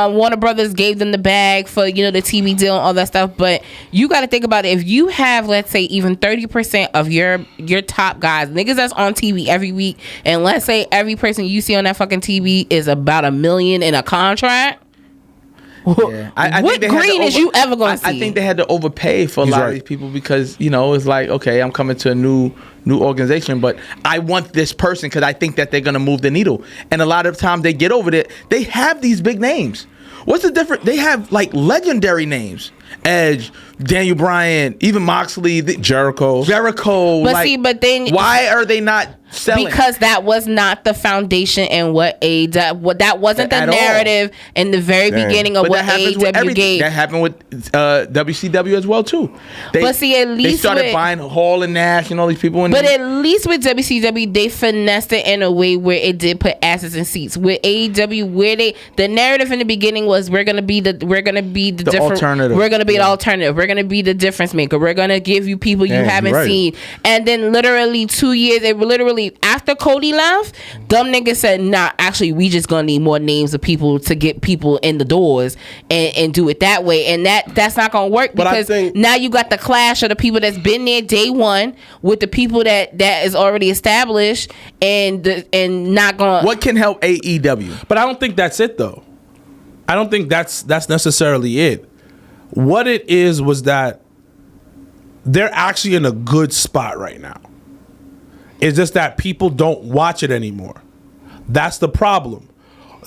Warner Brothers gave them the bag for, the TV deal and all that stuff. But you got to think about it. If you have, let's say, even 30% of your top guys, niggas that's on TV every week, and let's say every person you see on that fucking TV is about $1 million in a contract. Yeah. What green is you ever going to see? I think they had to overpay for a lot of these people because, it's like, okay, I'm coming to a new organization, but I want this person because I think that they're going to move the needle. And a lot of times they get over there, they have these big names. What's the difference? They have like legendary names. Edge, Daniel Bryan, even Moxley, Jericho. But then why are they not selling? Because that was not the foundation and that wasn't the narrative in the very beginning of what AEW gave. That happened with WCW as well too. At least they started buying Hall and Nash and all these people. But at least with WCW, they finessed it in a way where it did put asses in seats. With AEW, the narrative in the beginning was we're gonna be the different alternative. We're gonna be the alternative. We're gonna be the difference maker. We're gonna give you people you haven't seen. And then literally 2 years, after Cody left, dumb niggas said, nah, actually we just gonna need more names of people to get people in the doors and do it that way. And that's not gonna work because now you got the clash of the people that's been there day one with the people that is already established and not gonna. What can help AEW? But I don't think that's it though. I don't think that's necessarily it. What it is was that they're actually in a good spot right now. It's just that people don't watch it anymore. That's the problem.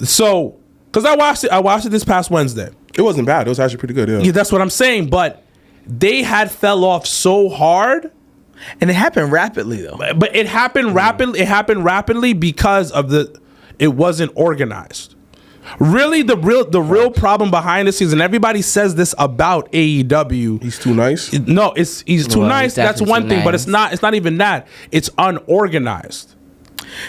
So, because I watched it this past Wednesday. It wasn't bad. It was actually pretty good. Yeah, that's what I'm saying. But they had fell off so hard, and it happened rapidly though. But it happened rapidly. It happened rapidly because of it wasn't organized. Really, the real problem behind the scenes, and everybody says this about AEW. He's too nice. No, he's too nice. That's one thing, but it's not even that. It's unorganized.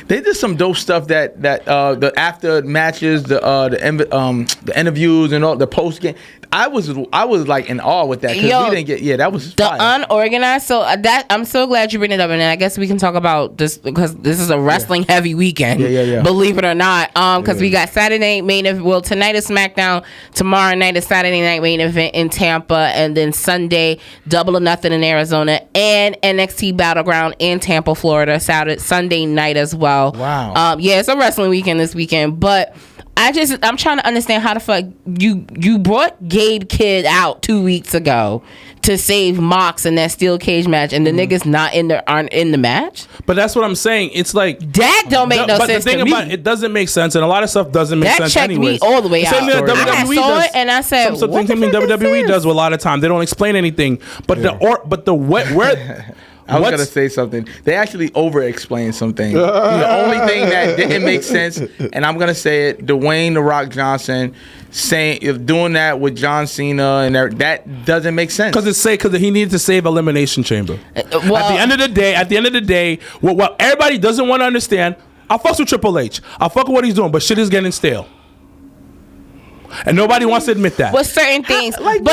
They did some dope stuff that the after matches, the interviews and all the post game. I was like in awe with that because we didn't get that was the fire. unorganized. So that I'm so glad you bring it up, and then I guess we can talk about this because this is a wrestling heavy weekend. Yeah. Believe it or not, because we got Saturday night main event. Well, tonight is SmackDown. Tomorrow night is Saturday night main event in Tampa, and then Sunday Double or Nothing in Arizona and NXT Battleground in Tampa, Florida. Sunday night as well. Wow. Yeah, it's a wrestling weekend this weekend, but. I'm trying to understand how the fuck you brought Gabe Kidd out 2 weeks ago to save Mox in that steel cage match, and the niggas aren't in the match. But that's what I'm saying. It's like that don't make no sense. But the thing about it doesn't make sense, and a lot of stuff doesn't make sense. That checked me all the way out. Same thing that WWE saw does. it and I said, something WWE does a lot of time. They don't explain anything. But where. I was gonna say something. They actually over-explained something. The only thing that didn't make sense, and I'm gonna say it, Dwayne "The Rock" Johnson doing that with John Cena, and that doesn't make sense. Because he needed to save Elimination Chamber. At the end of the day, what everybody doesn't want to understand, I fucks with Triple H. I fuck with what he's doing, but shit is getting stale. And nobody wants to admit that. With certain things, everything.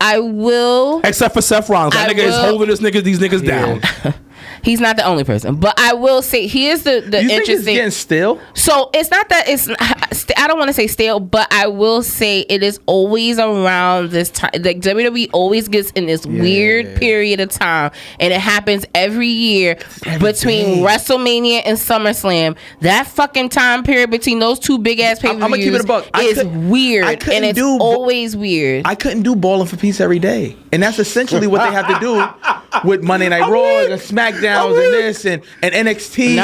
I will. Except for Seth Rollins, that nigga is holding these niggas down. He's not the only person, but I will say here's the you interesting. Think it's getting stale? So it's not that it's. I don't want to say stale, but I will say it is always around this time. Like WWE always gets in this weird period of time, and it happens every year between WrestleMania and SummerSlam. That fucking time period between those two big ass pay-per-views I'm gonna keep it a buck. is weird, and it's always weird. I couldn't do Balling for Peace every day, and that's essentially what they have to do with Monday Night Raw and SmackDowns and this and NXT.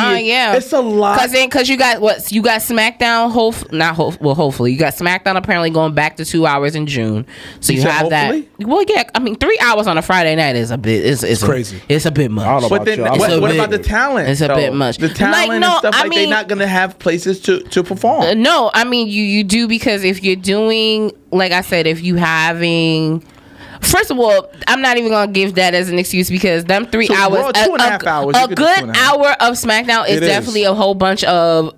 It's a lot. Because you got SmackDown. Hopefully you got SmackDown apparently going back to 2 hours in June. So you have hopefully? That. Well, yeah. I mean, 3 hours on a Friday night is a bit. It's crazy. It's a bit much. But then, what about the talent? It's a bit much. The talent and stuff they're not gonna have places to perform. No, I mean you do, because if you're doing, like I said, if you having. First of all, I'm not even gonna give that as an excuse, because them 3 hours, Raw, 2.5 hours, a good hour of SmackDown is definitely a whole bunch of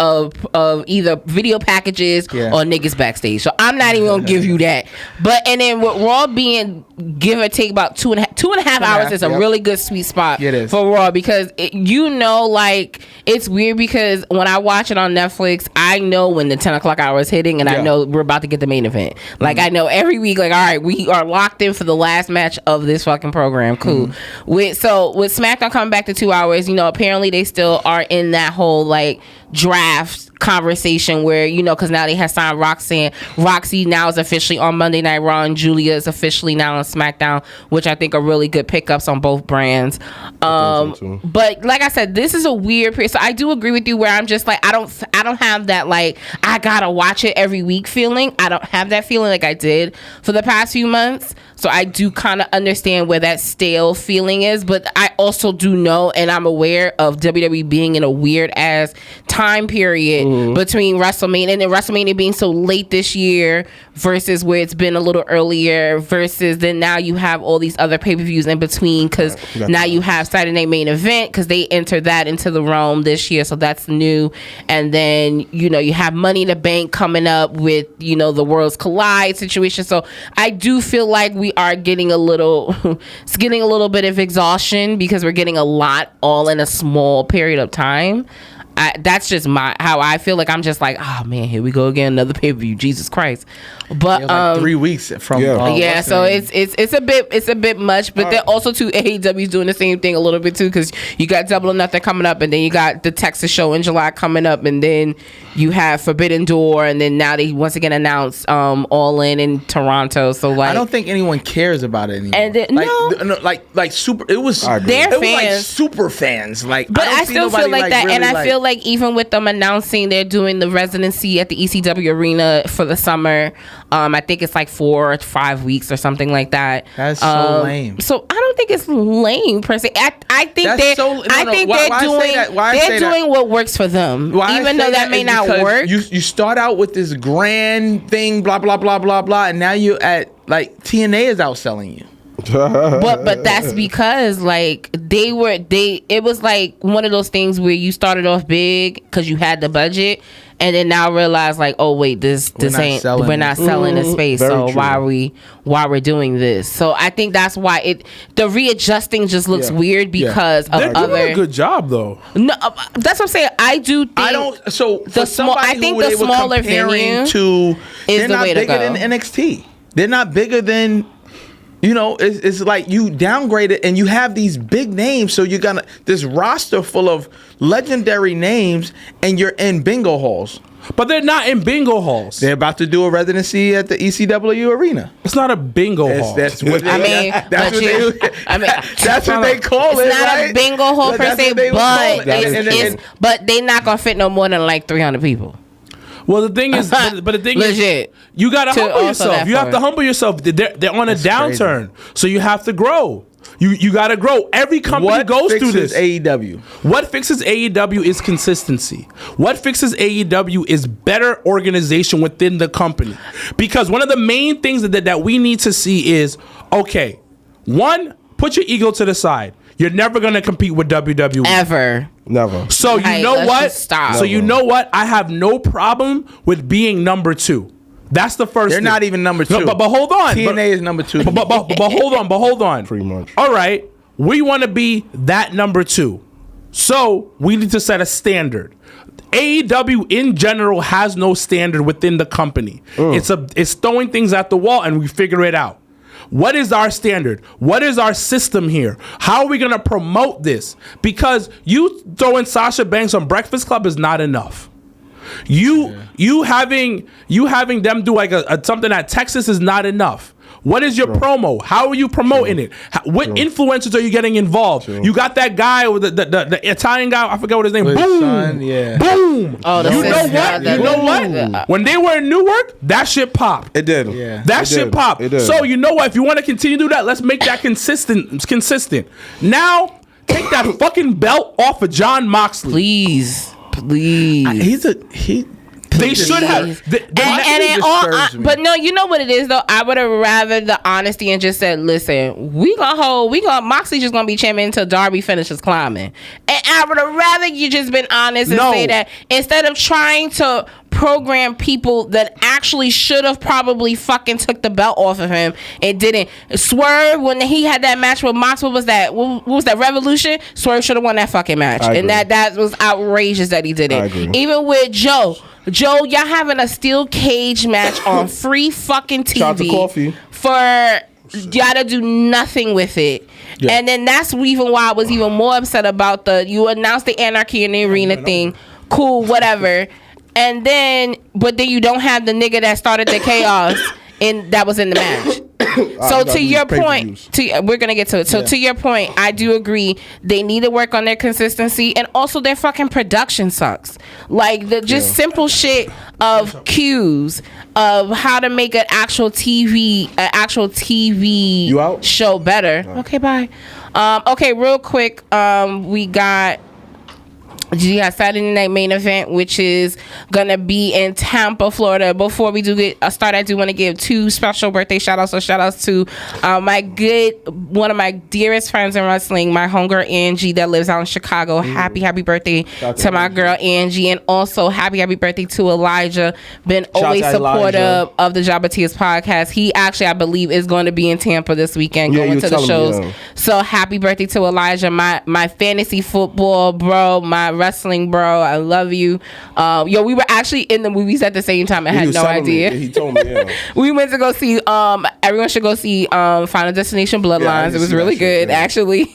either video packages or niggas backstage. So I'm not even gonna give you that. But and then with Raw being give or take about two and a half hours is a really good sweet spot for Raw, because like it's weird, because when I watch it on Netflix, I know when the 10 o'clock hour is hitting, and I know we're about to get the main event. Like I know every week, like, all right, we are locked in for the last match of this fucking program. Cool. With SmackDown coming back to 2 hours, apparently they still are in that whole like draft conversation where, because now they have signed Roxy now is officially on Monday Night Raw, and Julia is officially now on SmackDown, which I think are really good pickups on both brands. But like I said, this is a weird period. So I do agree with you where I'm just like, I don't have that like I gotta watch it every week feeling. I don't have that feeling like I did for the past few months. So I do kind of understand where that stale feeling is, but I also do know, and I'm aware of WWE being in a weird ass time period between WrestleMania and then WrestleMania being so late this year versus where it's been a little earlier, versus then now you have all these other pay-per-views in between, because now you have Saturday Night Main Event, because they entered that into the realm this year, so that's new. And then you have Money in the Bank coming up with the Worlds Collide situation. So I do feel like we are getting a little bit of exhaustion, because we're getting a lot all in a small period of time. That's just how I feel. Like I'm just like, oh man, here we go again, another pay-per-view, Jesus Christ. But like 3 weeks from so it's a bit much. But then also too, AEW's doing the same thing a little bit too, because you got Double or Nothing coming up, and then you got the Texas show in July coming up, and then you have Forbidden Door, and then now they once again announced All In Toronto. So like, I don't think anyone cares about it anymore. And then, like super, it was their fans, was like super fans. Like, but I still feel like that, really, and I feel like even with them announcing they're doing the residency at the ECW Arena for the summer, I think it's like 4 or 5 weeks or something like that. That's so lame. So I don't think it's lame per se. I think they're doing what works for them, even though that may not work. You start out with this grand thing, blah blah blah blah blah, and now you at like TNA is outselling you. but that's because like it was like one of those things where you started off big because you had the budget, and then now realize like, oh wait, we're not selling the space, so true. why we're doing this. So I think that's why the readjusting just looks weird, because of they're doing a good job though. No, that's what I'm saying. I do think the smaller venue to is the way to go. They're not bigger than NXT. They're not bigger than You know, it's like you downgrade it and you have these big names. So you're gonna this roster full of legendary names, and you're in bingo halls. But they're not in bingo halls. They're about to do a residency at the ECW Arena. It's not a bingo hall. That's what they, I mean, that's what they call it. It's not right? a bingo hall per se, but but they not gonna fit no more than like 300 people. Well, the thing is, but the thing Legit. is, you gotta humble yourself. You have to humble yourself. They're on a downturn, so you have to grow. You gotta grow. Every company goes through this. AEW. What fixes AEW is consistency. What fixes AEW is better organization within the company. Because one of the main things that we need to see is, okay, one, put your ego to the side. You're never gonna compete with WWE Ever. Never. So you know what? Stop. So you know what? I have no problem with being number 2. That's the first. They're thing. not even number 2. No, but hold on. TNA is number 2. But hold on. Pretty much. All right. We want to be that number 2. So we need to set a standard. AEW in general has no standard within the company. It's throwing things at the wall and we figure it out. What is our standard? What is our system here? How are we going to promote this? Because you throwing Sasha Banks on Breakfast Club is not enough. You having them do like a something at Texas is not enough. What is your promo? How are you promoting it? What influencers are you getting involved? You got that guy with the Italian guy. I forget what his name. With Boom, son, yeah. Boom. Oh, you know what? You know what? When they were in Newark, that shit popped. It did. Yeah. That shit popped. It did. So you know what? If you want to continue to do that, let's make that consistent. Now, take that fucking belt off of John Moxley. Please. They should have. But no, you know what it is though. I would have rather the honesty and just said, "Listen, we gonna Moxley just gonna be champion until Darby finishes climbing." And I would have rather you just been honest and say that instead of trying to program people that actually should have probably fucking took the belt off of him and didn't. Swerve, when he had that match with Mox, what was that? What was that, Revolution? Swerve should have won that fucking match, and that was outrageous that he did it. Even with Joe, y'all having a steel cage match on free fucking TV Shout out to Coffee. for y'all to do nothing with it. Yeah. And then that's even why I was even more upset about you announced the Anarchy in the Arena thing. Cool, whatever. And then, but then you don't have the nigga that started the chaos that was in the match. So to your point, we're gonna get to it. So to your point, I do agree. They need to work on their consistency, and also their fucking production sucks. Like the just simple shit of cues of how to make an actual TV show better. Okay, bye. Okay, real quick. We got Saturday Night Main Event, which is gonna be in Tampa, Florida. Before we do get started, I do want to give 2 special birthday shout outs. So shout outs to one of my dearest friends in wrestling, my homegirl Angie that lives out in Chicago. Happy birthday to my girl Angie, and also happy birthday to Elijah. Been always supportive of the Jobbertears podcast. He actually, I believe, is going to be in Tampa this weekend going to the shows. So happy birthday to Elijah, my fantasy football bro, my wrestling bro. I love you. We were actually in the movies at the same time. I had no idea. He told me. Yeah. We went to go see. Everyone should go see Final Destination Bloodlines. It was really good, actually.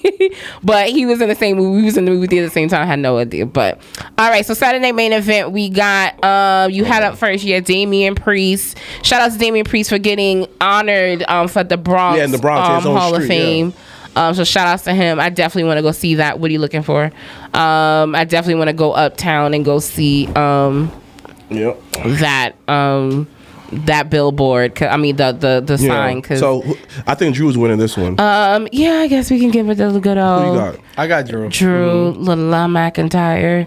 But he was in the same movie. We was in the movie theater at the same time. I had no idea. But all right. So Saturday Night Main Event. We got you had up first. You had Damian Priest. Shout out to Damian Priest for getting honored for the Bronx, in the Bronx Hall of Fame. So shout outs to him. I definitely want to go see that. What are you looking for? I definitely want to go uptown and go see that billboard. I mean the sign. Cause, so I think Drew's winning this one. Yeah, I guess we can give it a good old. Who you got? I got Drew. Little McIntyre.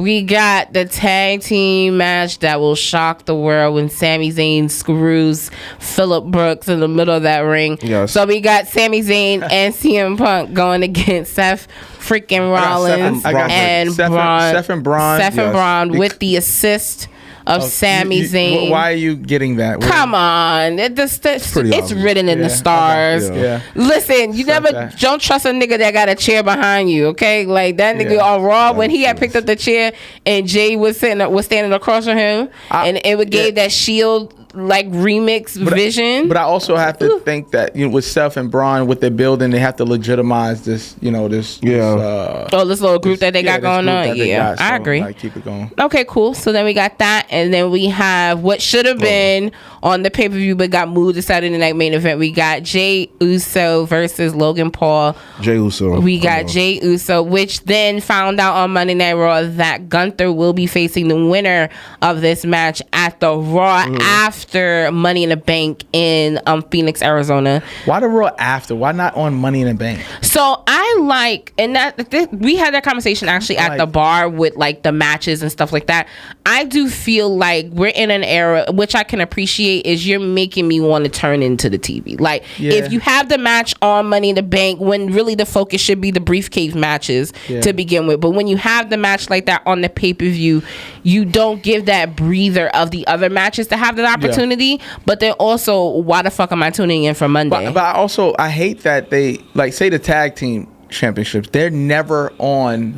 We got the tag team match that will shock the world when Sami Zayn screws Phillip Brooks in the middle of that ring. Yes. So we got Sami Zayn and CM Punk going against Seth freaking Rollins and Braun with the assist of Sami Zayn. Why are you getting that? Come on. It's written in the stars. Yeah. Listen, you don't trust a nigga that got a chair behind you, okay? Like that nigga on Raw, when he had picked up the chair and Jay was standing across from him, and it gave that shield like remix vision. But I also have to think that with Seth and Braun, what they're building, they have to legitimize this. This little group that they got going on. Yeah, I agree. Keep it going. Okay, cool. So then we got that, and then we have what should have been on the pay-per-view but got moved to Saturday Night Main Event. We got Jey Uso versus Logan Paul. Jey Uso. We got Jey Uso, which then found out on Monday Night Raw that Gunther will be facing the winner of this match at the Raw after Money in the Bank in Phoenix, Arizona. Why the Raw after? Why not on Money in the Bank? So I like, and we had that conversation actually at the bar with like the matches and stuff like that. I do feel like we're in an era, which I can appreciate, is you're making me want to turn into the TV. Like if you have the match on Money in the Bank, when really the focus should be the briefcase matches to begin with, but when you have the match like that on the pay-per-view, you don't give that breather of the other matches to have that opportunity. But then also, why the fuck am I tuning in for Monday? But I hate that they like say the tag team championships, they're never on.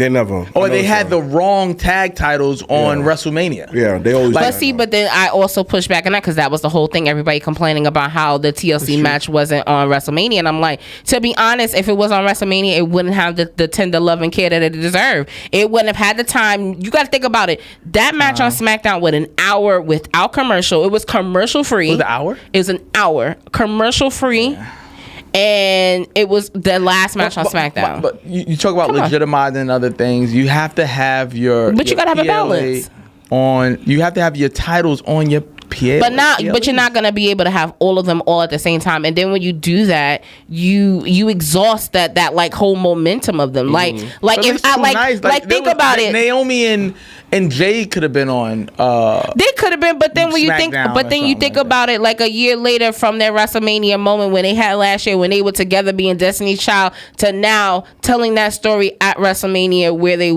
Or they had the wrong tag titles on WrestleMania. Yeah, they always. But then I also push back on that because that was the whole thing. Everybody complaining about how the TLC match wasn't on WrestleMania, and I'm like, to be honest, if it was on WrestleMania, it wouldn't have the tender love and care that it deserved. It wouldn't have had the time. You got to think about it. That match on SmackDown with an hour without commercial. It was commercial free. Was it an hour? It was an hour commercial free. Yeah. And it was the last match on SmackDown. But you talk about legitimizing other things. You have to have your. But you gotta have a balance. You have to have your titles on your PA. But you're not gonna be able to have all of them all at the same time. And then when you do that, you exhaust that like whole momentum of them. Like if I like think about it. Naomi and Jade could have been on. They could have been, but then when you think, about it, like a year later from their WrestleMania moment when they had last year, when they were together being Destiny's Child, to now telling that story at WrestleMania where they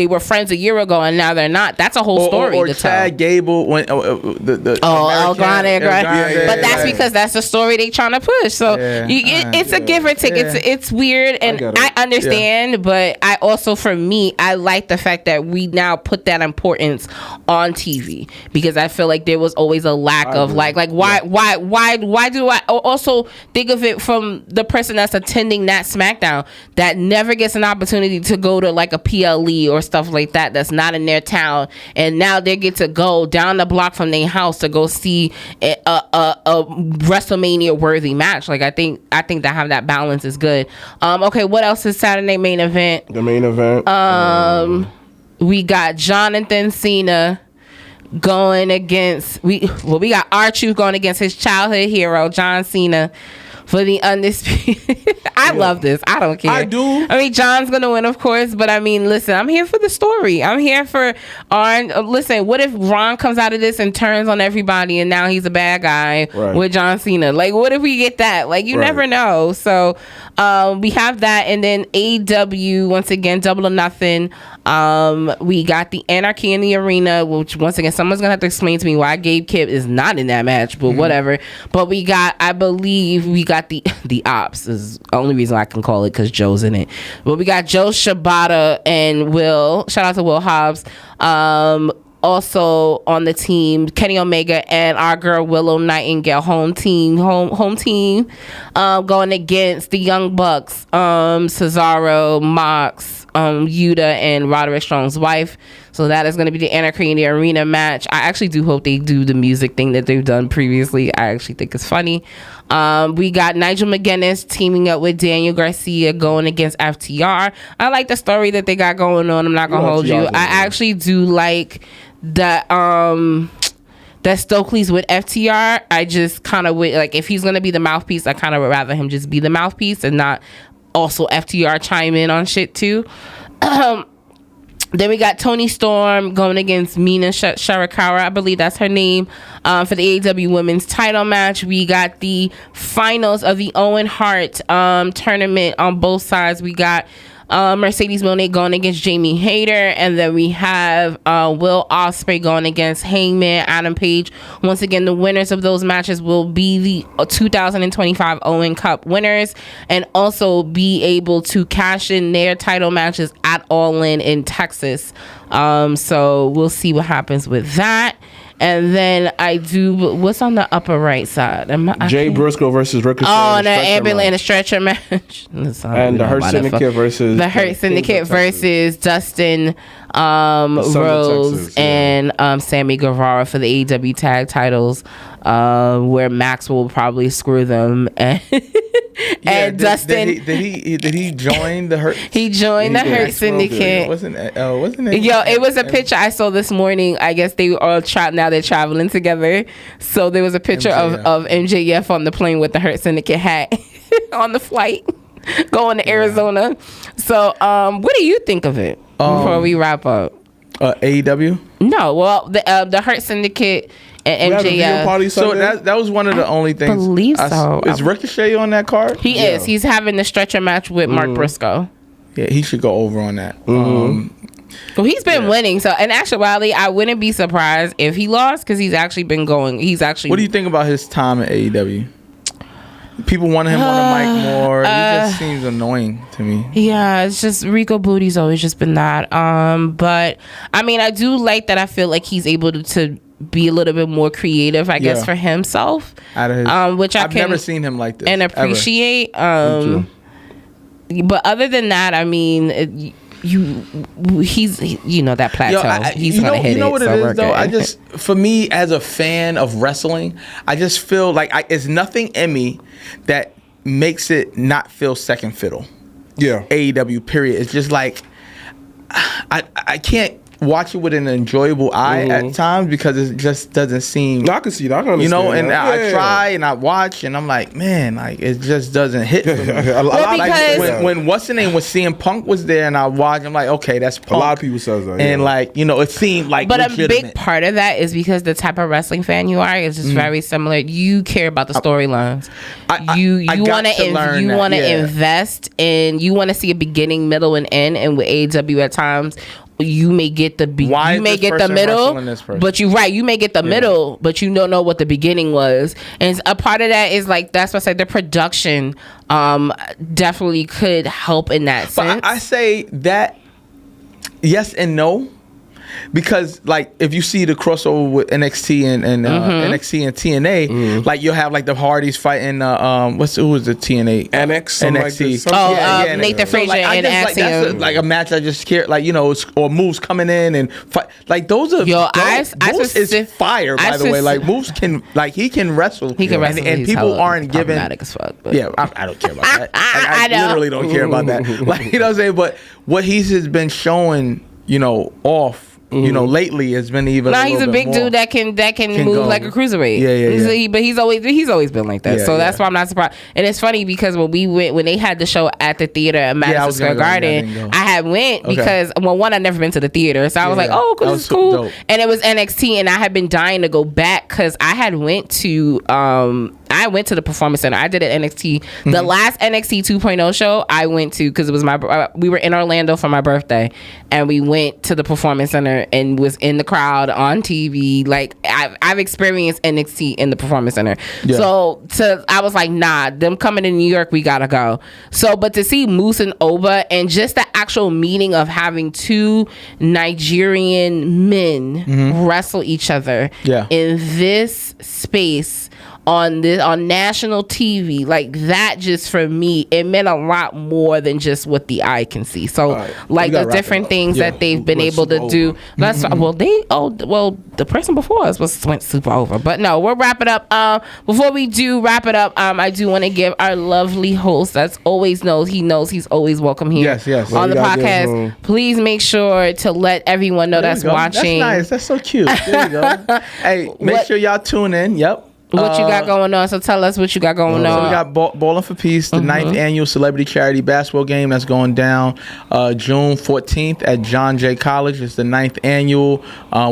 were friends a year ago and now they're not. That's a whole story to tell. Chad Gable when El Grande. But that's because that's the story they trying to push. So it's a give or take. It's weird, and I understand, but I also, for me, I like the fact that we now put that importance on TV, because I feel like there was always a lack of why do I also think of it from the person that's attending that SmackDown that never gets an opportunity to go to like a PLE or stuff like that that's not in their town, and now they get to go down the block from their house to go see a WrestleMania worthy match. Like I think that have that balance is good. Okay, what else is Saturday main event? The main event. We got Jonathan Cena going against we got R-Truth going against his childhood hero John Cena for the undisputed. I love this. I don't care. I do. I mean, John's gonna win, of course, but I mean, listen, I'm here for the story. I'm here for listen, what if Ron comes out of this and turns on everybody and now he's a bad guy with John Cena? Like, what if we get that? Like, you never know. So we have that, and then AEW, once again, Double or Nothing. We got the Anarchy in the Arena, which once again, someone's gonna have to explain to me why Gabe Kidd is not in that match, but whatever. But I believe we got the Ops is the only reason I can call it because Joe's in it. But we got Joe Shibata and Will. Shout out to Will Hobbs. Also on the team, Kenny Omega and our girl Willow Nightingale, home team, going against the Young Bucks, Cesaro, Mox, Yuta, and Roderick Strong's wife. So that is going to be the Anarchy in the Arena match. I actually do hope they do the music thing that they've done previously. I actually think it's funny. We got Nigel McGuinness teaming up with Daniel Garcia going against FTR. I like the story that they got going on. I'm not going to hold you. I actually do like that Stokely's with FTR. I just kind of like, if he's going to be the mouthpiece, I kind of would rather him just be the mouthpiece and not also FTR chime in on shit too. Then we got Toni Storm going against Mina Shirakawa, I believe that's her name, for the AEW Women's title match. We got the finals of the Owen Hart tournament on both sides. We got Mercedes Moné going against Jamie Hayter, and then we have Will Ospreay going against Hangman Adam Page. Once again, the winners of those matches will be the 2025 Owen Cup winners, and also be able to cash in their title matches at All In Texas. So we'll see what happens with that. And then I do. What's on the upper right side? Jay Briscoe versus Ricochet. Oh, the ambulance and a stretcher match. And the Hurt Syndicate versus Dustin Rose and Sammy Guevara for the AEW tag titles, where Max will probably screw them. And Dustin did he join the Hurt? He joined the Hurt Syndicate. Wasn't it? Yo, it was a picture I saw this morning. I guess they all now they're traveling together. So there was a picture of MJF on the plane with the Hurt Syndicate hat on the flight going to Arizona. So what do you think of it before we wrap up? AEW? No, well the Hurt Syndicate and MJF. So that was one of the only things. I believe so. Is Ricochet on that card? He is. He's having the stretcher match with Mark Briscoe. Yeah, he should go over on that. Well, he's been winning. So in actuality, I wouldn't be surprised if he lost because he's actually been going. What do you think about his time at AEW? People want him on the mic more. He just seems annoying to me. Yeah, it's just Rico Booty's always just been that. But I mean, I do like that. I feel like he's able to be a little bit more creative, I guess, for himself. Out of his, which I've never seen him like this and appreciate. But other than that, I mean, he's that plateau. He's gonna hit it. You know what it is though? Good. I just, for me as a fan of wrestling, I just feel like it's nothing in me that makes it not feel second fiddle. Yeah. AEW period. It's just like I can't watch it with an enjoyable eye at times because it just doesn't seem. No, I can see that. I can understand. And I try and I watch and I'm like, man, like it just doesn't hit for me. Because when what's the name when CM Punk was there and I watched, I'm like, okay, that's Punk. A lot of people says that, and it seemed like. But legitimate. A big part of that is because the type of wrestling fan you are is just very similar. You care about the storylines. You want to invest and you want to see a beginning, middle, and end. And with AEW at times, you may get the middle, but you may get the middle, but you don't know what the beginning was. And a part of that is like, that's what I said, the production definitely could help in that sense. But I say that yes and no. Because like if you see the crossover with NXT and NXT and TNA, like you'll have like the Hardys fighting who was the TNA NXT like Nathan Frazier and Axiom. That's like a match I just care or Moose coming in and fight. Like those are Moose is fire by the way. Like Moose he can wrestle. He can wrestle and people aren't giving. As fuck, but. Yeah, I don't care about that. I literally don't care about that. Like you know what I'm saying. But what he's has been showing, off. Lately it's been even. He's a big dude that can move go. Like a cruiserweight. Yeah. But he's always been like that. So that's why I'm not surprised. And it's funny because when they had the show at the theater at Madison Square Garden, I had went because I'd never been to the theater, so I was like, because it's cool. Dope. And it was NXT, and I had been dying to go back because I had went to the Performance Center. I did an NXT. The last NXT 2.0 show I went to because it was we were in Orlando for my birthday, and we went to the Performance Center and was in the crowd on TV. Like I've experienced NXT in the Performance Center. Yeah. So I was like, nah, them coming to New York, we gotta go. So, but to see Moose and Oba and just the actual meaning of having two Nigerian men wrestle each other in this space on national TV, like that, just for me, it meant a lot more than just what the eye can see. So like the different things that they've been able to do. That's the person before us went super over. But no, we'll wrap it up. Before we do wrap it up, I do want to give our lovely host that's always knows he's always welcome here on the podcast. Please make sure to let everyone know that's watching. That's nice. That's so cute. There you go. Hey, make sure y'all tune in. Yep. What you got going on? So tell us what you got going on. So we got Ballin' for Peace, the 9th annual celebrity charity basketball game that's going down June 14th at John Jay College. It's the 9th annual.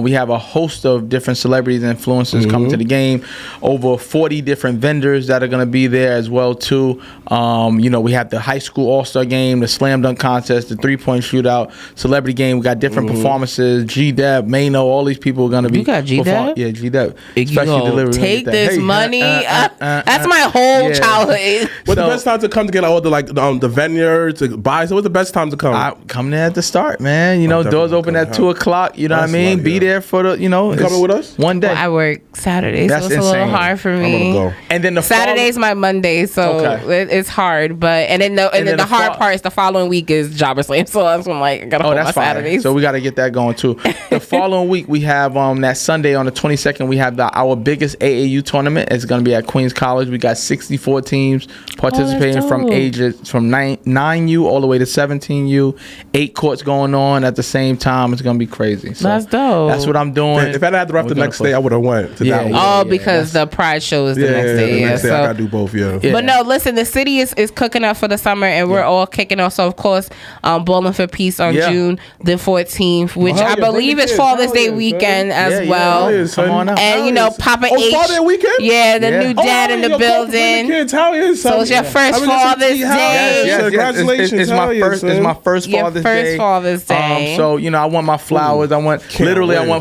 We have a host of different celebrities and influencers coming to the game. Over 40 different vendors that are going to be there as well too. We have the high school all-star game, the slam dunk contest, the 3-point shootout, celebrity game. We got different performances. G-Dep, Mano, all these people are going to be. You got G-Dep? Yeah, G-Dep. Especially delivery. Take this Christmas, money. That's my whole childhood. What's the best time to come to get all the vineyard to buy? So what's the best time to come? Come there at the start, man. You know, doors open at 2:00. You know what I mean? Be there for the, you know. Coming with us? One day. Well, I work Saturdays, so it's a little hard for me. I'm gonna go. And then the Saturday's my Monday, so it's hard. But and then the hard part is the following week is Jobber Slam. So that's when I gotta hold my Saturdays. So we gotta get that going too. The following week we have that Sunday on the 22nd we have our biggest AAU tournament. It's gonna be at Queens College. We got 64 teams participating from ages from 9U all the way to 17U. 8 courts going on at the same time. It's gonna be crazy. So that's dope. That's what I'm doing. If I had to rep the next day, I would have went to that one. Because the Pride show is the next day. The next day I gotta do both. But no, listen, the city is cooking up for the summer, and we're all kicking off. So of course, Bowling for Peace on June the 14th, which I believe is Father's Day weekend as well. Come on out. And you know, Papa H. Father's Day weekend? Yeah, the new dad in the building. So it's your first Father's Day. Yes, congratulations! It's my first Father's Day. Your first Father's Day. So you know, I want my flowers. I want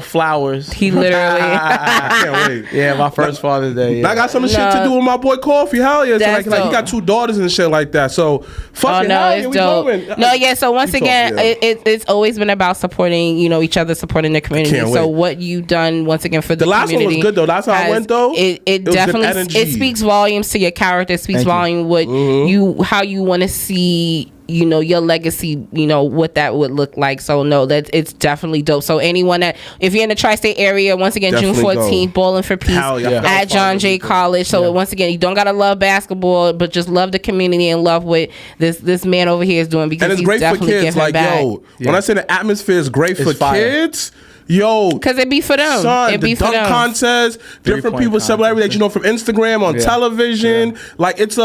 flowers. He literally. I can't wait. Yeah, my first Father's Day. Yeah. I got some shit to do with my boy Coffee. Hell yeah! So like he got 2 daughters and shit like that. So fucking it's dope. No, yeah. So once again, it's always been about supporting, you know, each other, supporting the community. So what you done once again for the last community one was good though. Last time I went though, it definitely it speaks volumes to your character. It speaks volume what how you want to see, you know, your legacy, you know, what that would look like. So no, it's definitely dope. So anyone that, if you're in the tri-state area, once again, definitely June 14th, Bowling for Peace at John Jay College. So once again, you don't gotta love basketball, but just love the community and love what this man over here is doing, because it's great for kids. Like back. When I say the atmosphere is great for kids. Because it be for them. Son, it be the dunk contest, different people, celebrity that you know from Instagram, on television. Like it's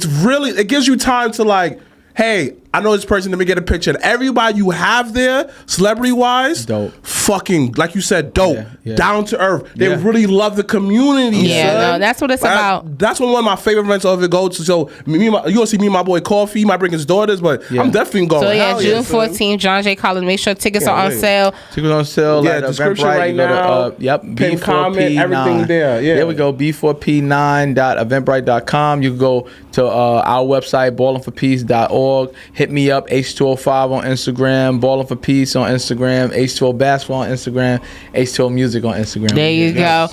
really, it gives you time to like, hey, I know this person, let me get a picture. And everybody you have there, celebrity-wise, dope. Fucking, like you said, dope. Down to earth. They really love the community, son. No, that's what it's about. That's one of my favorite events of it go to. So, you gonna see me and my boy Coffee. He might bring his daughters, but I'm definitely going. So, June 14th, John Jay College. Make sure tickets are on sale. Tickets on sale. Yeah, description right now. Pin comment, everything there. Yeah. There we go. b4p9.eventbrite.com. You can go to our website, ballingforpeace.org. Hit me up, H205 on Instagram, Ballin' for Peace on Instagram, H2O Basketball on Instagram, H2O Music on Instagram. There you go.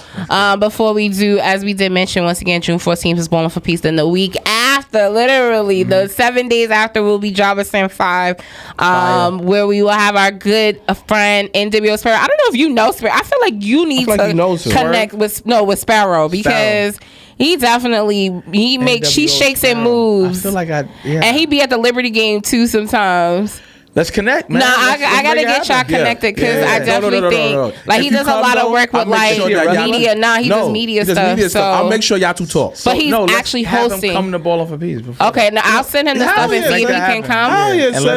Before we do, as we did mention, once again, June 14th is Ballin' for Peace. Then the week after, literally, the 7 days after, will be Jobber Slam 5, where we will have our good friend, NWO Sparrow. I don't know if you know Sparrow. I feel like you need to connect with Sparrow, because... He definitely she shakes and moves. I feel like and he be at the Liberty game too sometimes. Let's connect, man. Nah, I gotta get y'all connected, because I definitely think like he does a lot of work with like media. He does media stuff. So I'll make sure y'all two talk. But he's actually hosting. Come to Ballin' for Peace. Okay, now I'll send him the stuff and see if he can come.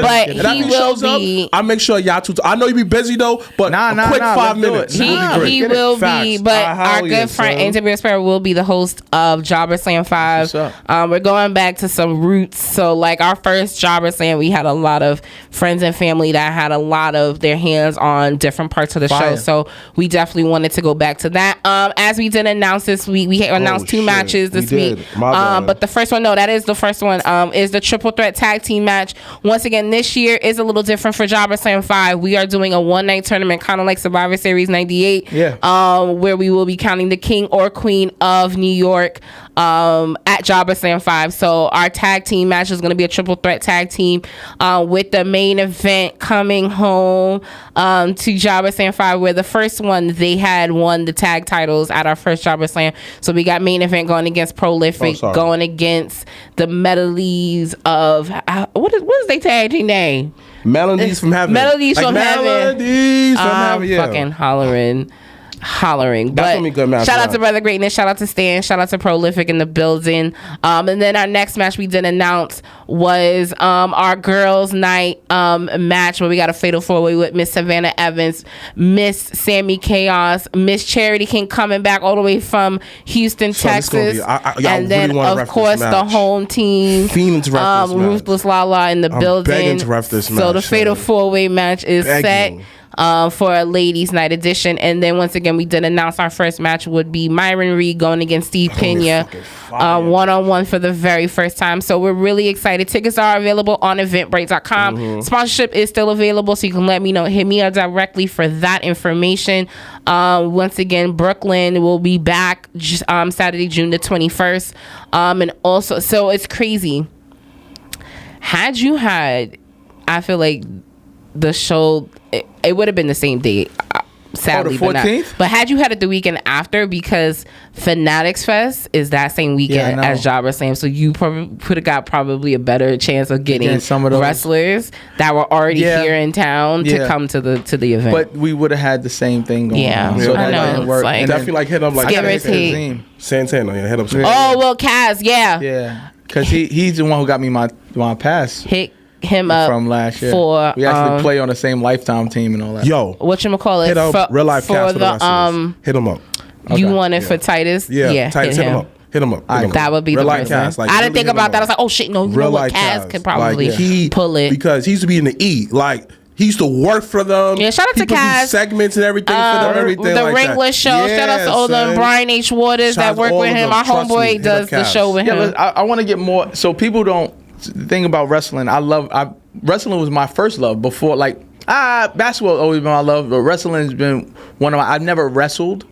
But he will be. I'll make sure y'all two talk. I know you be busy though, but a quick 5 minutes. He will be. But our good friend NWO Sparrow will be the host of Jobber Slam 5. We're going back to some roots. So like our first Jobber Slam, we had a lot of friends and family that had a lot of their hands on different parts of the show, so we definitely wanted to go back to that. As we did announce this week, we announced 2 matches this week. But the first one, that is the first one, is the triple threat tag team match. Once again, this year is a little different for Jobber Slam 5. We are doing a one-night tournament, kind of like Survivor Series 98, where we will be counting the king or queen of New York at Jobber Slam 5. So our tag team match is going to be a triple threat tag team, with the main event coming home to Jobber Slam 5, where the first one they had won the tag titles at our first Jobber Slam. So we got main event going against Prolific, going against the Melodies of what is their tag team name? Melodies from Heaven. Melodies from Heaven. Melodies from Heaven. Fucking hollering. That's gonna be a good match. Shout out to Brother Greatness, shout out to Stan, shout out to Prolific in the building. And then our next match we did announce was our girls night match, where we got a fatal 4-way with Miss Savannah Evans, Miss Sammy Chaos, Miss Charity King coming back all the way from Houston, Texas. And then really of course the home team, Ruthless Lala in the building. Begging to ref this match. So the fatal 4-way match is set. for a ladies' night edition. And then once again, we did announce our first match would be Myron Reed going against Steve Pena, one-on-one for the very first time. So we're really excited. Tickets are available on eventbrite.com. Sponsorship is still available, so you can let me know. Hit me up directly for that information. Once again, Brooklyn will be back Saturday, June the 21st. And also, so it's crazy. I feel like the show, it would have been the same day. Sadly, the 14th? But had you had it the weekend after, because Fanatics Fest is that same weekend as Jobber Slam, so you probably could have got probably a better chance of getting some of those wrestlers that were already here in town to come to the event. But we would have had the same thing going on. So I know. Work. Like, definitely like hit up like Santana. Hit up. Oh well, Kaz, yeah, because he's the one who got me my pass. Hit him up from last year. For we actually play on the same Lifetime team and all that. Yo, whatchamacallit, hit up real life cast for the hit him up. You want it for Titus? Yeah, Titus, hit him up. Hit him up. That would be the person. Cast, like, I didn't think about that. I was like, oh shit, no, you know what? Kaz could probably pull it. Because he used to be in the E. Like, he used to work for them. Yeah, shout out to Kaz. Segments and everything for them, everything the like Ringless show. Yeah, shout out to all them Brian H. Waters that work with him. My homeboy does the show with him. I want to get more. So people don't think about wrestling. Wrestling was my first love before, like, basketball always been my love, but wrestling's been one of my, I've never wrestled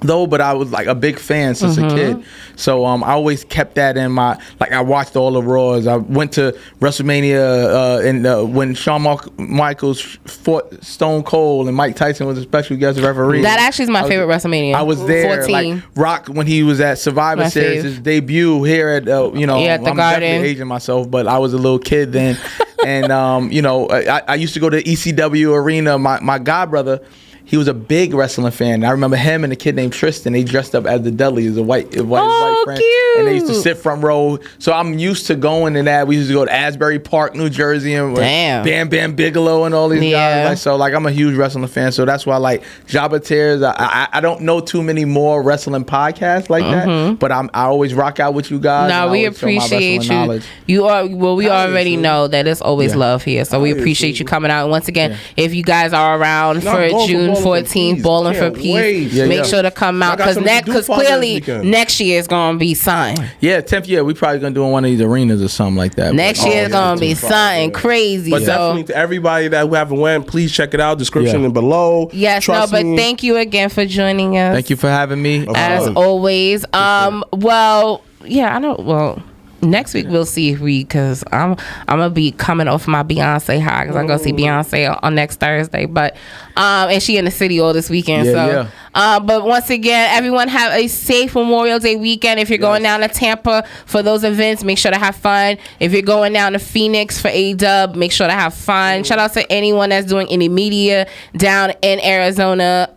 though, but I was like a big fan since a kid. So I always kept that in my, like, I watched all the Raws. I went to Wrestlemania and when Shawn Michaels fought Stone Cold and Mike Tyson was a special guest referee. That actually is my favorite Wrestlemania. I was there. 14. Like Rock when he was at Survivor Series, his debut here at at the I'm Garden. Definitely aging myself, but I was a little kid then. And I used to go to ECW Arena. My godbrother, he was a big wrestling fan. I remember him and a kid named Tristan. They dressed up as the Dudleys, a white friend, cute. And they used to sit front row. So I'm used to going to that. We used to go to Asbury Park, New Jersey, and Bam Bam Bigelow and all these guys. Like, I'm a huge wrestling fan. So that's why, like, Jobbertears. I don't know too many more wrestling podcasts like that, but I always rock out with you guys. No, we appreciate you. You are we already know that it's always love here. So we appreciate you coming out. And once again, if you guys are around for June 14th, Bowling for Peace, make sure to come out, because clearly next year is gonna be something. Yeah, 10th year we probably gonna do in one of these arenas or something like that. Next year is gonna be something crazy. But definitely to everybody that who haven't went, please check it out. Description and below. Yes, but thank you again for joining us. Thank you for having me. As always. Well, yeah, I know. Well, next week we'll see if because I'm gonna be coming off my Beyonce high, because I'm gonna see Beyonce on next Thursday, but and she in the city all this weekend. But once again, everyone have a safe Memorial Day weekend. If you're going down to Tampa for those events, make sure to have fun. If you're going down to Phoenix for A-Dub, make sure to have fun. Shout out to anyone that's doing any media down in Arizona.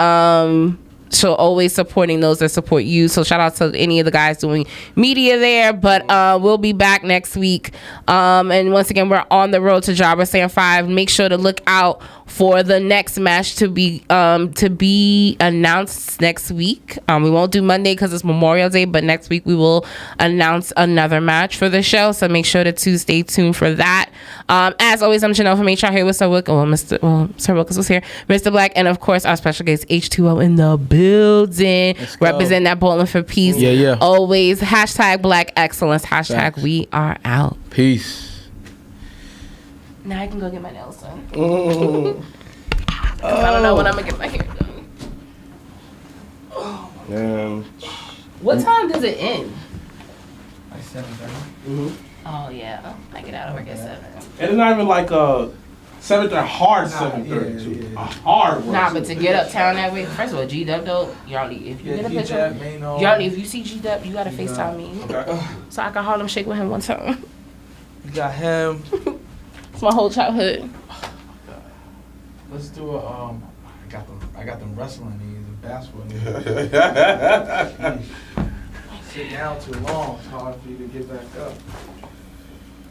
So always supporting those that support you. So shout out to any of the guys doing media there. But we'll be back next week. And once again, we're on the road to Jobber Slam 5. Make sure to look out for the next match to be announced next week. We won't do Monday because it's Memorial Day, but next week we will announce another match for the show. So make sure to stay tuned for that. As always, I'm Janelle from HR here with Sir Wilkins. Sir Wilkins was here. Mr. Black, and of course our special guest H2O in the building, represent that Bowling for Peace. Always #Black Excellence. #We are out. Peace. Now I can go get my nails done. I don't know when I'm gonna get my hair done. Man. What time does it end? Like 7:30. Oh yeah, I get out of work at 7. And it's not even like 7:30, hard 7:30. A hard work. Nah, but to get uptown that way, first of all, G-Dub though, y'all need, if you get a picture, y'all need, if you see G-Dub, you gotta FaceTime me. Okay. So I can Harlem Shake with him one time. You got him. It's my whole childhood. Let's do a I got them wrestling knees and basketball knees. Sit down too long, it's hard for you to get back up.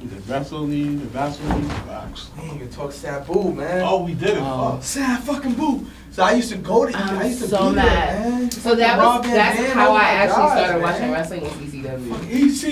The wrestle knees, the basketball knees, box. Man, you can talk Sabu, man. Oh, we did it. Sad fucking boo. So I used to go to. I used to so be mad. There, man. So that's how I actually started watching wrestling with ECW. EC.